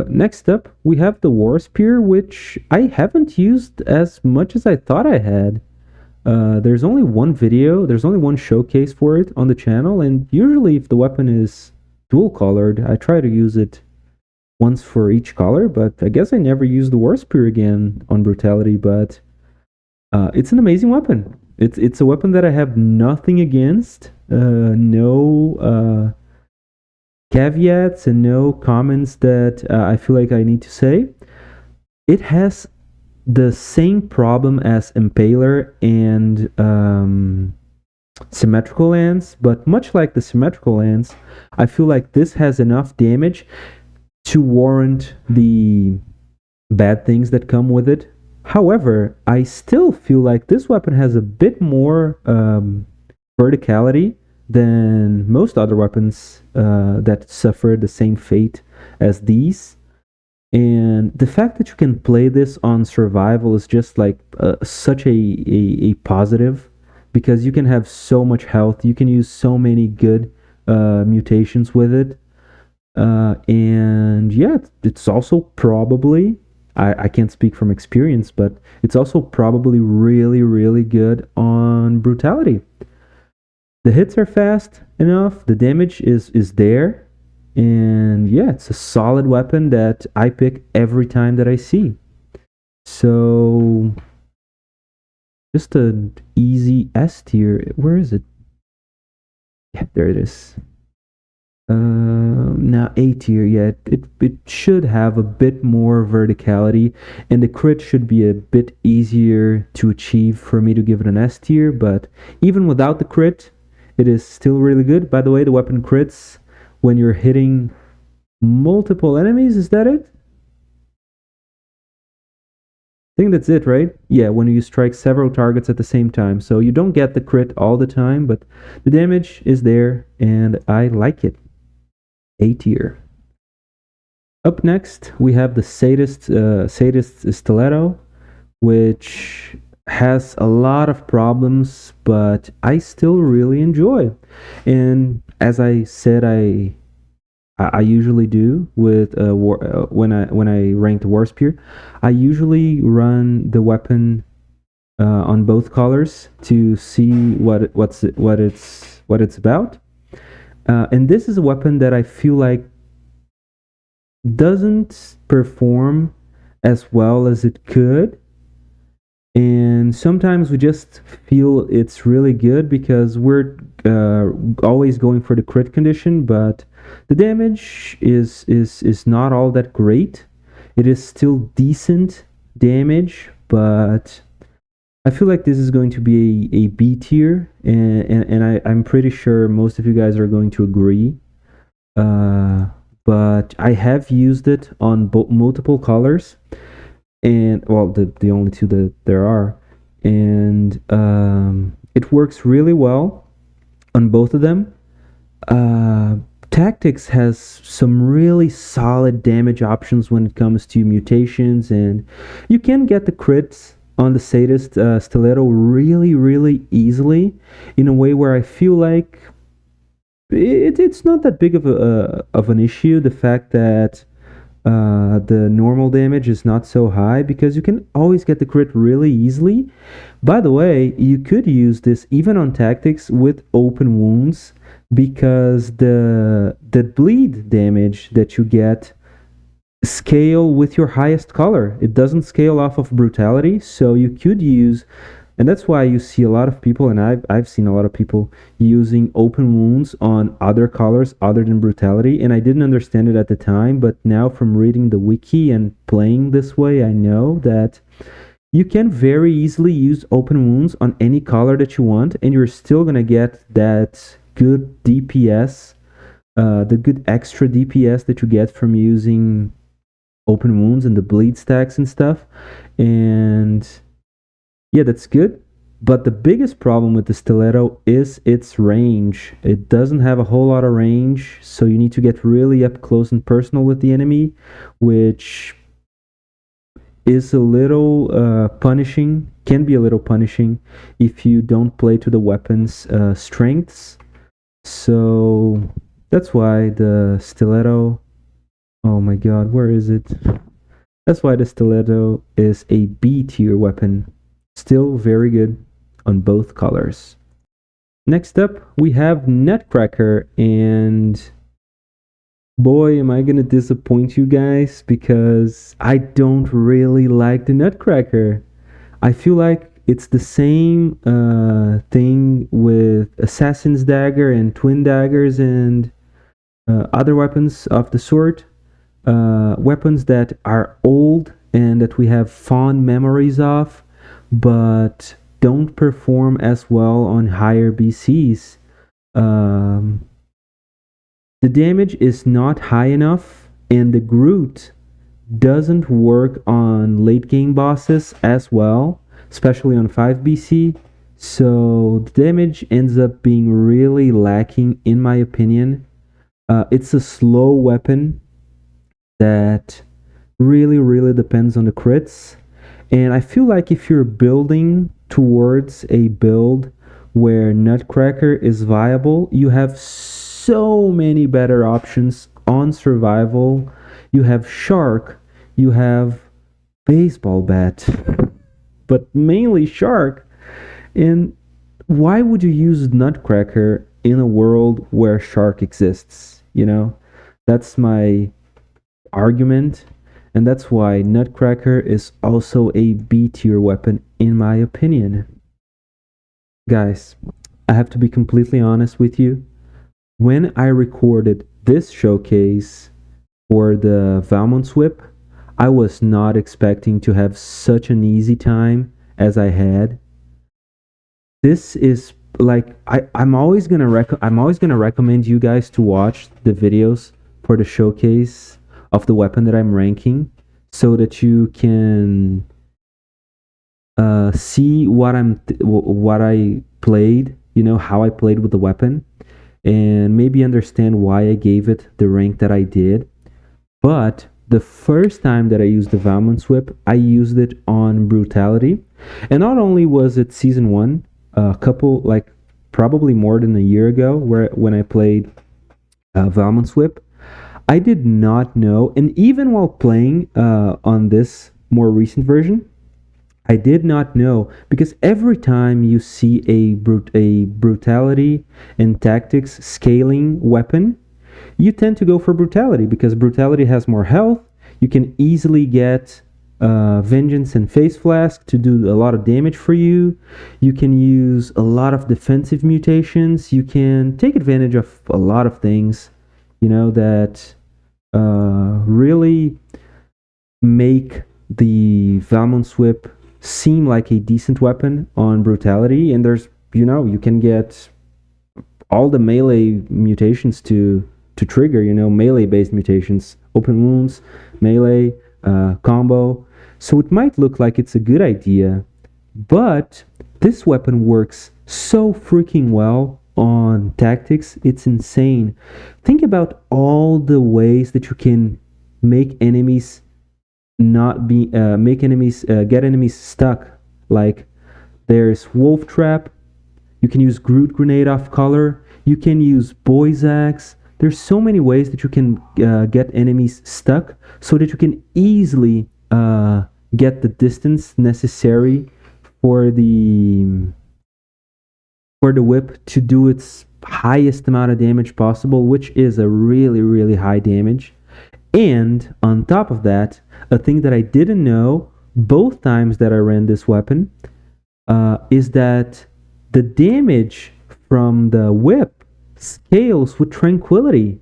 Next up, we have the War Spear, which I haven't used as much as I thought I had. There's only one video, there's only one showcase for it on the channel, and usually if the weapon is dual colored, I try to use it once for each color, but I guess I never used the War Spear again on Brutality, but it's an amazing weapon. It's a weapon that I have nothing against, no caveats and no comments that I feel like I need to say. It has the same problem as Impaler and Symmetrical Lance, but much like the Symmetrical Lance, I feel like this has enough damage to warrant the bad things that come with it. However, I still feel like this weapon has a bit more verticality than most other weapons that suffer the same fate as these. And the fact that you can play this on survival is just like such a positive, because you can have so much health, you can use so many good mutations with it. And yeah, it's also probably, I can't speak from experience, but it's also probably really good on Brutality. The hits are fast enough, the damage is there, and yeah, it's a solid weapon that I pick every time that I see. So just an easy S tier. Where is it? Yeah, there it is. Now A tier, yeah, it should have a bit more verticality, and the crit should be a bit easier to achieve for me to give it an S tier, but even without the crit, it is still really good. By the way, the weapon crits when you're hitting multiple enemies, is that it? I think that's it, right? Yeah, when you strike several targets at the same time. So you don't get the crit all the time, but the damage is there, and I like it. A tier. Up next, we have the Sadist Stiletto, which has a lot of problems, but I still really enjoy. And as I said, I usually do with when I rank the War Spear, I usually run the weapon on both colors to see what it's about. And this is a weapon that I feel like doesn't perform as well as it could. And sometimes we just feel it's really good because we're always going for the crit condition, but the damage is not all that great. It is still decent damage, but I feel like this is going to be a B tier, and I'm pretty sure most of you guys are going to agree. But I have used it on multiple colors, and well, the only two that there are, and it works really well on both of them. Tactics has some really solid damage options when it comes to mutations, and you can get the crits on the Sadist Stiletto really easily, in a way where I feel like it's not that big of an issue. The fact that the normal damage is not so high because you can always get the crit really easily. By the way, you could use this even on tactics with open wounds because the bleed damage that you get scale with your highest color. It doesn't scale off of brutality, so you could use, and that's why you see a lot of people, and I've seen a lot of people using open wounds on other colors other than brutality, and I didn't understand it at the time, but now from reading the wiki and playing this way, I know that you can very easily use open wounds on any color that you want, and you're still gonna get that good DPS, the good extra DPS that you get from using open wounds and the bleed stacks and stuff. And yeah, that's good. But the biggest problem with the stiletto is its range. It doesn't have a whole lot of range, so you need to get really up close and personal with the enemy, which is a little punishing, can be a little punishing if you don't play to the weapon's strengths. So that's why the stiletto, oh my god, where is it? That's why the stiletto is a B tier weapon. Still very good on both colors. Next up, we have Nutcracker, and boy, am I gonna disappoint you guys because I don't really like the Nutcracker. I feel like it's the same thing with Assassin's Dagger and Twin Daggers and other weapons of the sort. Weapons that are old and that we have fond memories of, but don't perform as well on higher BCs. The damage is not high enough, and the Groot doesn't work on late game bosses as well, especially on 5 BC. So the damage ends up being really lacking, in my opinion. It's a slow weapon that really depends on the crits. And I feel like if you're building towards a build where Nutcracker is viable, you have so many better options on survival. You have Shark, you have Baseball Bat, but mainly Shark. And why would you use Nutcracker in a world where Shark exists? You know, that's my argument, and that's why Nutcracker is also a B tier weapon in my opinion. Guys, I have to be completely honest with you. When I recorded this showcase for the Valmont's Whip, I was not expecting to have such an easy time as I had. This is like I'm always gonna recommend you guys to watch the videos for the showcase of the weapon that I'm ranking, so that you can see what I played, you know, how I played with the weapon, and maybe understand why I gave it the rank that I did. But the first time that I used the Valmont's Whip, I used it on brutality, and not only was it season 1, a couple, like probably more than a year ago, when I played Valmont's Whip, I did not know, and even while playing on this more recent version, I did not know, because every time you see a brutality and tactics scaling weapon, you tend to go for brutality because brutality has more health. You can easily get Vengeance and Face Flask to do a lot of damage for you. You can use a lot of defensive mutations. You can take advantage of a lot of things, you know, that really make the Valmont's Whip seem like a decent weapon on brutality. And there's, you know, you can get all the melee mutations to trigger, you know, melee based mutations, open wounds, melee, combo. So it might look like it's a good idea, but this weapon works so freaking well on tactics. It's insane. Think about all the ways that you can make enemies get enemies stuck. Like, there's Wolf Trap. You can use Groot Grenade off color. You can use Boy's Axe. there's so many ways that you can get enemies stuck so that you can easily get the distance necessary for the whip to do its highest amount of damage possible, which is a really, really high damage. And on top of that, a thing that I didn't know both times that I ran this weapon is that the damage from the whip scales with tranquility.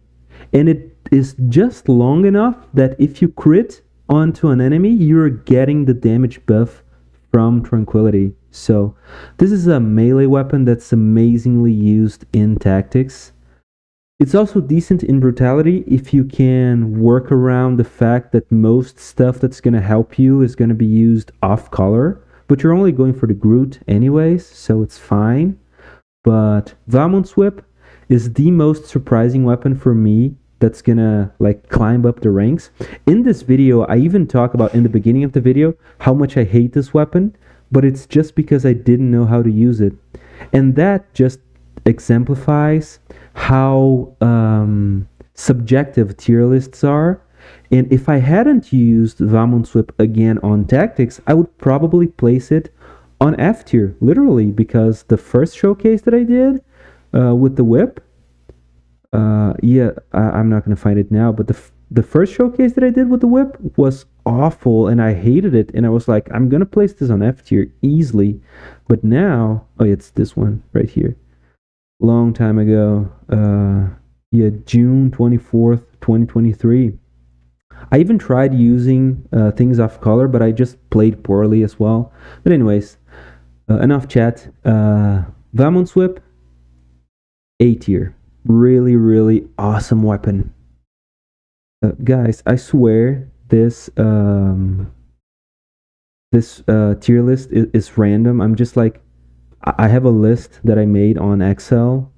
And it is just long enough that if you crit onto an enemy, you're getting the damage buff from tranquility. So this is a melee weapon that's amazingly used in tactics. It's also decent in brutality if you can work around the fact that most stuff that's going to help you is going to be used off color, but you're only going for the Groot anyways, so it's fine. But Valmont's Whip is the most surprising weapon for me that's gonna like climb up the ranks. In this video, I even talk about in the beginning of the video how much I hate this weapon, but it's just because I didn't know how to use it. And that just exemplifies how subjective tier lists are. And if I hadn't used Valmont's Whip again on tactics, I would probably place it on F tier, literally, because the first showcase that I did with the whip, I'm not going to find it now, but the first showcase that I did with the whip was awful and I hated it. And I was like, I'm going to place this on F tier easily. But now, it's this one right here. Long time ago, June 24th, 2023. I even tried using things off color, but I just played poorly as well. But anyways, enough chat. Valmont's Whip, A tier. Really, really awesome weapon. Guys, I swear this tier list is random. I'm just like, I have a list that I made on Excel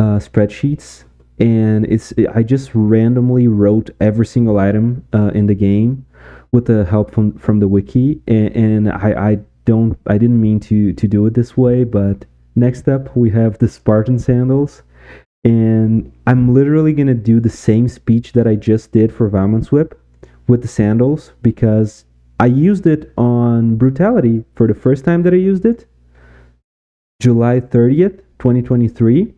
spreadsheets, and I just randomly wrote every single item in the game with the help from the wiki, and I didn't mean to do it this way. But next up we have the Spartan Sandals, and I'm literally gonna do the same speech that I just did for Valmont's Whip with the sandals, because I used it on brutality for the first time that I used it, July 30th, 2023,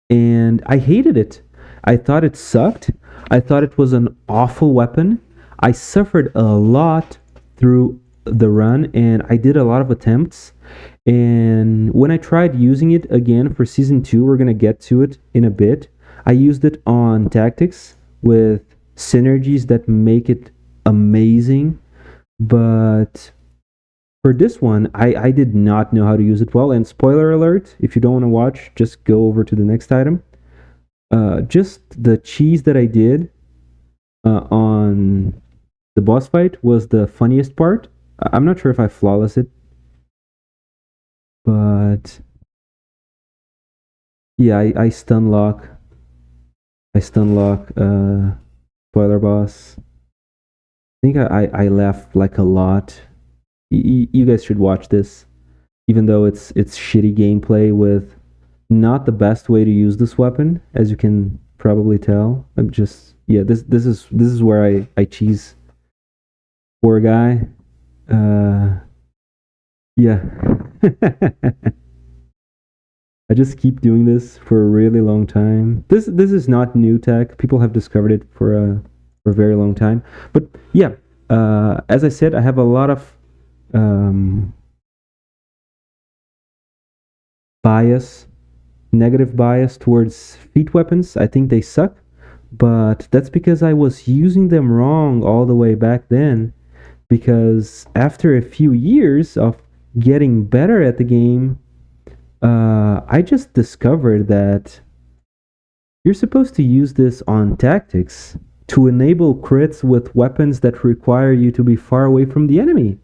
and I hated it. I thought it sucked. I thought it was an awful weapon. I suffered a lot through the run, and I did a lot of attempts. And when I tried using it again for Season 2, we're going to get to it in a bit, I used it on tactics with synergies that make it amazing. But for this one, I did not know how to use it well. And spoiler alert, if you don't want to watch, just go over to the next item. Just the cheese that I did on the boss fight was the funniest part. I'm not sure if I flawless it, but yeah, I stun lock. Spoiler boss. I think I laughed like a lot. You guys should watch this, even though it's shitty gameplay with not the best way to use this weapon, as you can probably tell. I'm just this is where I cheese. Poor guy. I just keep doing this for a really long time. This is not new tech. People have discovered it for a very long time. But yeah, as I said, I have a lot of negative bias towards feat weapons. I think they suck, but that's because I was using them wrong all the way back then. Because after a few years of getting better at the game, I just discovered that you're supposed to use this on tactics to enable crits with weapons that require you to be far away from the enemy.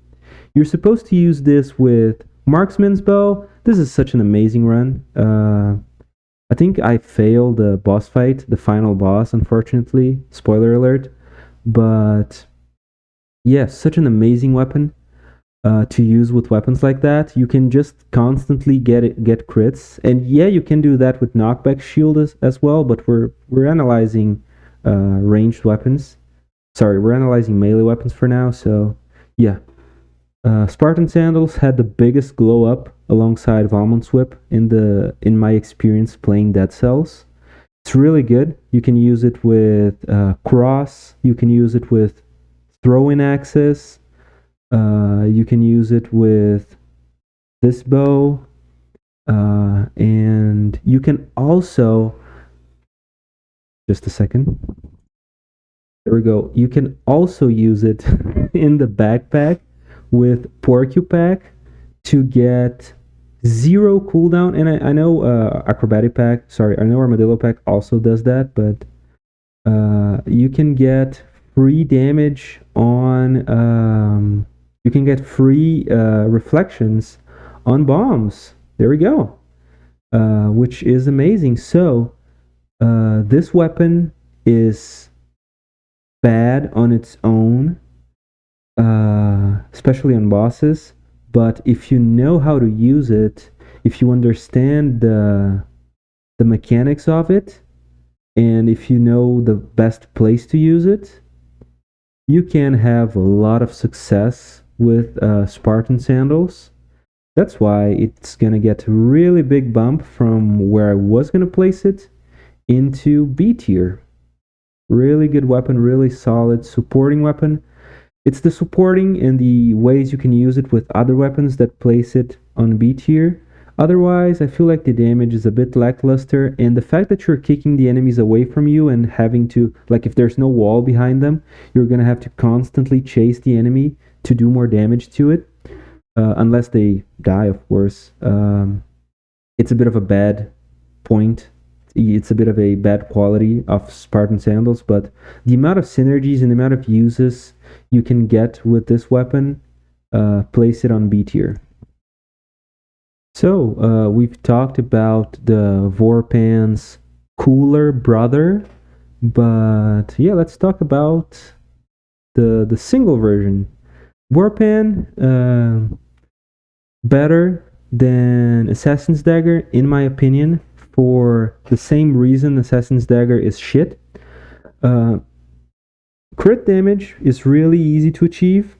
You're supposed to use this with Marksman's Bow. This is such an amazing run. I think I failed the boss fight, the final boss, unfortunately. Spoiler alert. But yeah, such an amazing weapon. to use with weapons like that. You can just constantly get crits, and yeah, you can do that with knockback shield as well. But we're analyzing ranged weapons. Sorry, we're analyzing melee weapons for now. So yeah, Spartan Sandals had the biggest glow up alongside Valmont's Whip in my experience playing Dead Cells. It's really good. You can use it with cross. You can use it with throwing axes. You can use it with this bow, and you can also, just a second, there we go. You can also use it in the backpack with Porcupack to get 0 cooldown. And I know I know Armadillo Pack also does that, but you can get free damage on you can get free reflections on bombs. There we go. Which is amazing. So this weapon is bad on its own, especially on bosses. But if you know how to use it, if you understand the mechanics of it, and if you know the best place to use it, you can have a lot of success with Spartan Sandals. That's why it's gonna get a really big bump from where I was gonna place it into B tier. Really good weapon, really solid supporting weapon. It's the supporting and the ways you can use it with other weapons that place it on B tier. Otherwise, I feel like the damage is a bit lackluster, and the fact that you're kicking the enemies away from you and having to, like, if there's no wall behind them, you're gonna have to constantly chase the enemy to do more damage to it, unless they die, of course. It's a bit of a bad point. It's a bit of a bad quality of Spartan Sandals, but the amount of synergies and the amount of uses you can get with this weapon place it on B tier. So, we've talked about the Vorpan's cooler brother, but yeah, let's talk about the single version. Vorpan, better than Assassin's Dagger, in my opinion, for the same reason Assassin's Dagger is shit. Crit damage is really easy to achieve,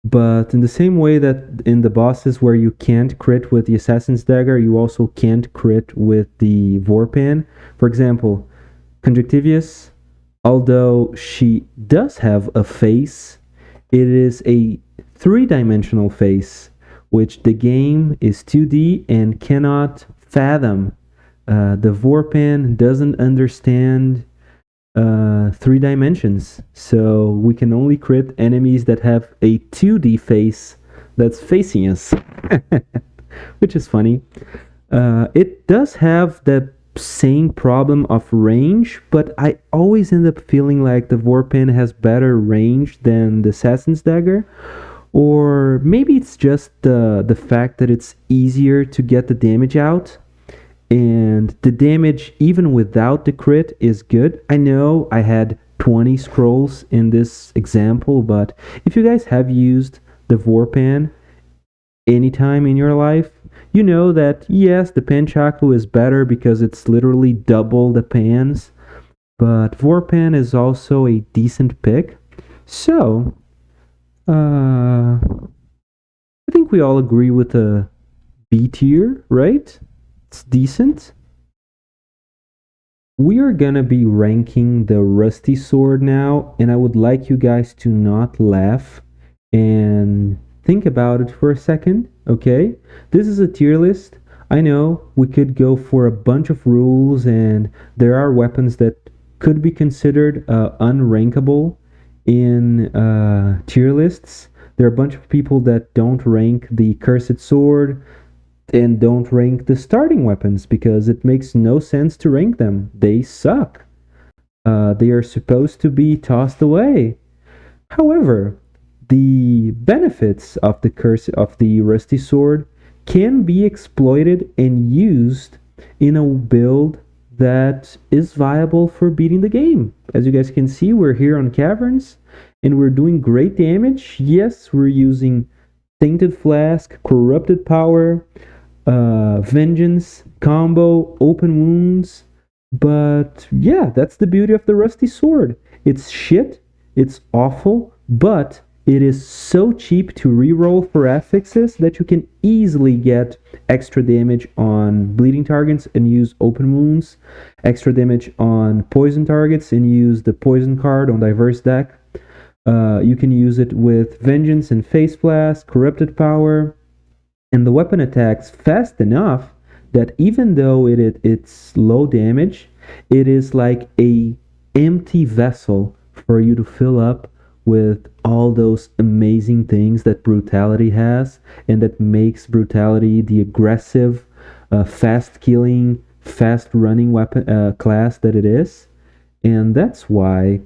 but in the same way that in the bosses where you can't crit with the Assassin's Dagger, you also can't crit with the Vorpan. For example, Conjunctivius, although she does have a face, it is a 3-dimensional face, which the game is 2D and cannot fathom. The Vorpan doesn't understand 3 dimensions, so we can only crit enemies that have a 2D face that's facing us, which is funny. It does have the same problem of range, but I always end up feeling like the Vorpan has better range than the Assassin's Dagger, or maybe it's just the fact that it's easier to get the damage out. And the damage, even without the crit, is good. I know I had 20 scrolls in this example, but if you guys have used the Vorpan anytime in your life, you know that, yes, the Panchaku is better because it's literally double the pans, but Vorpan is also a decent pick. So, I think we all agree with a B tier, right? It's decent. We are gonna be ranking the Rusty Sword now, and I would like you guys to not laugh and think about it for a second, okay? This is a tier list. I know we could go for a bunch of rules, and there are weapons that could be considered unrankable in tier lists. There are a bunch of people that don't rank the Cursed Sword and don't rank the starting weapons because it makes no sense to rank them. They suck. They are supposed to be tossed away. However, the benefits of the Rusty Sword can be exploited and used in a build that is viable for beating the game. As you guys can see, we're here on Caverns, and we're doing great damage. Yes, we're using Tainted Flask, Corrupted Power, Vengeance, Combo, Open Wounds. But yeah, that's the beauty of the Rusty Sword. It's shit, it's awful, but it is so cheap to reroll for affixes that you can easily get extra damage on bleeding targets and use open wounds, extra damage on poison targets and use the poison card on diverse deck. You can use it with Vengeance and Face Blast, Corrupted Power, and the weapon attacks fast enough that even though it's low damage, it is like a empty vessel for you to fill up with all those amazing things that Brutality has, and that makes Brutality the aggressive, fast killing, fast running weapon class that it is. And that's why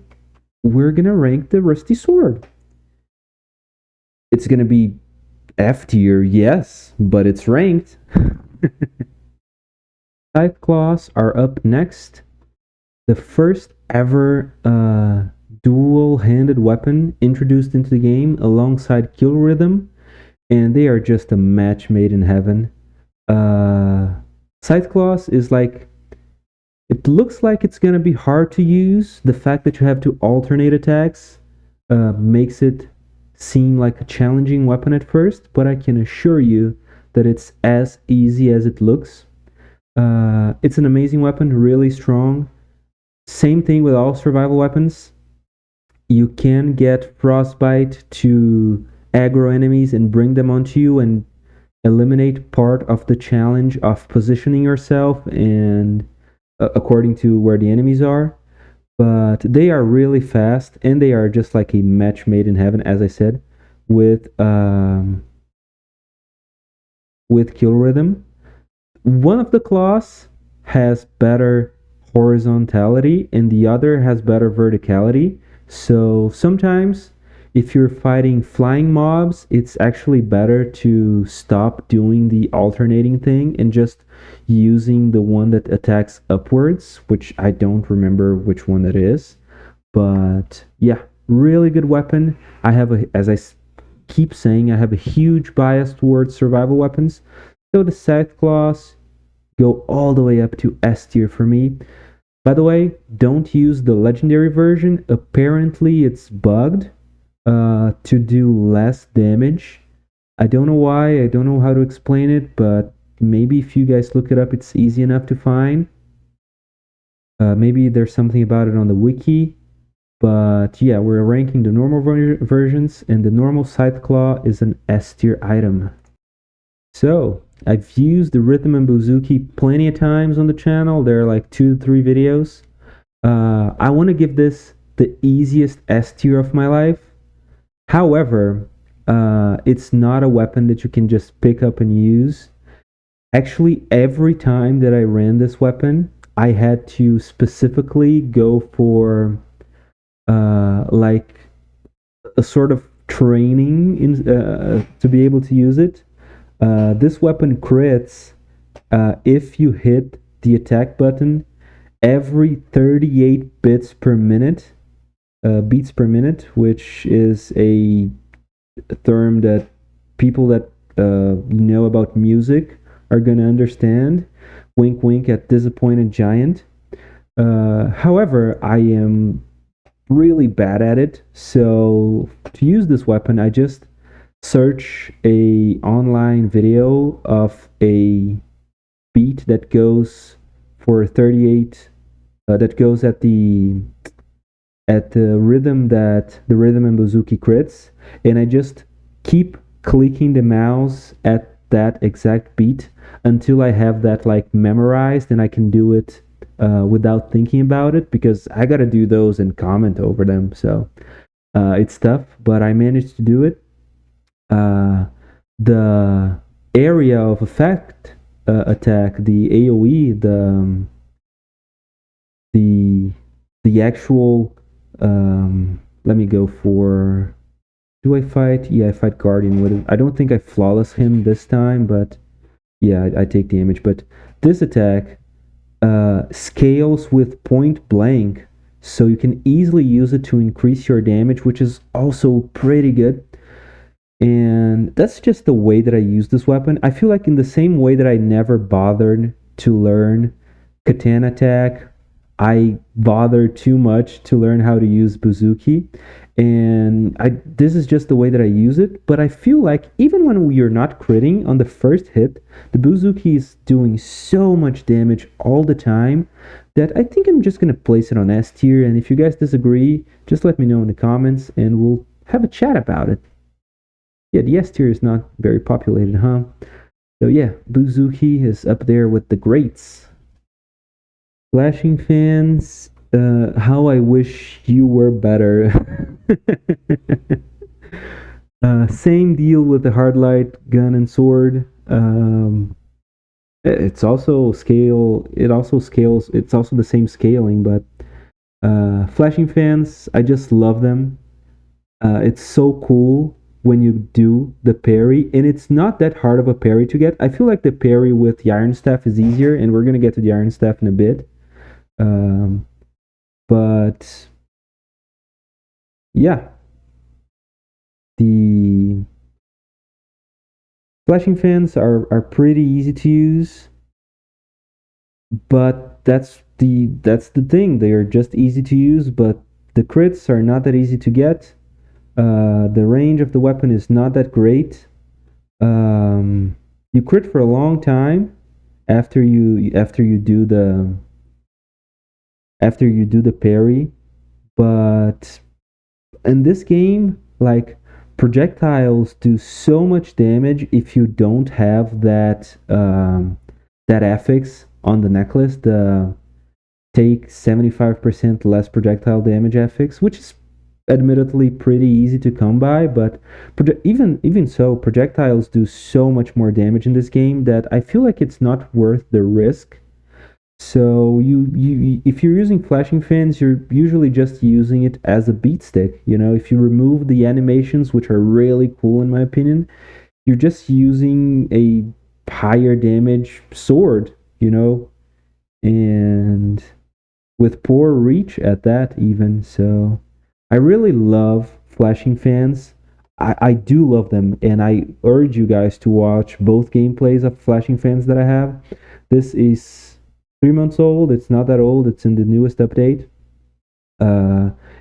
we're gonna rank the Rusty Sword. It's gonna be F tier, yes, but it's ranked. Scythe Claws are up next. The first ever dual-handed weapon introduced into the game alongside Kill Rhythm, and they are just a match made in heaven. Scythe Claws is like, it looks like it's gonna be hard to use. The fact that you have to alternate attacks makes it seem like a challenging weapon at first, but I can assure you that it's as easy as it looks. It's an amazing weapon, really strong. Same thing with all survival weapons. You can get Frostbite to aggro enemies and bring them onto you and eliminate part of the challenge of positioning yourself and according to where the enemies are. But they are really fast, and they are just like a match made in heaven, as I said, with Kill Rhythm. One of the claws has better horizontality and the other has better verticality. So sometimes if you're fighting flying mobs, it's actually better to stop doing the alternating thing and just using the one that attacks upwards, which I don't remember which one that is. But yeah, really good weapon. As I keep saying, I have a huge bias towards survival weapons. So the Scythe Claws go all the way up to S tier for me. By the way, don't use the legendary version. Apparently it's bugged to do less damage. I don't know why, I don't know how to explain it, but maybe if you guys look it up, it's easy enough to find. Maybe there's something about it on the wiki. But yeah, we're ranking the normal versions, and the normal Scythe Claw is an S tier item. So, I've used the Rhythm and Bouzouki plenty of times on the channel. There are like 2 to 3 videos. I want to give this the easiest S tier of my life. However, it's not a weapon that you can just pick up and use. Actually, every time that I ran this weapon, I had to specifically go for like a sort of training to be able to use it. This weapon crits if you hit the attack button every 38 beats per minute, which is a term that people that know about music are gonna understand. Wink wink at Disappointed Giant. However, I am really bad at it, so to use this weapon I just search a online video of a beat that goes for 38 that goes at the rhythm that the Rhythm and Bouzouki crits, and I just keep clicking the mouse at that exact beat until I have that like memorized and I can do it without thinking about it, because I gotta do those and comment over them, so it's tough, but I managed to do it. The area of effect attack, the AoE, the actual let me go for, do I fight? Yeah, I fight Guardian with it. I don't think I flawless him this time, but yeah, I take damage. But this attack scales with point blank, so you can easily use it to increase your damage, which is also pretty good. And that's just the way that I use this weapon. I feel like in the same way that I never bothered to learn Katana attack, I bothered too much to learn how to use Buzuki. And this is just the way that I use it. But I feel like even when you're not critting on the first hit, the Buzuki is doing so much damage all the time that I think I'm just going to place it on S tier. And if you guys disagree, just let me know in the comments and we'll have a chat about it. Yeah, the S tier is not very populated, huh? So yeah, Buzuki is up there with the greats. Flashing fans, how I wish you were better. Same deal with the hardlight gun and sword. It's also scale. It also scales. It's also the same scaling, but flashing fans, I just love them. It's so cool when you do the parry, and it's not that hard of a parry to get. I feel like the parry with the Iron Staff is easier, and we're gonna get to the Iron Staff in a bit. But yeah, the flashing fans are pretty easy to use, but that's the thing. They are just easy to use, but the crits are not that easy to get. The range of the weapon is not that great. You crit for a long time after you do the parry, but in this game, like, projectiles do so much damage if you don't have that affix on the necklace, the take 75% less projectile damage affix, which is admittedly pretty easy to come by, but even so, projectiles do so much more damage in this game that I feel like it's not worth the risk. So you if you're using flashing fans, you're usually just using it as a beat stick. You know, if you remove the animations, which are really cool in my opinion, you're just using a higher damage sword, you know, and with poor reach at that even. So I really love flashing fans. I do love them, and I urge you guys to watch both gameplays of flashing fans that I have. This is 3 months old. It's not that old. It's in the newest update.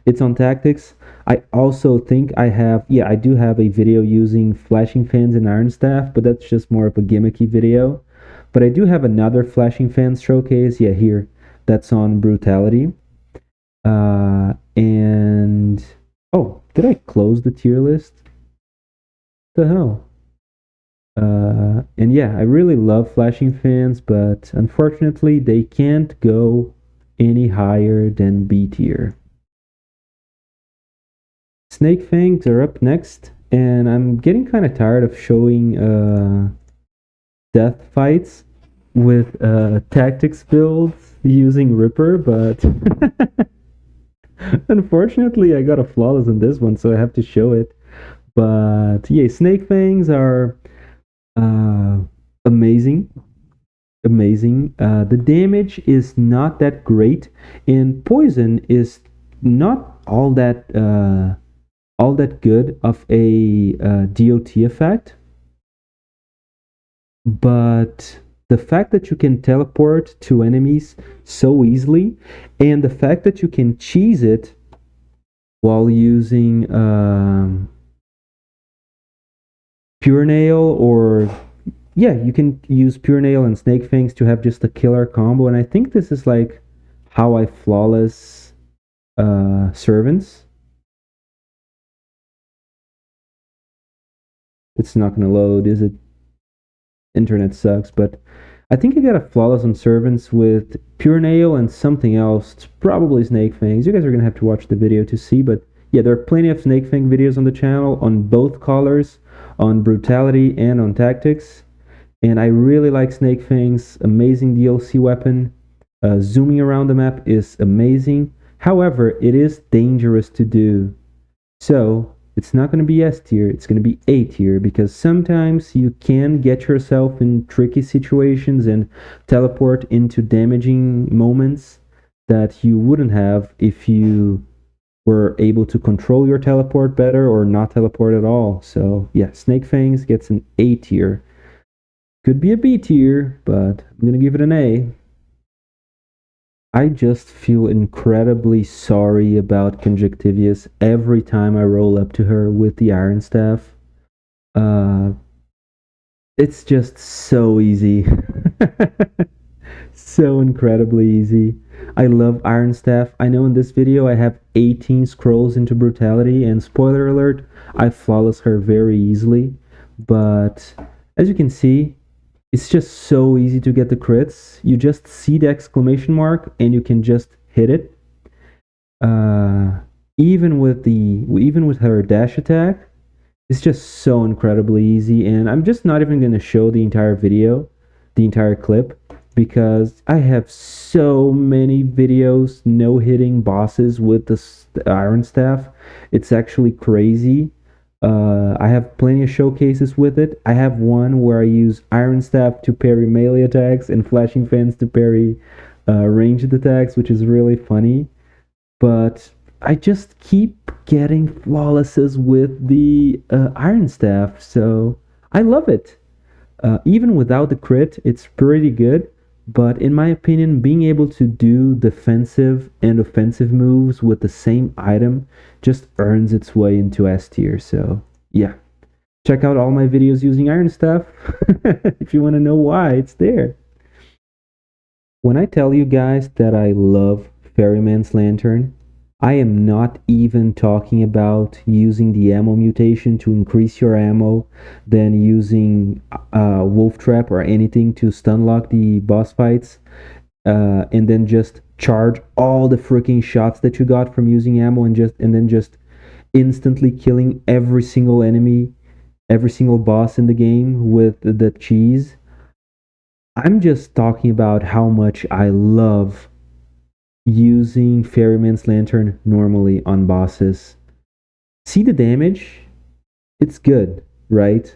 It's on tactics. I also think I do have a video using flashing fans and iron staff, but that's just more of a gimmicky video. But I do have another flashing fans showcase. Yeah, here. That's on brutality. And oh, did I close the tier list? What the hell? And yeah, I really love flashing fans, but unfortunately they can't go any higher than B tier. Snake Fangs are up next, and I'm getting kind of tired of showing death fights with tactics builds using Ripper, but unfortunately I got a flawless in this one, so I have to show it. But yeah, Snake Fangs are amazing. The damage is not that great, and poison is not all that good of a DOT effect. But the fact that you can teleport to enemies so easily, and the fact that you can cheese it while using Pure Nail, or yeah, you can use Pure Nail and Snake Fangs to have just a killer combo, and I think this is like how I flawless servants. It's not gonna load, is it? Internet sucks, but I think I got a flawless on servants with Pure Nail and something else. It's probably Snake Fangs. You guys are gonna have to watch the video to see, but yeah, there are plenty of Snake Fang videos on the channel on both colors, on brutality and on tactics. And I really like Snake Fangs. Amazing DLC weapon. Zooming around the map is amazing. However, it is dangerous to do. So It's not going to be S tier, it's going to be A tier, because sometimes you can get yourself in tricky situations and teleport into damaging moments that you wouldn't have if you were able to control your teleport better or not teleport at all. So yeah, Snake Fangs gets an A tier. Could be a B tier, but I'm going to give it an A. I just feel incredibly sorry about Conjunctivius every time I roll up to her with the Iron Staff. It's just so easy. So incredibly easy. I love Iron Staff. I know in this video I have 18 scrolls into Brutality, and spoiler alert, I flawless her very easily. But as you can see, it's just so easy to get the crits. You just see the exclamation mark and you can just hit it. Even with her dash attack, it's just so incredibly easy. And I'm just not even going to show the entire video, the entire clip, because I have so many videos no hitting bosses with the Iron Staff. It's actually crazy. I have plenty of showcases with it. I have one where I use Iron Staff to parry melee attacks and Flashing Fans to parry ranged attacks, which is really funny. But I just keep getting flawlesses with the Iron Staff, so I love it. Even without the crit, it's pretty good. But in my opinion, being able to do defensive and offensive moves with the same item just earns its way into S tier. So yeah, check out all my videos using Iron Staff if you want to know why it's there. When I tell you guys that I love Ferryman's Lantern, I am not even talking about using the ammo mutation to increase your ammo, then using Wolf Trap or anything to stun lock the boss fights, and then just charge all the freaking shots that you got from using ammo and then just instantly killing every single enemy, every single boss in the game with the cheese. I'm just talking about how much I love using Ferryman's Lantern normally on bosses. See the damage? It's good, right?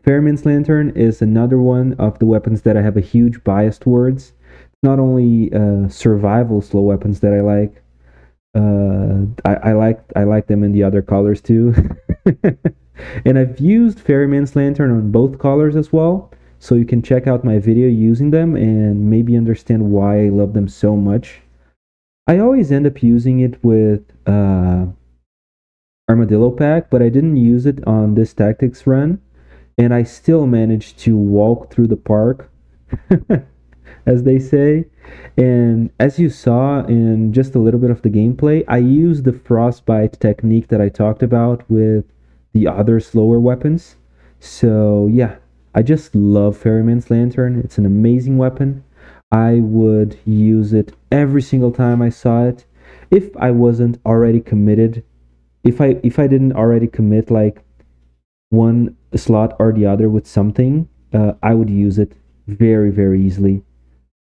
Ferryman's Lantern is another one of the weapons that I have a huge bias towards. Not only survival slow weapons that I like, I like them in the other colors too. And I've used Ferryman's Lantern on both colors as well, so you can check out my video using them and maybe understand why I love them so much. I always end up using it with Armadillo Pack, but I didn't use it on this tactics run, and I still managed to walk through the park, as they say. And as you saw in just a little bit of the gameplay, I used the frostbite technique that I talked about with the other slower weapons. So yeah, I just love Ferryman's Lantern. It's an amazing weapon. I would use it every single time I saw it. If I wasn't already committed, if I didn't already commit like one slot or the other with something, I would use it very, very easily.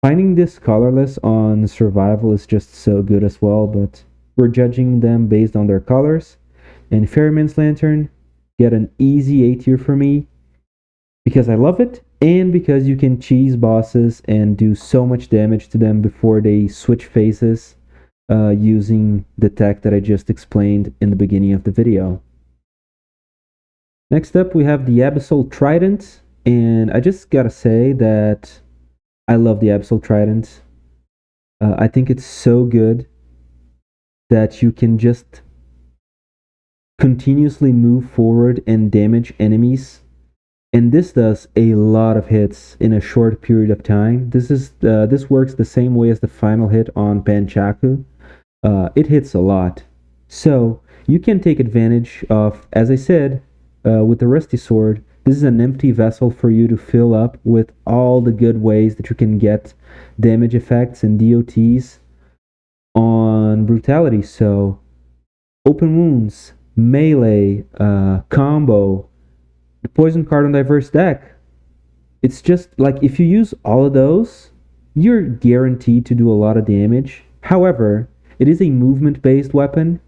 Finding this colorless on survival is just so good as well, but we're judging them based on their colors. And Ferryman's Lantern get an easy A tier for me because I love it and because you can cheese bosses and do so much damage to them before they switch faces using the tech that I just explained in the beginning of the video. Next up we have the Abyssal Trident, and I just gotta say that I love the Abyssal Trident. I think it's so good that you can just continuously move forward and damage enemies, and this does a lot of hits in a short period of time. This works the same way as the final hit on Panchaku. It hits a lot, so you can take advantage of, as I said, with the Rusty Sword. This is an empty vessel for you to fill up with all the good ways that you can get damage effects and DOTs on Brutality. So open wounds, melee, combo, the poison card on diverse deck. It's just like if you use all of those, you're guaranteed to do a lot of damage. However, it is a movement based weapon,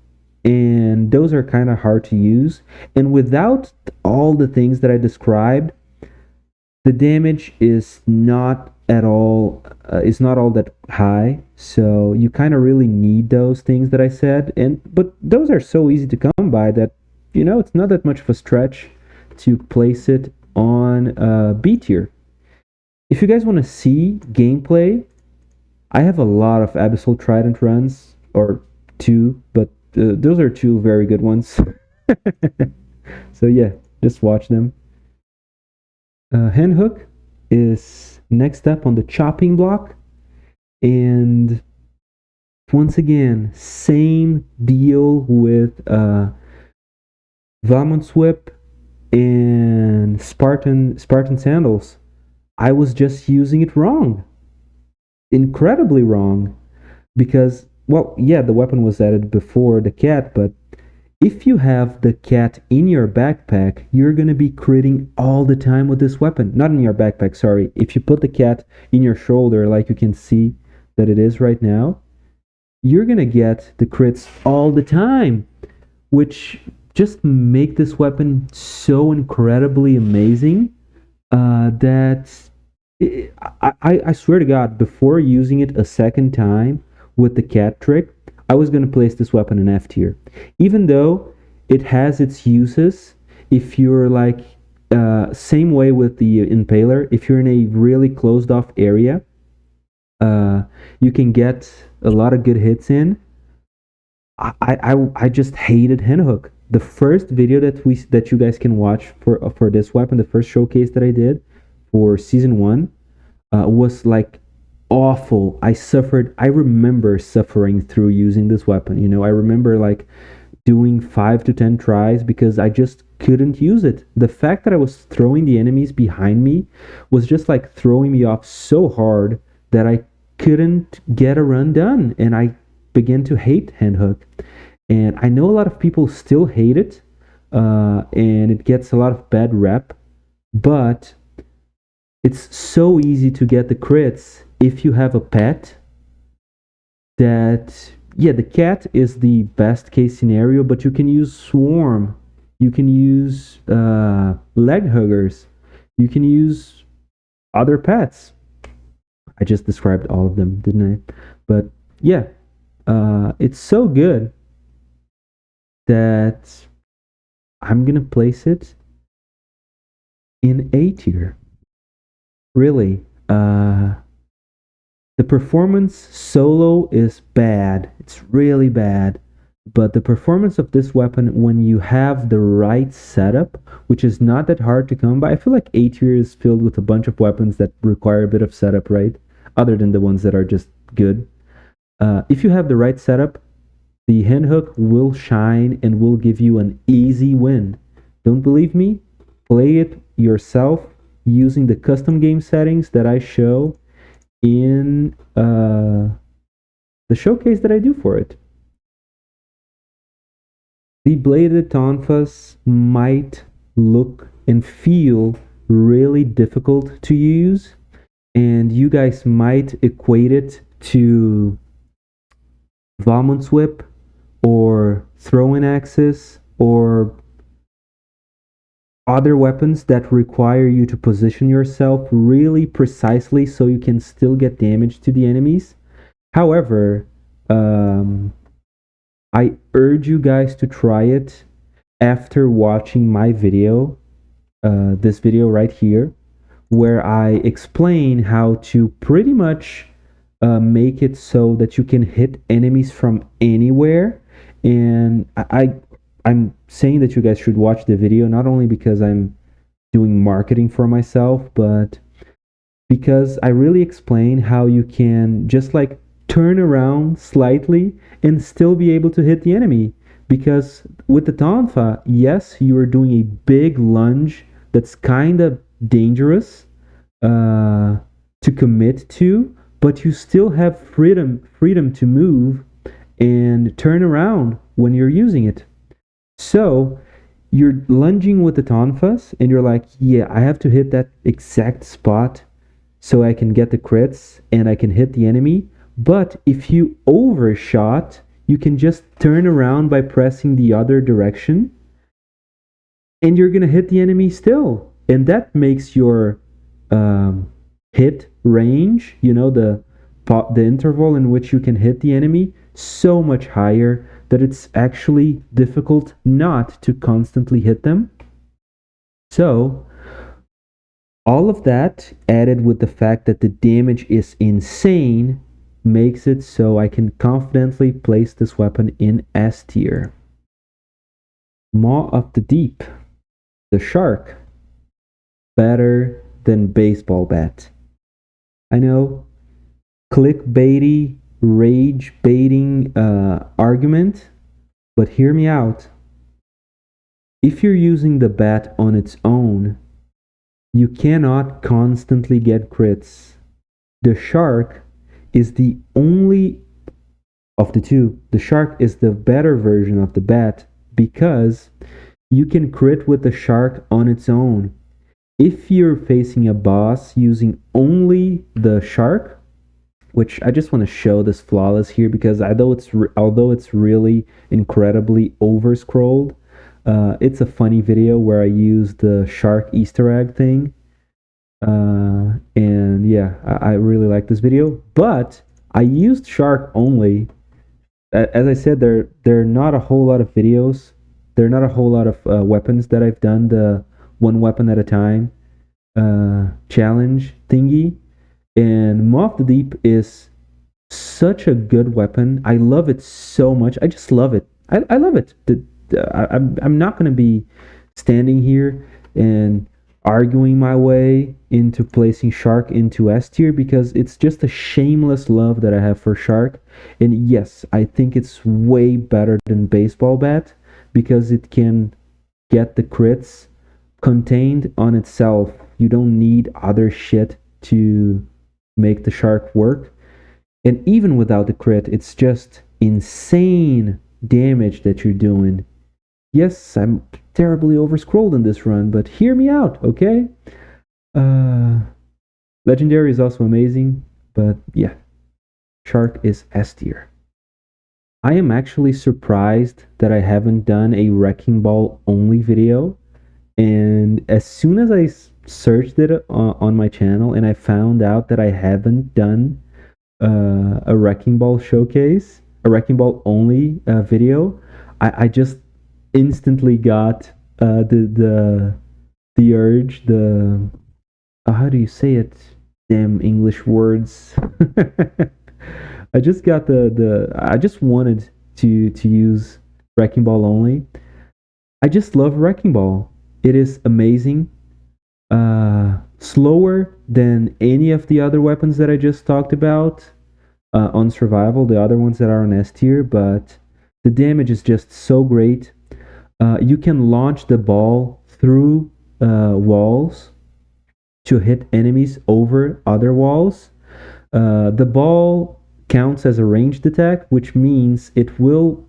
and and those are kind of hard to use. And without all the things that I described, the damage is not at all is not all that high. So you kind of really need those things that I said, but those are so easy to come by that it's not that much of a stretch to place it on B tier. If you guys want to see gameplay, I have a lot of Abyssal Trident runs, or two, but those are two very good ones. So yeah, just watch them. Hand hook is next up on the chopping block, and once again, same deal with Valmont's Whip and Spartan Sandals. I was just using it wrong, incredibly wrong, because the weapon was added before the cat, but if you have the cat in your backpack, you're going to be critting all the time with this weapon. Not in your backpack, sorry. If you put the cat in your shoulder, like you can see that it is right now, you're going to get the crits all the time, which just make this weapon so incredibly amazing that I swear to God, before using it a second time with the cat trick, I was going to place this weapon in F tier. Even though it has its uses, if you're like, same way with the Impaler, if you're in a really closed off area, you can get a lot of good hits in. I just hated hand hook. The first video that you guys can watch for this weapon, the first showcase that I did for season 1, was like awful. I remember suffering through using this weapon. I remember like doing 5 to 10 tries because I just couldn't use it. The fact that I was throwing the enemies behind me was just like throwing me off so hard that I couldn't get a run done, and I began to hate hand hook. And I know a lot of people still hate it, and it gets a lot of bad rep, but it's so easy to get the crits if you have a pet. The cat is the best case scenario, but you can use Swarm, you can use leg huggers, you can use other pets. I just described all of them, didn't I? But yeah, it's so good that I'm gonna place it in A tier. Really, the performance solo is bad. It's really bad. But the performance of this weapon, when you have the right setup, which is not that hard to come by, I feel like A tier is filled with a bunch of weapons that require a bit of setup, right? Other than the ones that are just good. If you have the right setup, the hand hook will shine and will give you an easy win. Don't believe me? Play it yourself using the custom game settings that I show in the showcase that I do for it. The bladed tonfas might look and feel really difficult to use, and you guys might equate it to Valmont's Whip or throwing axes or other weapons that require you to position yourself really precisely so you can still get damage to the enemies. However, I urge you guys to try it after watching my video, this video right here, where I explain how to pretty much make it so that you can hit enemies from anywhere. And I'm saying that you guys should watch the video, not only because I'm doing marketing for myself, but because I really explain how you can just like turn around slightly and still be able to hit the enemy. Because with the tonfa, yes, you are doing a big lunge that's kind of dangerous to commit to, but you still have freedom to move and turn around when you're using it. So you're lunging with the tonfas and you're like, yeah, I have to hit that exact spot so I can get the crits and I can hit the enemy. But if you overshot, you can just turn around by pressing the other direction, and you're gonna hit the enemy still. And that makes your hit range, the interval in which you can hit the enemy, so much higher that it's actually difficult not to constantly hit them. So all of that, added with the fact that the damage is insane, makes it so I can confidently place this weapon in S tier. Maw of the Deep, the shark, better than baseball bat. I know, clickbaity, rage baiting argument, but hear me out. If you're using the bat on its own, you cannot constantly get crits. The shark is the only of the two. The shark is the better version of the bat because you can crit with the shark on its own. If you're facing a boss using only the shark, which I just want to show this flawless here because although it's really incredibly over-scrolled, it's a funny video where I use the shark Easter egg thing. And yeah, I really like this video. But I used shark only. As I said, there are not a whole lot of videos. There are not a whole lot of weapons that I've done the one weapon at a time challenge thingy. And Maw of the Deep is such a good weapon. I love it so much. I just love it. I love it. I'm not going to be standing here and arguing my way into placing shark into S tier because it's just a shameless love that I have for shark. And yes, I think it's way better than baseball bat because it can get the crits contained on itself. You don't need other shit to make the shark work. And even without the crit, it's just insane damage that you're doing. Yes, I'm terribly overscrolled in this run, but hear me out, okay? Legendary is also amazing, but yeah, shark is S tier. I am actually surprised that I haven't done a Wrecking Ball only video, and as soon as I searched it on my channel and I found out that I haven't done a Wrecking Ball showcase, a Wrecking Ball only video, I just instantly got the urge, how do you say it? Damn English words. I just got I just wanted to use Wrecking Ball only. I just love Wrecking Ball. It is amazing. Slower than any of the other weapons that I just talked about on survival, the other ones that are on S tier, but the damage is just so great. You can launch the ball through walls to hit enemies over other walls. The ball counts as a ranged attack, which means it will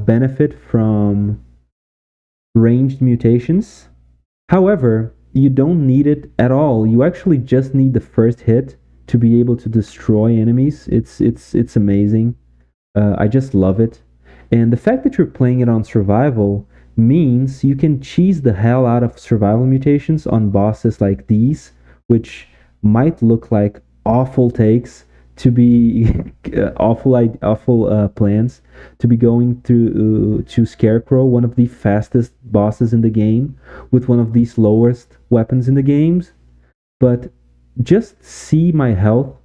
benefit from ranged mutations. However, you don't need it at all. You actually just need the first hit to be able to destroy enemies. It's amazing. I just love it. And the fact that you're playing it on survival means you can cheese the hell out of survival mutations on bosses like these, which might look like awful takes to be awful plans to be going to Scarecrow, one of the fastest bosses in the game, with one of these lowest weapons in the games. But just see my health,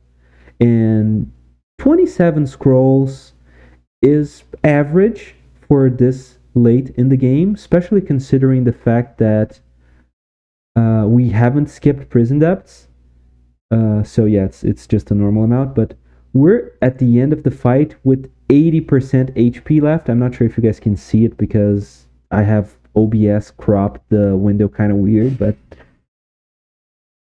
and 27 scrolls is average for this late in the game, especially considering the fact that we haven't skipped prison depths. So yeah, it's just a normal amount, but we're at the end of the fight with 80% HP left. I'm not sure if you guys can see it because I have OBS cropped the window kind of weird, but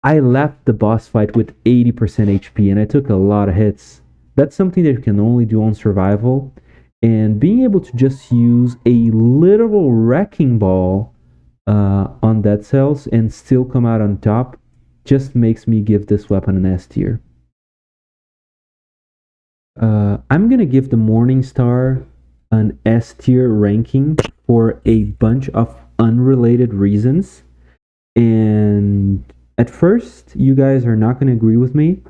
I left the boss fight with 80% HP and I took a lot of hits. That's something that you can only do on survival, and being able to just use a literal wrecking ball on dead cells and still come out on top just makes me give this weapon an S tier. I'm gonna give the Morning Star an S tier ranking for a bunch of unrelated reasons. And at first, you guys are not going to agree with me,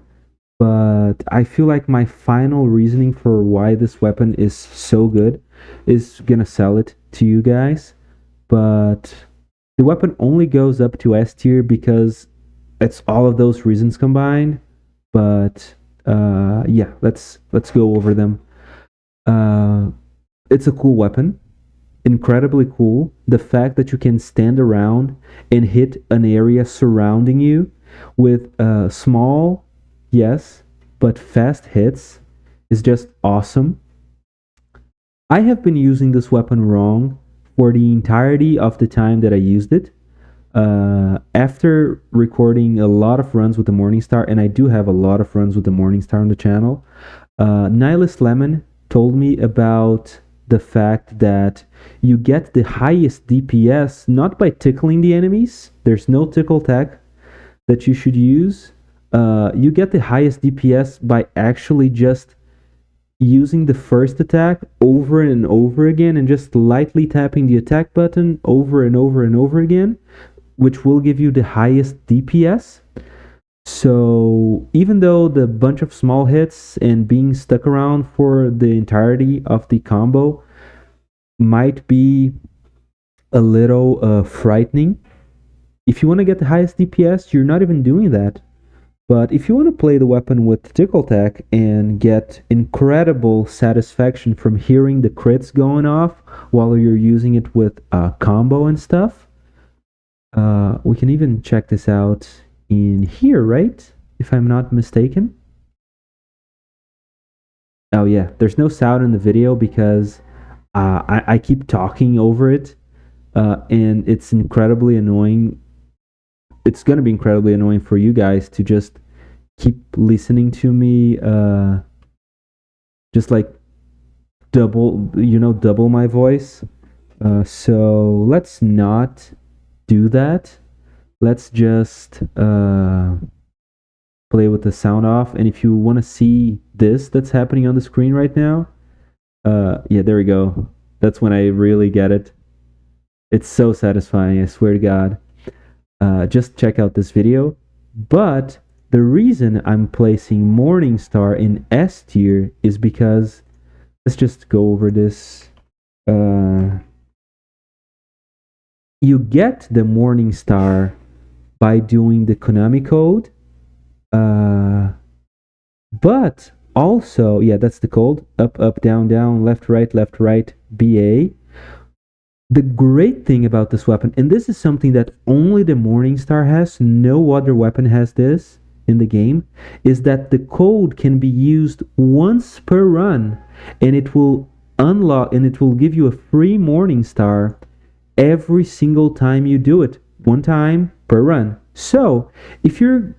but I feel like my final reasoning for why this weapon is so good is going to sell it to you guys. But the weapon only goes up to S tier because it's all of those reasons combined. But yeah, let's go over them. It's a cool weapon, incredibly cool. The fact that you can stand around and hit an area surrounding you with small, yes, but fast hits is just awesome. I have been using this weapon wrong for the entirety of the time that I used it. After recording a lot of runs with the Morningstar, and I do have a lot of runs with the Morningstar on the channel, Nihilist Lemon told me about the fact that you get the highest DPS not by tickling the enemies. There's no tickle tech that you should use. You get the highest DPS by actually just using the first attack over and over again and just lightly tapping the attack button over and over and over again, which will give you the highest DPS. So even though the bunch of small hits and being stuck around for the entirety of the combo might be a little frightening, if you want to get the highest DPS, you're not even doing that. But if you want to play the weapon with Tickle Tech and get incredible satisfaction from hearing the crits going off while you're using it with combo and stuff, we can even check this out in here, right? If I'm not mistaken. Oh yeah, there's no sound in the video because I keep talking over it, and it's incredibly annoying. It's gonna be incredibly annoying for you guys to just keep listening to me, just like double my voice. So let's not do that. Let's just play with the sound off. And if you want to see this that's happening on the screen right now, yeah, there we go. That's when I really get it. It's so satisfying, I swear to God. Just check out this video. But the reason I'm placing Morningstar in S tier is because, let's just go over this. You get the Morningstar by doing the Konami code. But also, yeah, that's the code. Up, up, down, down, left, right, BA. The great thing about this weapon, and this is something that only the Morningstar has, no other weapon has this in the game, is that the code can be used once per run, and it will unlock, and it will give you a free Morningstar every single time you do it, one time per run. So if you're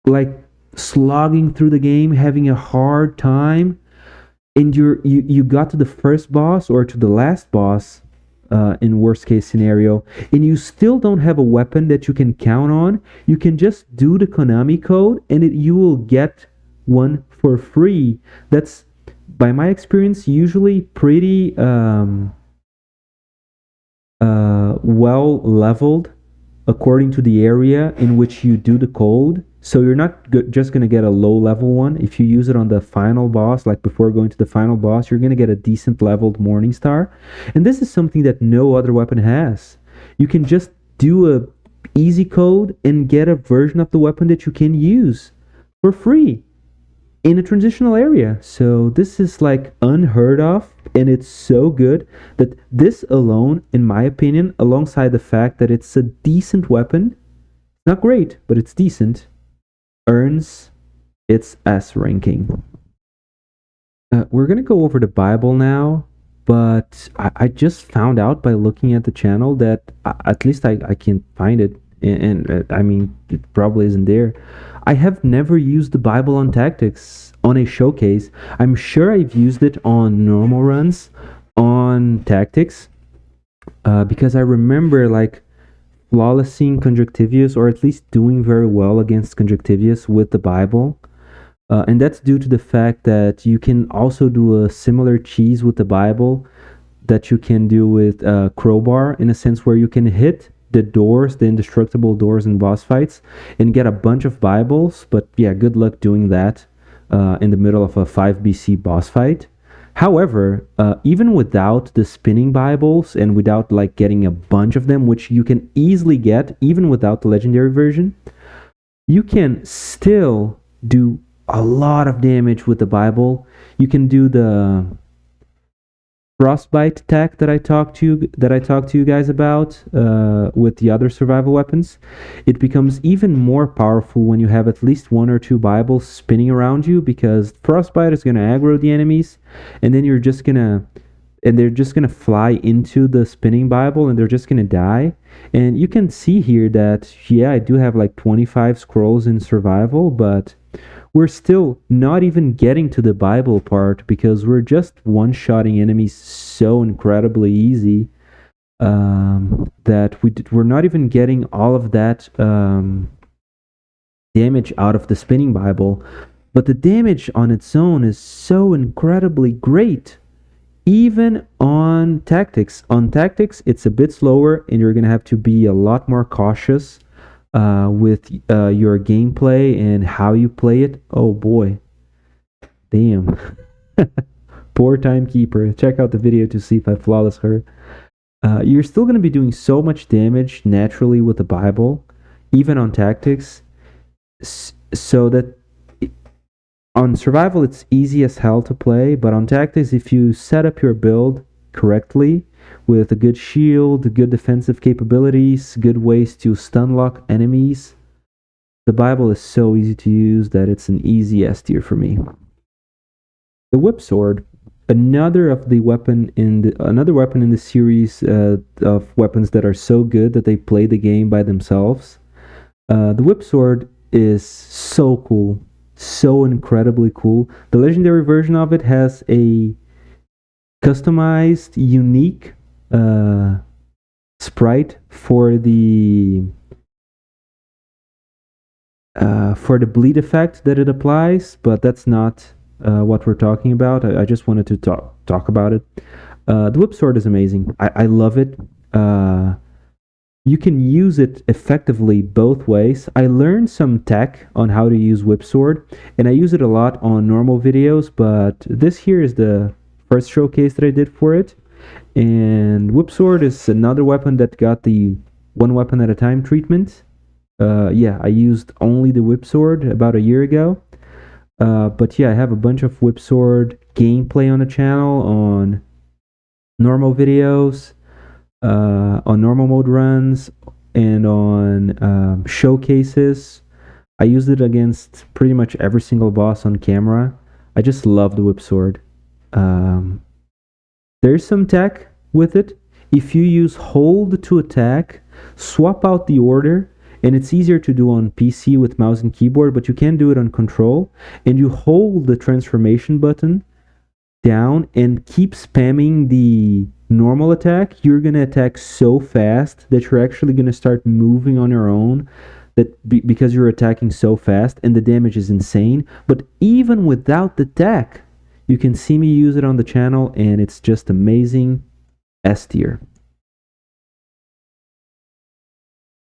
like slogging through the game, having a hard time, and you got to the first boss or to the last boss, in worst case scenario, and you still don't have a weapon that you can count on, you can just do the Konami code and you will get one for free. That's, by my experience, usually pretty well leveled according to the area in which you do the code. So you're not just going to get a low level one. If you use it on the final boss, like before going to the final boss, you're going to get a decent leveled Morningstar. And this is something that no other weapon has. You can just do a easy code and get a version of the weapon that you can use for free in a transitional area. So this is like unheard of, and it's so good that this alone, in my opinion, alongside the fact that it's a decent weapon, not great, but it's decent, earns its S ranking. We're gonna go over the Bible now, but I just found out by looking at the channel that at least I can't find it, and I mean, it probably isn't there. I have never used the Bible on tactics on a showcase. I'm sure I've used it on normal runs on tactics, because I remember like flawlessing Conjunctivius, or at least doing very well against Conjunctivius with the Bible. And that's due to the fact that you can also do a similar cheese with the Bible that you can do with Crowbar, in a sense where you can hit the doors, the indestructible doors in boss fights, and get a bunch of Bibles. But yeah, good luck doing that in the middle of a 5 BC boss fight. However, even without the spinning Bibles and without like getting a bunch of them, which you can easily get even without the legendary version, you can still do a lot of damage with the Bible. You can do the frostbite attack that I talked to you guys about with the other survival weapons. It becomes even more powerful when you have at least one or two Bibles spinning around you, because frostbite is going to aggro the enemies, and then they're just gonna fly into the spinning Bible and they're just gonna die. And you can see here that yeah, I do have like 25 scrolls in survival, but we're still not even getting to the Bible part because we're just one-shotting enemies so incredibly easy that we're not even getting all of that damage out of the spinning Bible. But the damage on its own is so incredibly great. Even on tactics. On tactics, it's a bit slower, and you're going to have to be a lot more cautious with your gameplay and how you play it. Oh boy. Damn. Poor timekeeper. Check out the video to see if I flawless her. You're still going to be doing so much damage naturally with the Bible, even on tactics, so that on survival it's easy as hell to play, but on tactics, if you set up your build correctly with a good shield, good defensive capabilities, good ways to stun lock enemies, the Bible is so easy to use that it's an easy S tier for me. The whip sword, another weapon in the series of weapons that are so good that they play the game by themselves. The whip sword is so cool. So incredibly cool. The legendary version of it has a customized, unique sprite for the bleed effect that it applies, but that's not what we're talking about. I just wanted to talk about it. The whip sword is amazing. I love it. You can use it effectively both ways. I learned some tech on how to use whip sword, and I use it a lot on normal videos, but this here is the first showcase that I did for it. And whip sword is another weapon that got the one weapon at a time treatment. Yeah, I used only the whip sword about a year ago. But yeah, I have a bunch of whip sword gameplay on the channel, on normal videos, on normal mode runs, and on showcases. I used it against pretty much every single boss on camera. I just love the whip sword. There's some tech with it. If you use hold to attack, swap out the order, and it's easier to do on PC with mouse and keyboard, but you can do it on control, and you hold the transformation button down and keep spamming the normal attack, you're going to attack so fast that you're actually going to start moving on your own because you're attacking so fast, and the damage is insane. But even without the tech, you can see me use it on the channel, and it's just amazing. S tier.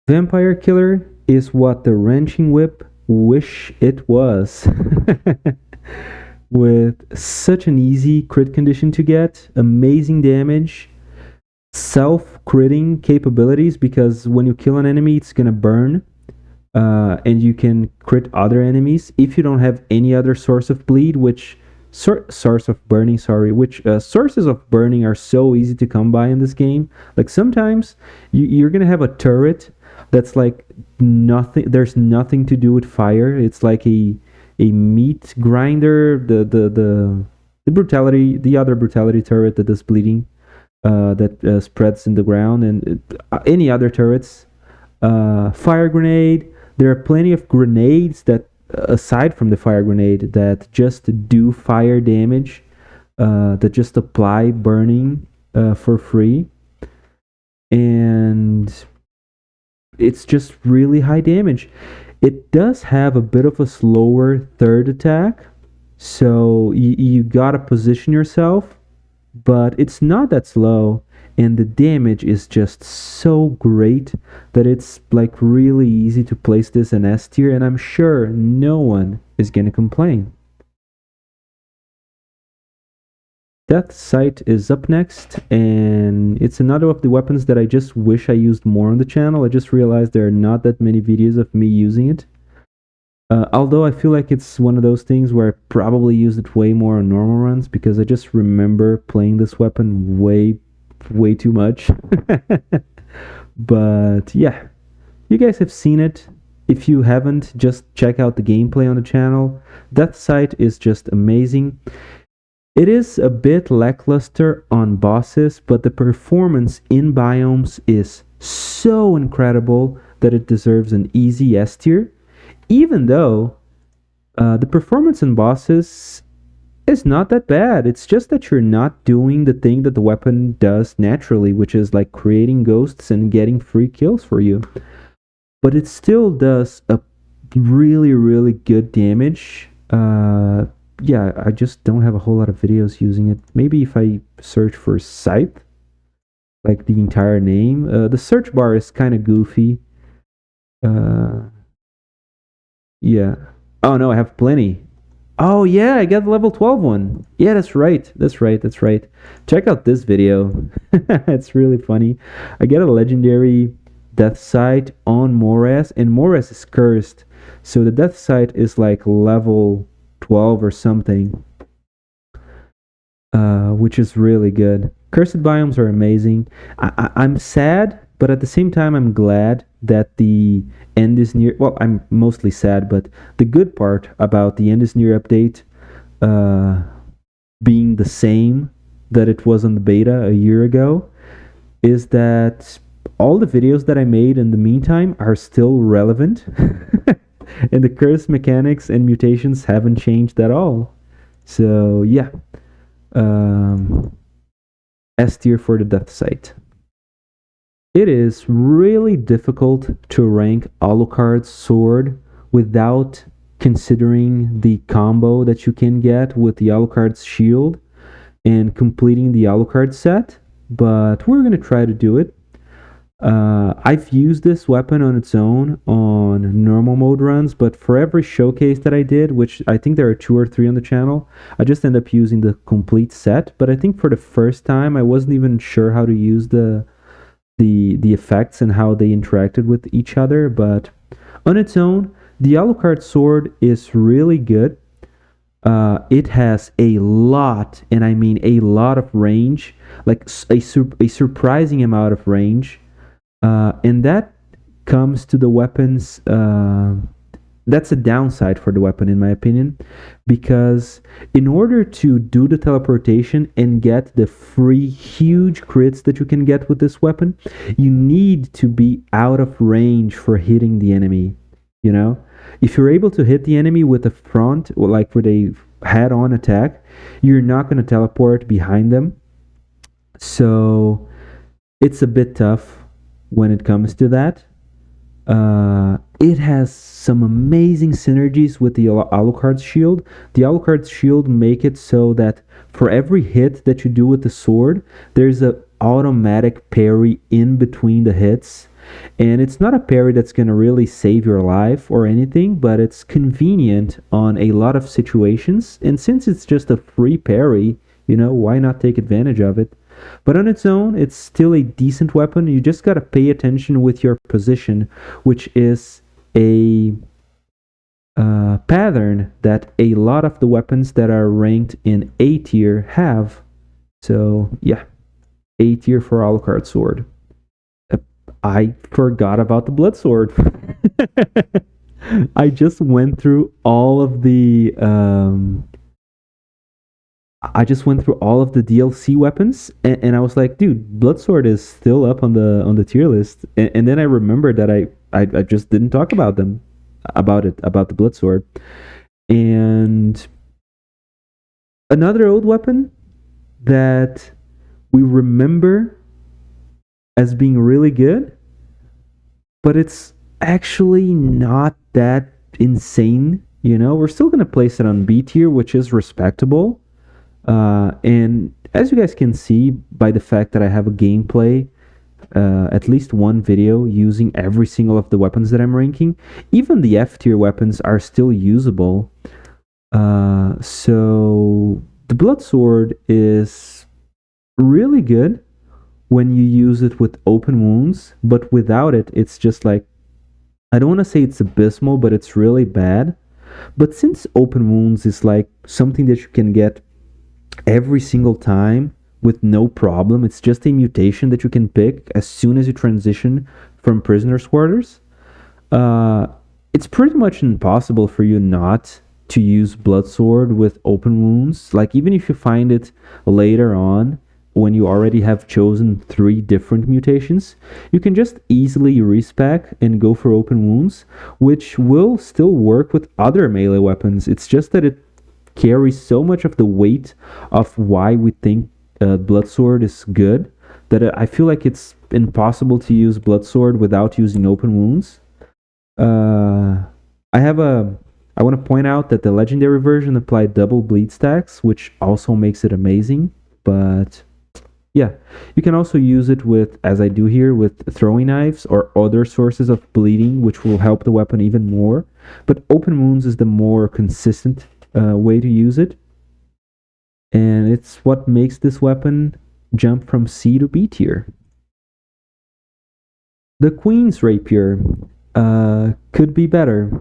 Vampire Killer is what the Wrenching Whip wish it was. With such an easy crit condition to get, amazing damage, self-critting capabilities, because when you kill an enemy, it's gonna burn, and you can crit other enemies if you don't have any other source of bleed, which source of burning, which sources of burning are so easy to come by in this game. Like sometimes you're gonna have a turret that's like nothing. There's nothing to do with fire. It's like a meat grinder. The brutality, the other brutality turret that does bleeding, that spreads in the ground, and any other turrets. Fire grenade. There are plenty of grenades that, aside from the fire grenade, that just do fire damage, that just apply burning for free, and it's just really high damage. It does have a bit of a slower third attack, so you gotta position yourself, but it's not that slow, and the damage is just so great that it's like really easy to place this in S tier, and I'm sure no one is gonna complain. Death Sight is up next, and it's another of the weapons that I just wish I used more on the channel. I just realized there are not that many videos of me using it. Although I feel like it's one of those things where I probably used it way more on normal runs because I just remember playing this weapon way too much. But yeah, you guys have seen it. If you haven't, just check out the gameplay on the channel. Death Sight is just amazing. It is a bit lackluster on bosses, but the performance in biomes is so incredible that it deserves an easy S tier. Even though the performance in bosses is not that bad. It's just that you're not doing the thing that the weapon does naturally, which is like creating ghosts and getting free kills for you. But it still does a really good damage. Yeah, I just don't have a whole lot of videos using it. Maybe if I search for Scythe, like the entire name, the search bar is kind of goofy. Yeah. Oh no, I have plenty. Oh yeah, I got the level 12 one. Yeah, that's right. Check out this video. It's really funny. I get a legendary Death Sight on Mores, and Mores is cursed. So the Death Sight is like level 12 or something, which is really good. Cursed biomes are amazing. I'm sad, but at the same time, I'm glad that the end is near. Well, I'm mostly sad, but the good part about the end is near update being the same that it was on the beta a year ago is that all the videos that I made in the meantime are still relevant. And the curse mechanics and mutations haven't changed at all. So yeah, S tier for the Death Sight. It is really difficult to rank Alucard's sword without considering the combo that you can get with the Alucard's shield and completing the Alucard set, but we're gonna try to do it. I've used this weapon on its own on normal mode runs, but for every showcase that I did, which I think there are 2 or 3 on the channel, I just end up using the complete set. But I think for the first time, I wasn't even sure how to use the effects and how they interacted with each other. But on its own, the Alucard sword is really good. It has a lot, and I mean a lot of range, like a surprising amount of range. And that comes to the weapons. That's a downside for the weapon, in my opinion, because in order to do the teleportation and get the free huge crits that you can get with this weapon, you need to be out of range for hitting the enemy. You know, if you're able to hit the enemy with a front, or like with a head-on attack, you're not going to teleport behind them. So it's a bit tough when it comes to that. It has some amazing synergies with the Alucard's shield. The Alucard's shield make it so that for every hit that you do with the sword, there's a automatic parry in between the hits. And it's not a parry that's going to really save your life or anything, but it's convenient on a lot of situations. And since it's just a free parry, you know, why not take advantage of it? But on its own, it's still a decent weapon. You just gotta pay attention with your position, which is a pattern that a lot of the weapons that are ranked in A tier have. So yeah, A tier for Alucard sword. I forgot about the blood sword. I just went through all of the DLC weapons, and I was like, dude, Bloodsword is still up on the tier list. And then I remembered that I just didn't talk about the Bloodsword. And another old weapon that we remember as being really good, but it's actually not that insane. We're still gonna place it on B tier, which is respectable. And as you guys can see by the fact that I have a gameplay, at least one video using every single of the weapons that I'm ranking, even the F tier weapons are still usable. So the Broadsword is really good when you use it with open wounds, but without it, it's just like, I don't want to say it's abysmal, but it's really bad. But since open wounds is like something that you can get every single time with no problem, it's just a mutation that you can pick as soon as you transition from prisoner's quarters. It's pretty much impossible for you not to use Broadsword with open wounds. Like, even if you find it later on, when you already have chosen 3 different mutations, you can just easily respec and go for open wounds, which will still work with other melee weapons. It's just that it carries so much of the weight of why we think Broadsword is good that I feel like it's impossible to use Broadsword without using open wounds. I want to point out that the legendary version applied double bleed stacks, which also makes it amazing. But yeah, you can also use it with, as I do here, with throwing knives or other sources of bleeding, which will help the weapon even more. But open wounds is the more consistent way to use it. And it's what makes this weapon jump from C to B tier. The Queen's Rapier could be better.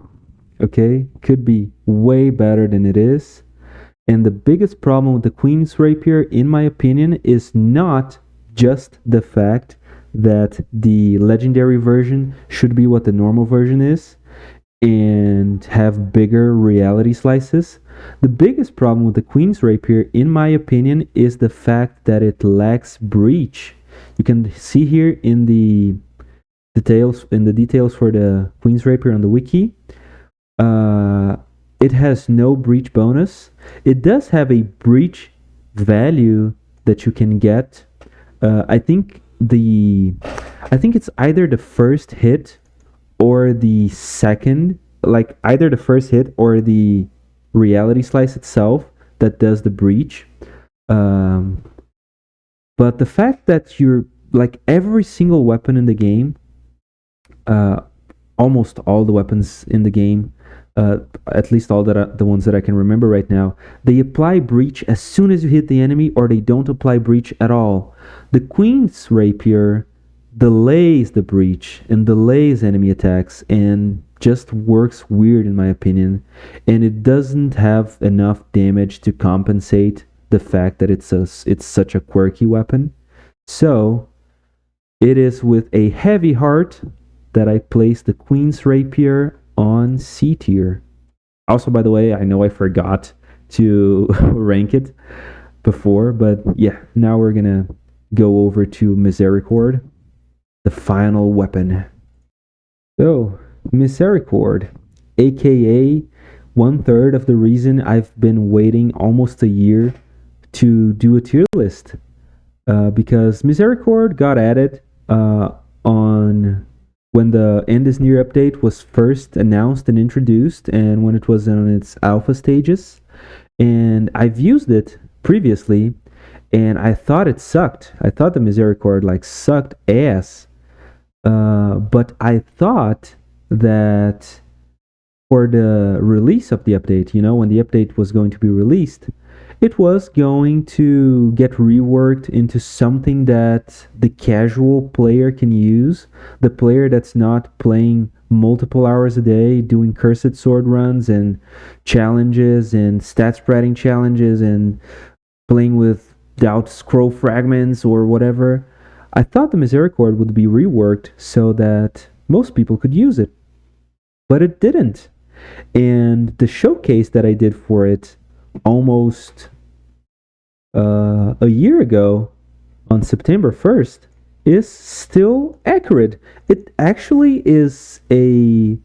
Okay? Could be way better than it is. And the biggest problem with the Queen's Rapier, in my opinion, is not just the fact that the legendary version should be what the normal version is and have bigger reality slices. The biggest problem with the Queen's Rapier, in my opinion, is the fact that it lacks breach. You can see here in the details for the Queen's Rapier on the wiki. It has no breach bonus. It does have a breach value that you can get. I think it's either the first hit or the second, like either the first hit or the reality slice itself that does the breach. But the fact that you're like every single weapon in the game, almost all the weapons in the game, at least all the ones that I can remember right now, they apply breach as soon as you hit the enemy, or they don't apply breach at all. The Queen's Rapier delays the breach and delays enemy attacks and just works weird, in my opinion, and it doesn't have enough damage to compensate the fact that it's such a quirky weapon. So it is with a heavy heart that I place the Queen's Rapier on C tier. Also, by the way, I know I forgot to rank it before, but yeah, now we're gonna go over to Misericord, the final weapon. So, Misericord, aka 1/3 of the reason I've been waiting almost a year to do a tier list, because Misericord got added on when the End is Near update was first announced and introduced, and when it was on its alpha stages. And I've used it previously, and I thought it sucked. I thought the Misericord sucked ass. But I thought that for the release of the update, when the update was going to be released, it was going to get reworked into something that the casual player can use. The player that's not playing multiple hours a day, doing cursed sword runs and challenges and stat spreading challenges and playing without scroll fragments or whatever. I thought the Misericord would be reworked so that most people could use it. But it didn't. And the showcase that I did for it almost a year ago on September 1st is still accurate. It actually is a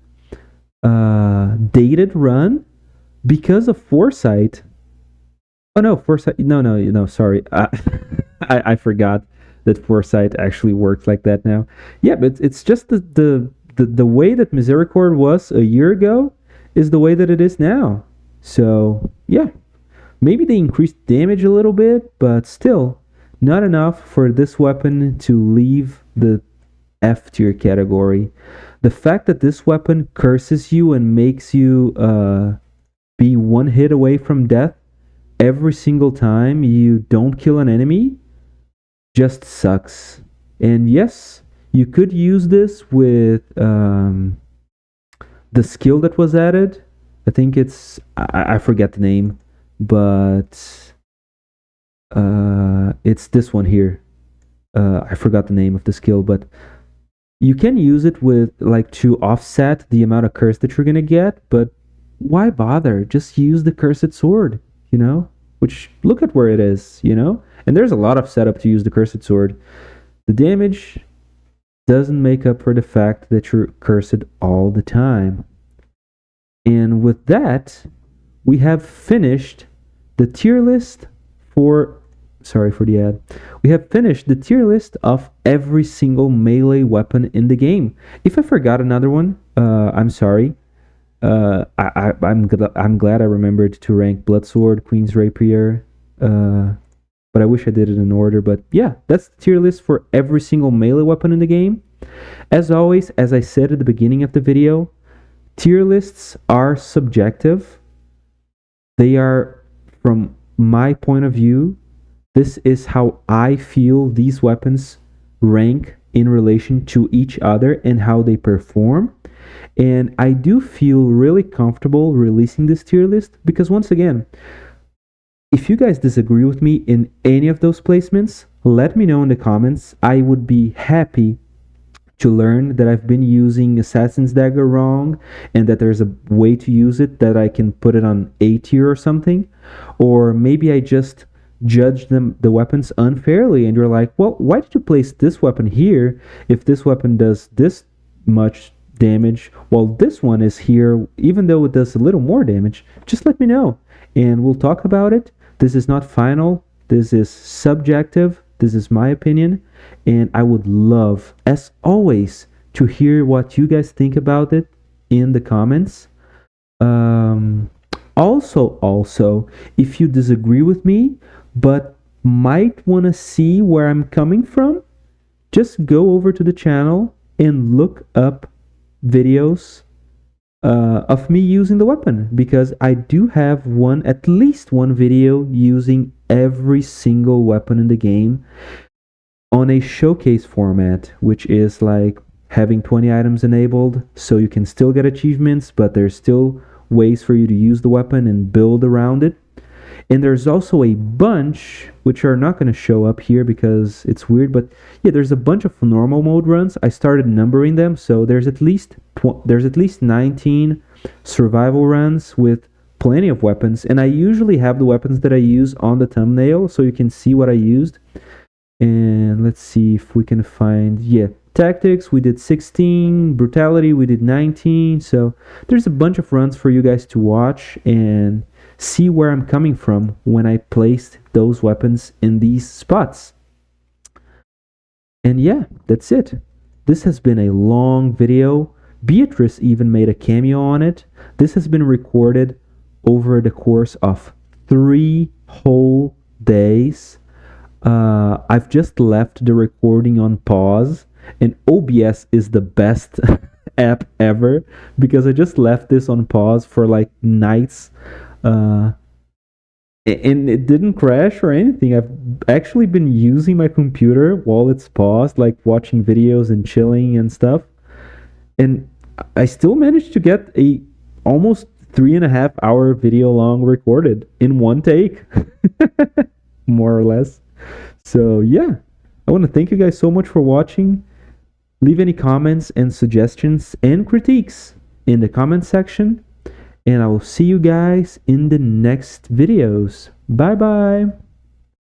dated run because of Foresight. Oh no, Foresight. No, sorry. I forgot that Foresight actually works like that now. Yeah, but it's just the the way that Misericord was a year ago is the way that it is now. So yeah, maybe they increased damage a little bit, but still not enough for this weapon to leave the F tier category. The fact that this weapon curses you and makes you be one hit away from death every single time you don't kill an enemy just sucks. And yes, you could use this with the skill that was added. I think I forget the name, but it's this one here. I forgot the name of the skill, but you can use it with like to offset the amount of curse that you're gonna get, but why bother? Just use the cursed sword, you know? Which, look at where it is, you know? And there's a lot of setup to use the cursed sword. The damage doesn't make up for the fact that you're cursed all the time. And with that, we have finished the tier list for... Sorry for the ad. We have finished the tier list of every single melee weapon in the game. If I forgot another one, I'm sorry. I'm glad I remembered to rank Broadsword, Queen's Rapier, but I wish I did it in order. But yeah, that's the tier list for every single melee weapon in the game. As always, as I said at the beginning of the video, tier lists are subjective. They are, from my point of view, this is how I feel these weapons rank in relation to each other and how they perform. And I do feel really comfortable releasing this tier list because, once again, if you guys disagree with me in any of those placements, let me know in the comments. I would be happy to learn that I've been using Assassin's Dagger wrong and that there's a way to use it that I can put it on A tier or something. Or maybe I just judge the weapons unfairly and you're like, well, why did you place this weapon here if this weapon does this much damage while this one is here even though it does a little more damage? Just let me know and we'll talk about it. This is not final, this is subjective, this is my opinion, and I would love, as always, to hear what you guys think about it in the comments. Also, if you disagree with me but might want to see where I'm coming from, just go over to the channel and look up videos of me using the weapon, because I do have at least one video using every single weapon in the game on a showcase format, which is like having 20 items enabled so you can still get achievements, but there's still ways for you to use the weapon and build around it. And there's also a bunch, which are not going to show up here because it's weird, but yeah, there's a bunch of normal mode runs. I started numbering them, so there's at least 19 survival runs with plenty of weapons, and I usually have the weapons that I use on the thumbnail so you can see what I used. And let's see if we can find, yeah, tactics, we did 16, brutality, we did 19, so there's a bunch of runs for you guys to watch and see where I'm coming from when I placed those weapons in these spots. And yeah, that's it. This has been a long video. Beatrice even made a cameo on it. This has been recorded over the course of 3 whole days. I've just left the recording on pause, and OBS is the best app ever because I just left this on pause for like nights. And it didn't crash or anything. I've actually been using my computer while it's paused, like watching videos and chilling and stuff. And I still managed to get a almost 3.5 hour video long recorded in one take, more or less. So yeah, I want to thank you guys so much for watching. Leave any comments and suggestions and critiques in the comment section. And I will see you guys in the next videos. Bye bye.